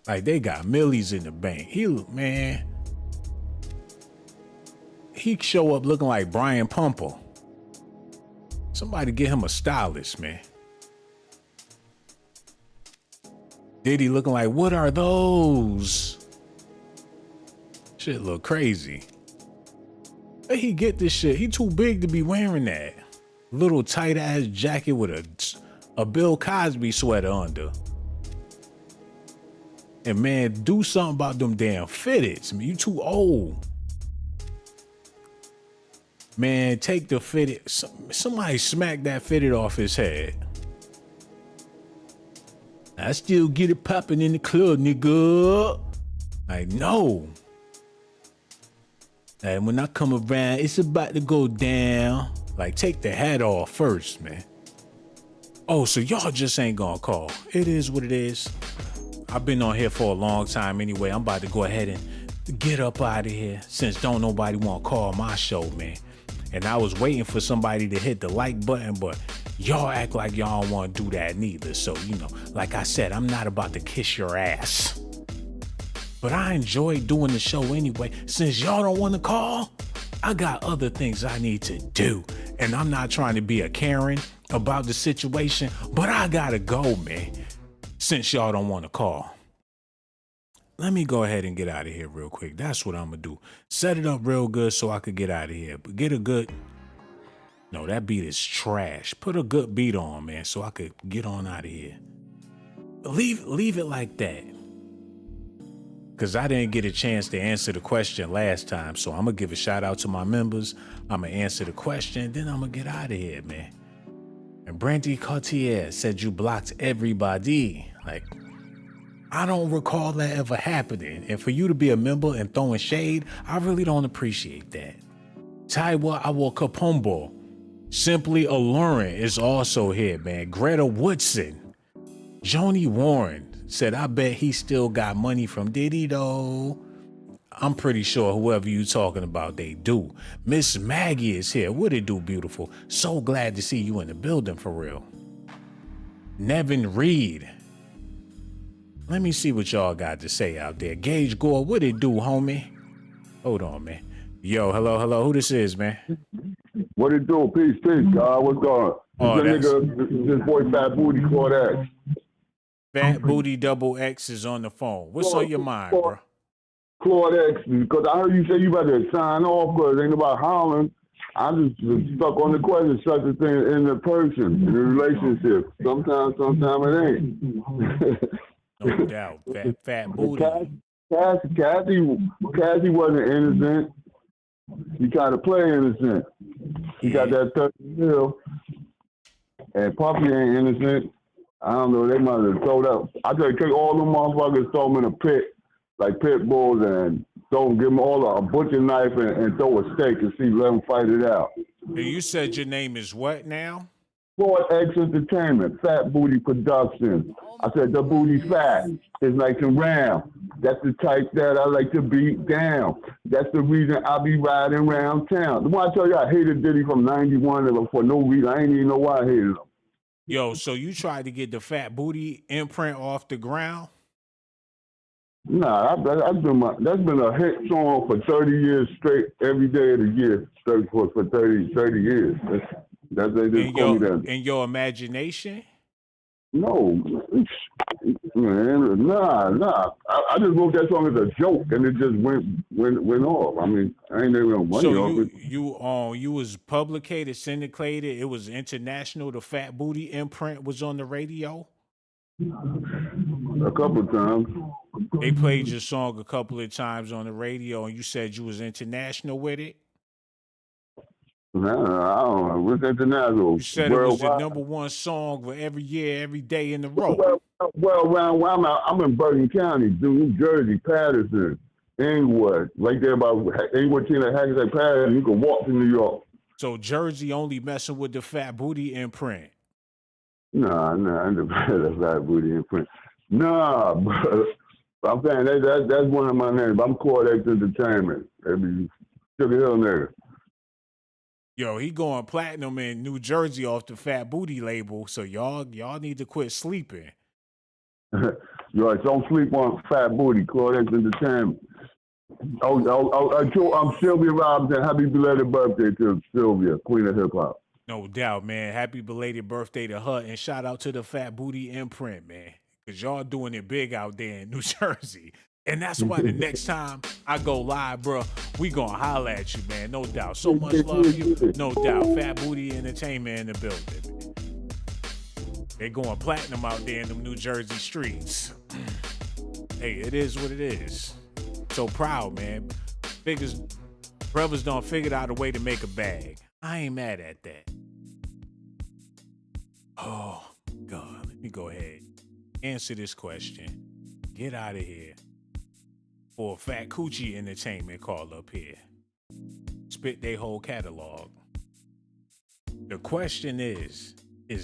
Like, they got millies in the bank. Man, he show up looking like Brian Pumper. Somebody get him a stylist, man. Diddy looking like, what are those? Shit look crazy. Where he get this shit? He too big to be wearing that. Little tight ass jacket with a Bill Cosby sweater under. And man, do something about them damn fitteds. I mean, you too old. Man, take the fitted. Somebody smack that fitted off his head. I still get it popping in the club, nigga. Like, no. And when I come around, it's about to go down. Like, take the hat off first, man. Oh, so y'all just ain't gonna call. It is what it is. I've been on here for a long time anyway. I'm about to go ahead and get up out of here since don't nobody want to call my show, man. And I was waiting for somebody to hit the like button, but y'all act like y'all don't want to do that neither. So, you know, like I said, I'm not about to kiss your ass. But I enjoy doing the show anyway. Since y'all don't want to call, I got other things I need to do. And I'm not trying to be a Karen about the situation, but I gotta go, man, since y'all don't want to call. let me go ahead and get out of here real quick. That's what I'm gonna do. Set it up real good so I could get out of here. But get a good. No, that beat is trash. Put a good beat on, man, so I could get on out of here. Leave it like that. Cause I didn't get a chance to answer the question last time. So I'm gonna give a shout out to my members. I'm gonna answer the question, then I'm gonna get out of here, man. And Brandy Cartier said you blocked everybody. Like, I don't recall that ever happening. And for you to be a member and throwing shade, I really don't appreciate that. Taiwa Awo Kapombo, Simply Alluring is also here, man. Greta Woodson, Joni Warren said, I bet he still got money from Diddy though. I'm pretty sure whoever you talking about, they do. Miss Maggie is here. What it do, beautiful? So glad to see you in the building for real. Nevin Reed. Let me see what y'all got to say out there. Gage Gore, what it do, homie? Hold on, man. Yo, hello. Who this is, man? What it do? Peace, God. What's going on? This boy Fat Booty Claude X. Fat Booty Double X is on the phone. What's on your mind, bro? Claude X, because I heard you say you about to sign off because ain't about hollering. I'm just stuck on the question, such a thing in the person, in the relationship. Sometimes it ain't. No doubt. Fat Booty. Cassie wasn't innocent. He tried to play innocent. He got that 30 mil. And Puffy ain't innocent. I don't know, they might have thrown up. I tell you, take all them motherfuckers, throw them in a pit, like pit bulls, and give them all a butcher knife and throw a steak and let them fight it out. You said your name is what now? Claude X Entertainment, Fat Booty Productions. I said the booty fat is nice and round. That's the type that I like to beat down. That's the reason I be riding around town. The one I tell you, I hated Diddy from 91 for no reason. I ain't even know why I hated him. Yo, so you tried to get the Fat Booty imprint off the ground? Nah, that's been a hit song for 30 years straight, every day of the year, for 30 years. That's they just call me that. In your imagination? No, man, nah. I just wrote that song as a joke, and it just went off. I mean, I ain't never no money off it. You was publicated, syndicated. It was international. The Fat Booty imprint was on the radio. A couple of times. They played your song a couple of times on the radio, and you said you was international with it. Nah, I don't know. What's international? You said worldwide. It was the #1 song for every year, every day in the row. Well, around where I'm in Bergen County, New Jersey, Patterson, Inglewood, right there about Inglewood, Tina, Hackensack, Patterson. You can walk to New York. So Jersey only messing with the Fat Booty imprint. Nah, the Fat Booty imprint. Nah, but I'm saying that's one of my names. I'm Claude X Entertainment. Every Sugar Hill nigga. Yo, he going platinum in New Jersey off the Fat Booty label, so y'all need to quit sleeping. Yo, don't sleep on Fat Booty, Claude X Entertainment. I'm Sylvia Robinson. Happy belated birthday to Sylvia, Queen of Hip Hop. No doubt, man. Happy belated birthday to her, and shout out to the Fat Booty imprint, man, because y'all doing it big out there in New Jersey. And that's why the next time I go live, bro, we gonna holler at you, man. No doubt. So much love to you. No doubt. Fat Booty Entertainment in the building, man. They going platinum out there in them New Jersey streets. Hey, it is what it is. So proud, man. Brothers done figured out a way to make a bag. I ain't mad at that. Oh, God. Let me go ahead. Answer this question. Get out of here. For Fat Coochie Entertainment call up here. Spit their whole catalog. The question is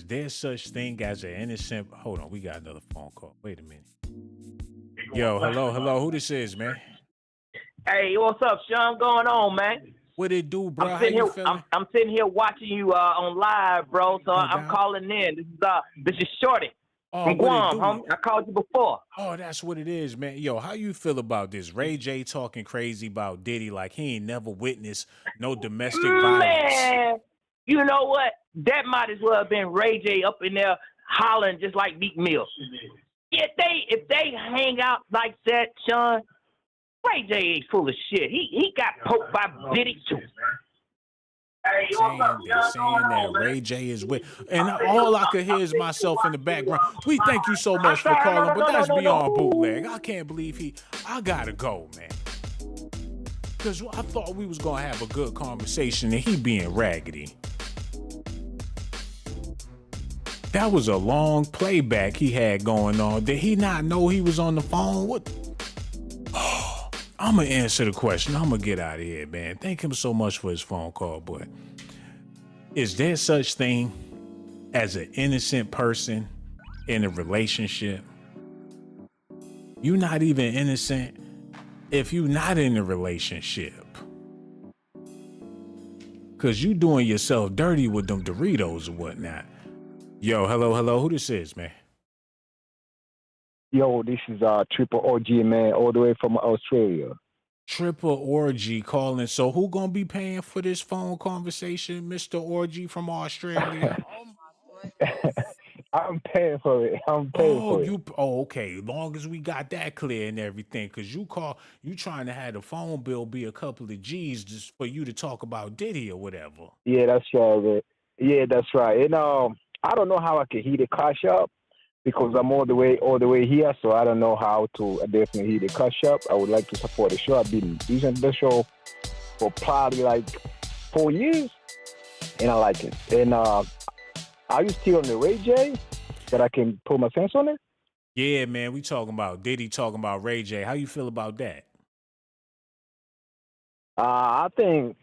there such thing as an innocent... Hold on, we got another phone call. Wait a minute. Yo, hello. Who this is, man? Hey, what's up, Sean? Going on, man? What it do, bro? I'm sitting here watching you on live, bro. So I'm calling in. This is Shorty. From Guam, homie. I called you before. Oh, that's what it is, man. Yo, how you feel about this? Ray J talking crazy about Diddy like he ain't never witnessed no domestic violence. Man, you know what? That might as well have been Ray J up in there hollering just like Meek Mill. if they hang out like that, Sean, Ray J ain't full of shit. He got poked by Diddy too. Saying that Ray J is with, and all I could hear is myself in the background. We thank you so much for calling, but that's beyond bootleg. I can't believe I gotta go, man. Because I thought we was gonna have a good conversation and he being raggedy. That was a long playback he had going on. Did he not know he was on the phone? What? Oh, I'm going to answer the question. I'm going to get out of here, man. Thank him so much for his phone call, boy. Is there such thing as an innocent person in a relationship? You're not even innocent if you're not in a relationship. Because you doing yourself dirty with them Doritos or whatnot. Yo, hello. Who this is, man? Yo, this is Triple OG, man, all the way from Australia. Triple Orgy calling. So who gonna be paying for this phone conversation, Mr. Orgy from Australia? I'm paying for it. Okay. Long as we got that clear and everything, because you trying to have the phone bill be a couple of G's just for you to talk about Diddy or whatever. Yeah, that's right. Man. Yeah, that's right. And I don't know how I can heat the cash up because I'm all the way here, so I don't know how to definitely heat the cash up. I would like to support the show. I've been using the show for probably like 4 years, and I like it. And are you still on the Ray J that I can put my sense on it? Yeah, man, we talking about Diddy, talking about Ray J. How you feel about that? I think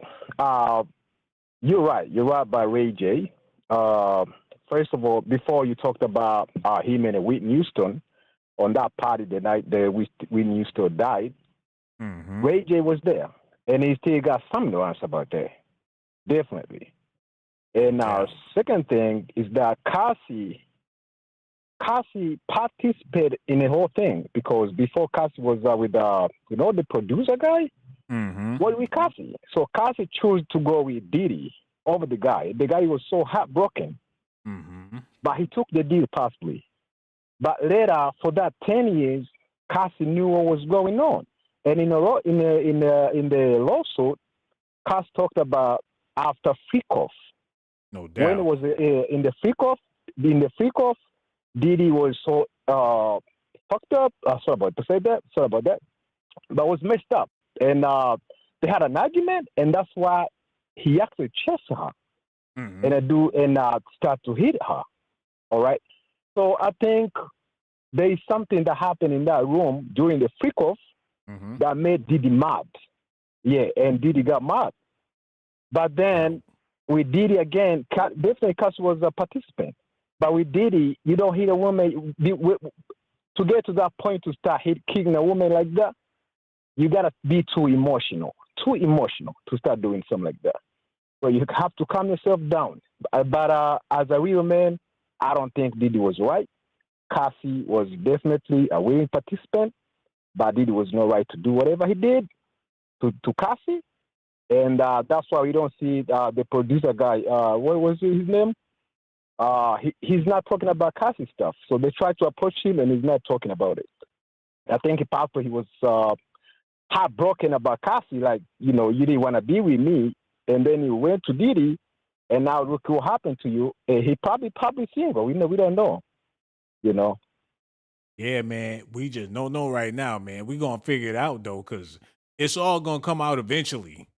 you're right. You're right by Ray J. First of all, before you talked about him and Whitney Houston on that party the night that Whitney Houston died, Ray J was there, and he still got some nuance about that, definitely. And second thing is that Cassie participated in the whole thing because before Cassie was with the producer guy, was with Cassie. So Cassie chose to go with Diddy over the guy. The guy was so heartbroken. But he took the deal possibly. But later, for that 10 years, Cassie knew what was going on. And in the lawsuit, Cass talked about after freak-off. No doubt. When it was in the freak-off, Diddy was so fucked up. Sorry about that. But was messed up. And they had an argument, and that's why he actually chased her. And start to hit her. All right. So I think there is something that happened in that room during the freak-off that made Diddy mad. Yeah, and Diddy got mad. But then with Diddy again, definitely Cass was a participant. But with Diddy, you don't hit a woman. To get to that point to start kicking a woman like that, you got to be too emotional to start doing something like that. So you have to calm yourself down. But as a real man, I don't think Diddy was right. Cassie was definitely a willing participant, but Diddy was not right to do whatever he did to Cassie. And that's why we don't see the producer guy, what was his name? He's not talking about Cassie stuff. So they tried to approach him, and he's not talking about it. I think after he was heartbroken about Cassie, like, you didn't want to be with me. And then he went to Diddy, and now look what happened to you. He probably single. We don't know. Yeah, man. We just don't know right now, man. We gonna figure it out though, because it's all gonna come out eventually.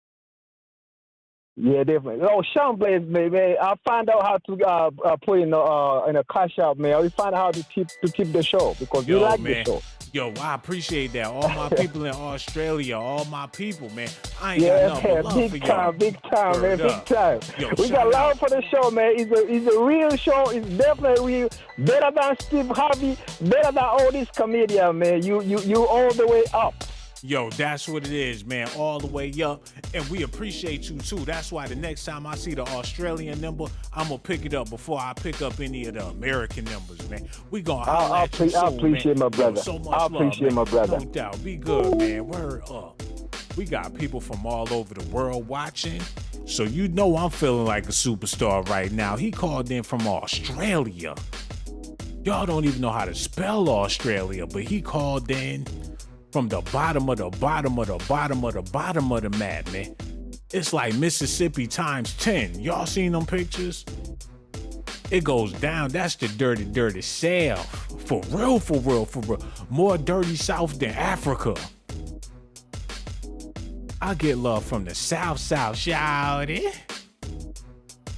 Yeah, definitely. Oh, Sean Blaze, man. I find out how to put in a cash out, man. We find out how to keep the show because we like the show. Yo, I appreciate that. All my people in Australia, all my people, man. I ain't got nothing but love for y'all. Big time, man. Big time. Yo, we got love for the show, man. It's a real show. It's definitely real. Better than Steve Harvey. Better than all these comedians, man. You all the way up. Yo, that's what it is, man. All the way up. And we appreciate you, too. That's why the next time I see the Australian number, I'm going to pick it up before I pick up any of the American numbers, man. We going to holler at you soon, I appreciate my brother. So much I appreciate love, my brother. No doubt. Be good, man. Word up. We got people from all over the world watching. So you know I'm feeling like a superstar right now. He called in from Australia. Y'all don't even know how to spell Australia, but he called in from the bottom of the bottom of the bottom of the bottom of the map, man. It's like Mississippi times 10. Y'all seen them pictures? It goes down. That's the dirty, dirty South. For real, for real, for real. More dirty South than Africa. I get love from the South, shouty.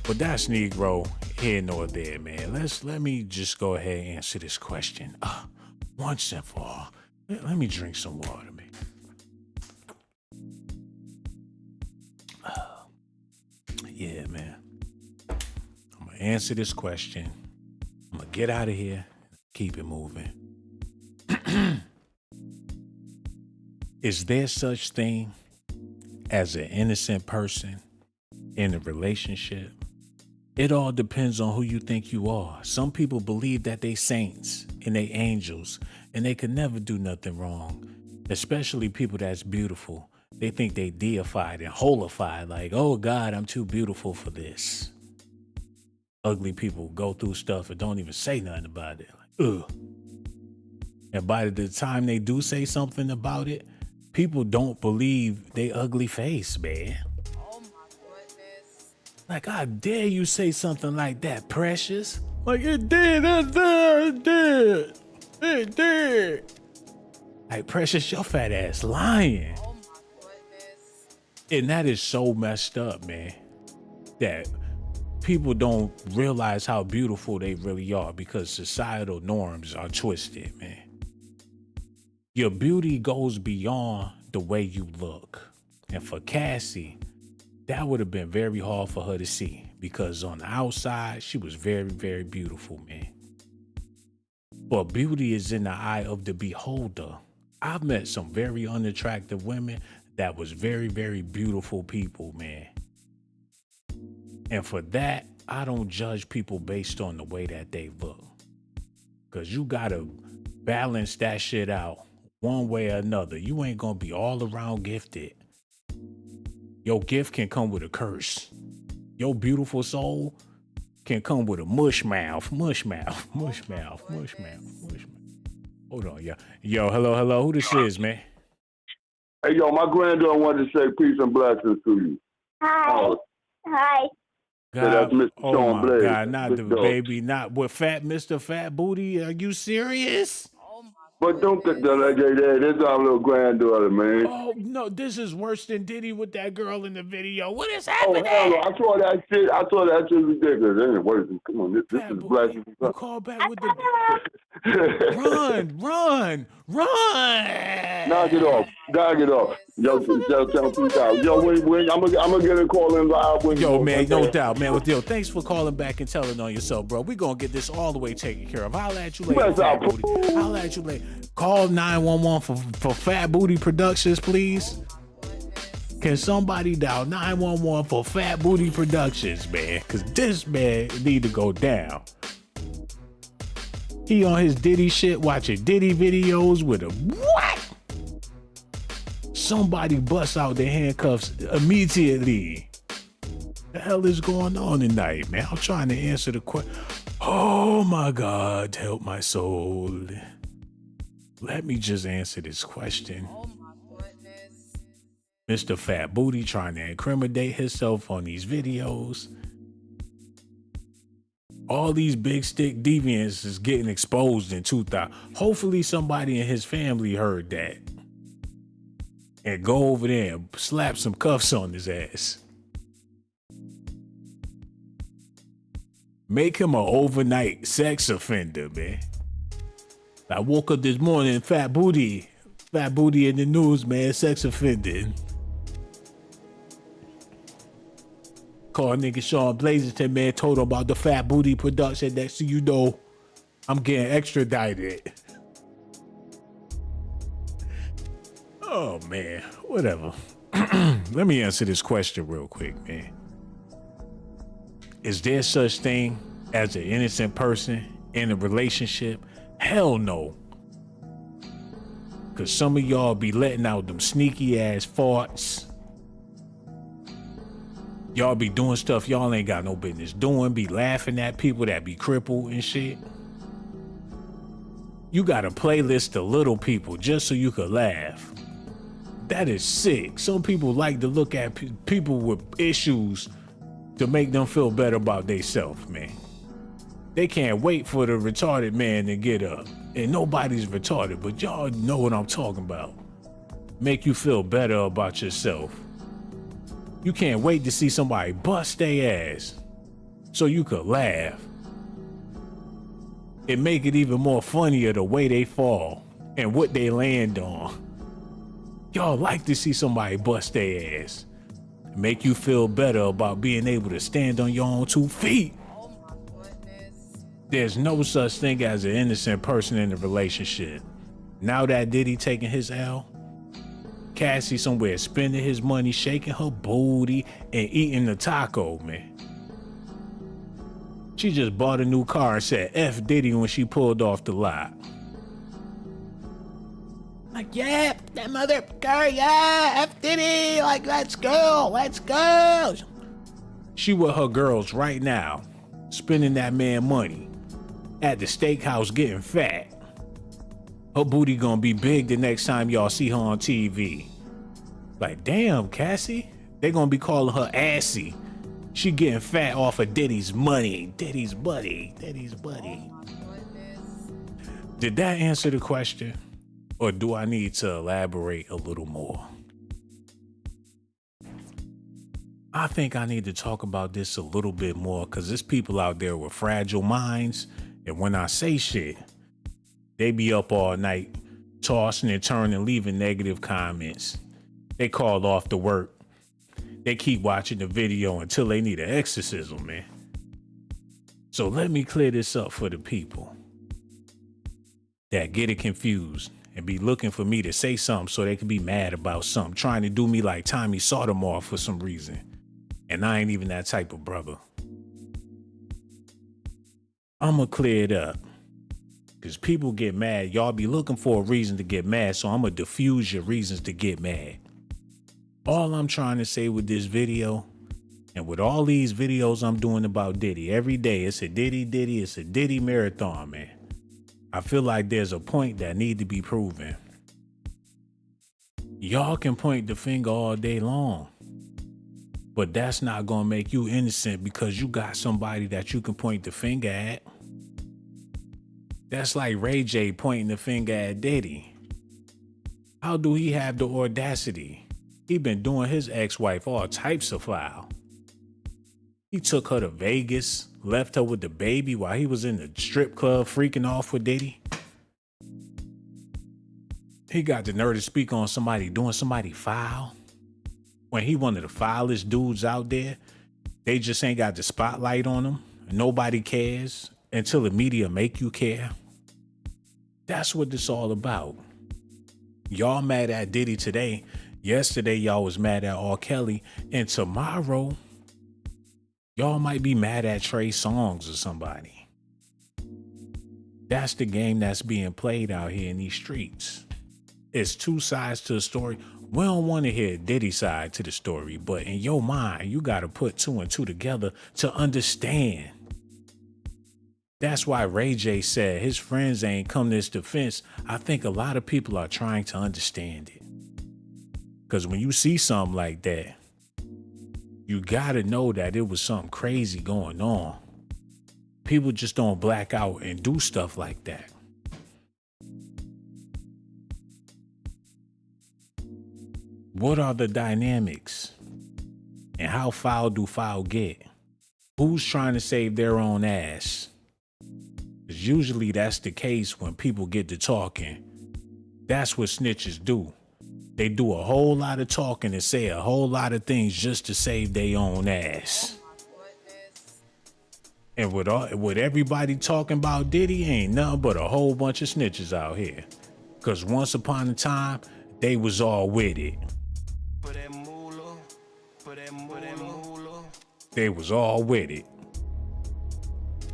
But that's Negro here nor there, man. Let me just go ahead and answer this question. Once and for all. Let me drink some water, man. Yeah, man. I'm gonna answer this question. I'm gonna get out of here. Keep it moving. Is there such thing as an innocent person in a relationship? It all depends on who you think you are. Some people believe that they saints and they angels and they could never do nothing wrong, especially people that's beautiful. They think they deified and holified, like, oh God, I'm too beautiful for this. Ugly people go through stuff and don't even say nothing about it. Like, ugh. And by the time they do say something about it, people don't believe they ugly face, man. Like, I dare you say something like that, Precious. Like, it did. Like, Precious, your fat ass lying. And that is so messed up, man. That people don't realize how beautiful they really are because societal norms are twisted, man. Your beauty goes beyond the way you look. And for Cassie, that would have been very hard for her to see because on the outside, she was very, very beautiful, man. But beauty is in the eye of the beholder. I've met some very unattractive women that was very, very beautiful people, man. And for that, I don't judge people based on the way that they look. Because you got to balance that shit out one way or another. You ain't going to be all around gifted. Your gift can come with a curse. Your beautiful soul can come with a mush mouth. Hold on, yo, hello, who this is, man? Hey, yo, my granddaughter wanted to say peace and blessings to you. Hi. Hi. So that's Mr. Oh Sean my Blaze. God, not the Dog. baby, not with Mr. Fat Booty. Are you serious? But don't get that like that. This is our little granddaughter, man. Oh no, this is worse than Diddy with that girl in the video. What is Oh, happening? hell no. I saw that shit. Ridiculous. It ain't worse. Come on, this is blessings. You call back with the run. Knock it off. Yo, tell peace out. Yo, wait. I'm gonna get a call in live. Yo, man, no doubt, man. Yo, thanks for calling back and telling on yourself, bro. We gonna get this all the way taken care of. Holla at you later, Fat Booty. Holla at you later. Call 911 for Fat Booty Productions, please. Can somebody dial 911 for Fat Booty Productions, man? Because this man need to go down. He on his Diddy shit, watching Diddy videos with a what? Somebody bust out their handcuffs immediately. The hell is going on tonight, man? I'm trying to answer the question. Oh my God, help my soul. Let me just answer this question. Mr. Fat Booty trying to incriminate himself on these videos. All these big stick deviants is getting exposed in 2000. Hopefully somebody in his family heard that and go over there and slap some cuffs on his ass. Make him an overnight sex offender, man. I woke up this morning, Fat Booty in the news, man, sex offending. Call nigga Sean Blazington, man, told him about the Fat Booty production. Next thing you know, I'm getting extradited. Oh, man, whatever. Let me answer this question real quick, man. Is there such thing as an innocent person in a relationship? Hell no. Cause some of y'all be letting out them sneaky ass farts. Y'all be doing stuff y'all ain't got no business doing, be laughing at people that be crippled and shit. You got a playlist of little people just so you could laugh. That is sick. Some people like to look at people with issues to make them feel better about themselves, man. They can't wait for the retarded man to get up. And nobody's retarded, but y'all know what I'm talking about. Make you feel better about yourself. You can't wait to see somebody bust their ass so you could laugh. It make it even more funnier the way they fall and what they land on. Y'all like to see somebody bust their ass. Make you feel better about being able to stand on your own 2 feet. There's no such thing as an innocent person in a relationship. Now that Diddy taking his L, Cassie somewhere spending his money, shaking her booty, and eating the taco, man. She just bought a new car and said F Diddy when she pulled off the lot. Like, yeah, that mother girl, yeah, F Diddy, like, let's go, let's go. She with her girls right now, spending that man money at the steakhouse getting fat. Her booty gonna be big the next time y'all see her on TV. Like, damn, Cassie, they gonna be calling her assy. She getting fat off of Diddy's money. Diddy's buddy. Did that answer the question? Or do I need to elaborate a little more? I think I need to talk about this a little bit more because there's people out there with fragile minds. And when I say shit, they be up all night, tossing and turning, leaving negative comments. They call off to work. They keep watching the video until they need an exorcism, man. So let me clear this up for the people that get it confused and be looking for me to say something so they can be mad about something, trying to do me like Tommy Sotomayor for some reason. And I ain't even that type of brother. I'ma clear it up. Cause people get mad. Y'all be looking for a reason to get mad, so I'ma diffuse your reasons to get mad. All I'm trying to say with this video, and with all these videos I'm doing about Diddy, every day it's a Diddy, it's a Diddy marathon, man. I feel like there's a point that need to be proven. Y'all can point the finger all day long, but that's not gonna make you innocent because you got somebody that you can point the finger at. That's like Ray J pointing the finger at Diddy. How do he have the audacity? He been doing his ex-wife all types of foul. He took her to Vegas, left her with the baby while he was in the strip club freaking off with Diddy. He got the nerve to speak on somebody doing somebody foul. When he one of the foulest dudes out there, they just ain't got the spotlight on him. Nobody cares until the media make you care. That's what this all about. Y'all mad at Diddy today. Yesterday, y'all was mad at R. Kelly. And tomorrow, y'all might be mad at Trey Songz or somebody. That's the game that's being played out here in these streets. It's two sides to the story. We don't want to hear Diddy's side to the story, but in your mind, you got to put 2 and 2 together to understand. That's why Ray J said his friends ain't come to his defense. I think a lot of people are trying to understand it. Because when you see something like that, you got to know that it was something crazy going on. People just don't black out and do stuff like that. What are the dynamics? And how foul do foul get? Who's trying to save their own ass? Because usually that's the case when people get to talking. That's what snitches do. They do a whole lot of talking and say a whole lot of things just to save their own ass. And with everybody talking about Diddy, ain't nothing but a whole bunch of snitches out here. Because once upon a time, they was all with it. They was all with it.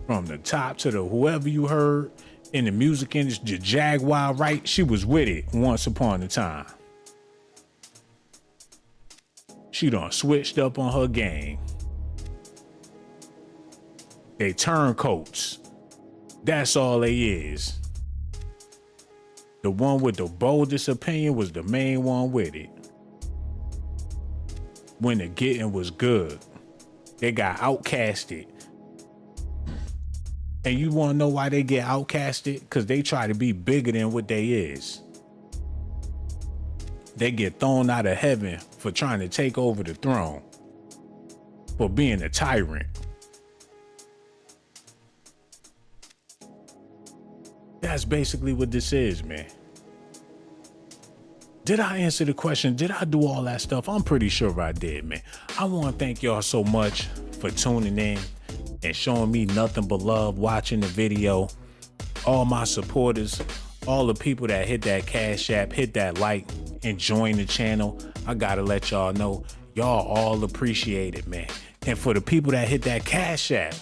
From the top to the whoever you heard in the music industry, Jaguar, right? She was with it once upon a time. She done switched up on her game. They turncoats. That's all they is. The one with the boldest opinion was the main one with it. When the getting was good, they got outcasted. And you want to know why they get outcasted? Because they try to be bigger than what they is. They get thrown out of heaven for trying to take over the throne, for being a tyrant. That's basically what this is, man. Did I answer the question? Did I do all that stuff? I'm pretty sure I did, man. I want to thank y'all so much for tuning in and showing me nothing but love watching the video. All my supporters, all the people that hit that Cash App, hit that like, and join the channel. I gotta let y'all know, y'all all appreciate it, man. And for the people that hit that Cash App,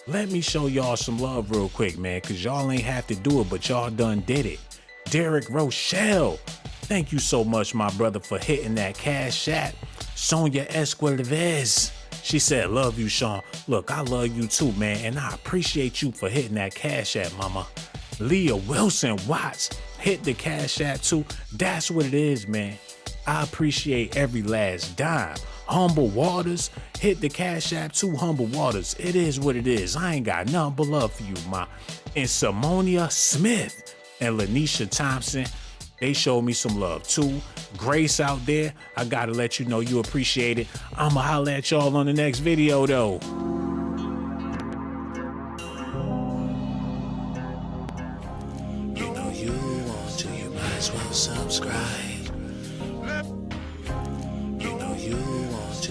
let me show y'all some love real quick, man, because y'all ain't have to do it, but y'all done did it. Derek Rochelle, thank you so much, my brother, for hitting that Cash App. Sonia Esquives, she said, love you, Sean. Look, I love you too, man, and I appreciate you for hitting that Cash App, mama. Leah Wilson Watts hit the Cash App too. That's what it is, man. I appreciate every last dime. Humble Waters hit the Cash App too. Humble Waters, it is what it is. I ain't got nothing but love for you, ma. And Simonia Smith and Lanisha Thompson, they showed me some love too. Grace out there, I gotta let you know you appreciate it. I'ma holler at y'all on the next video though.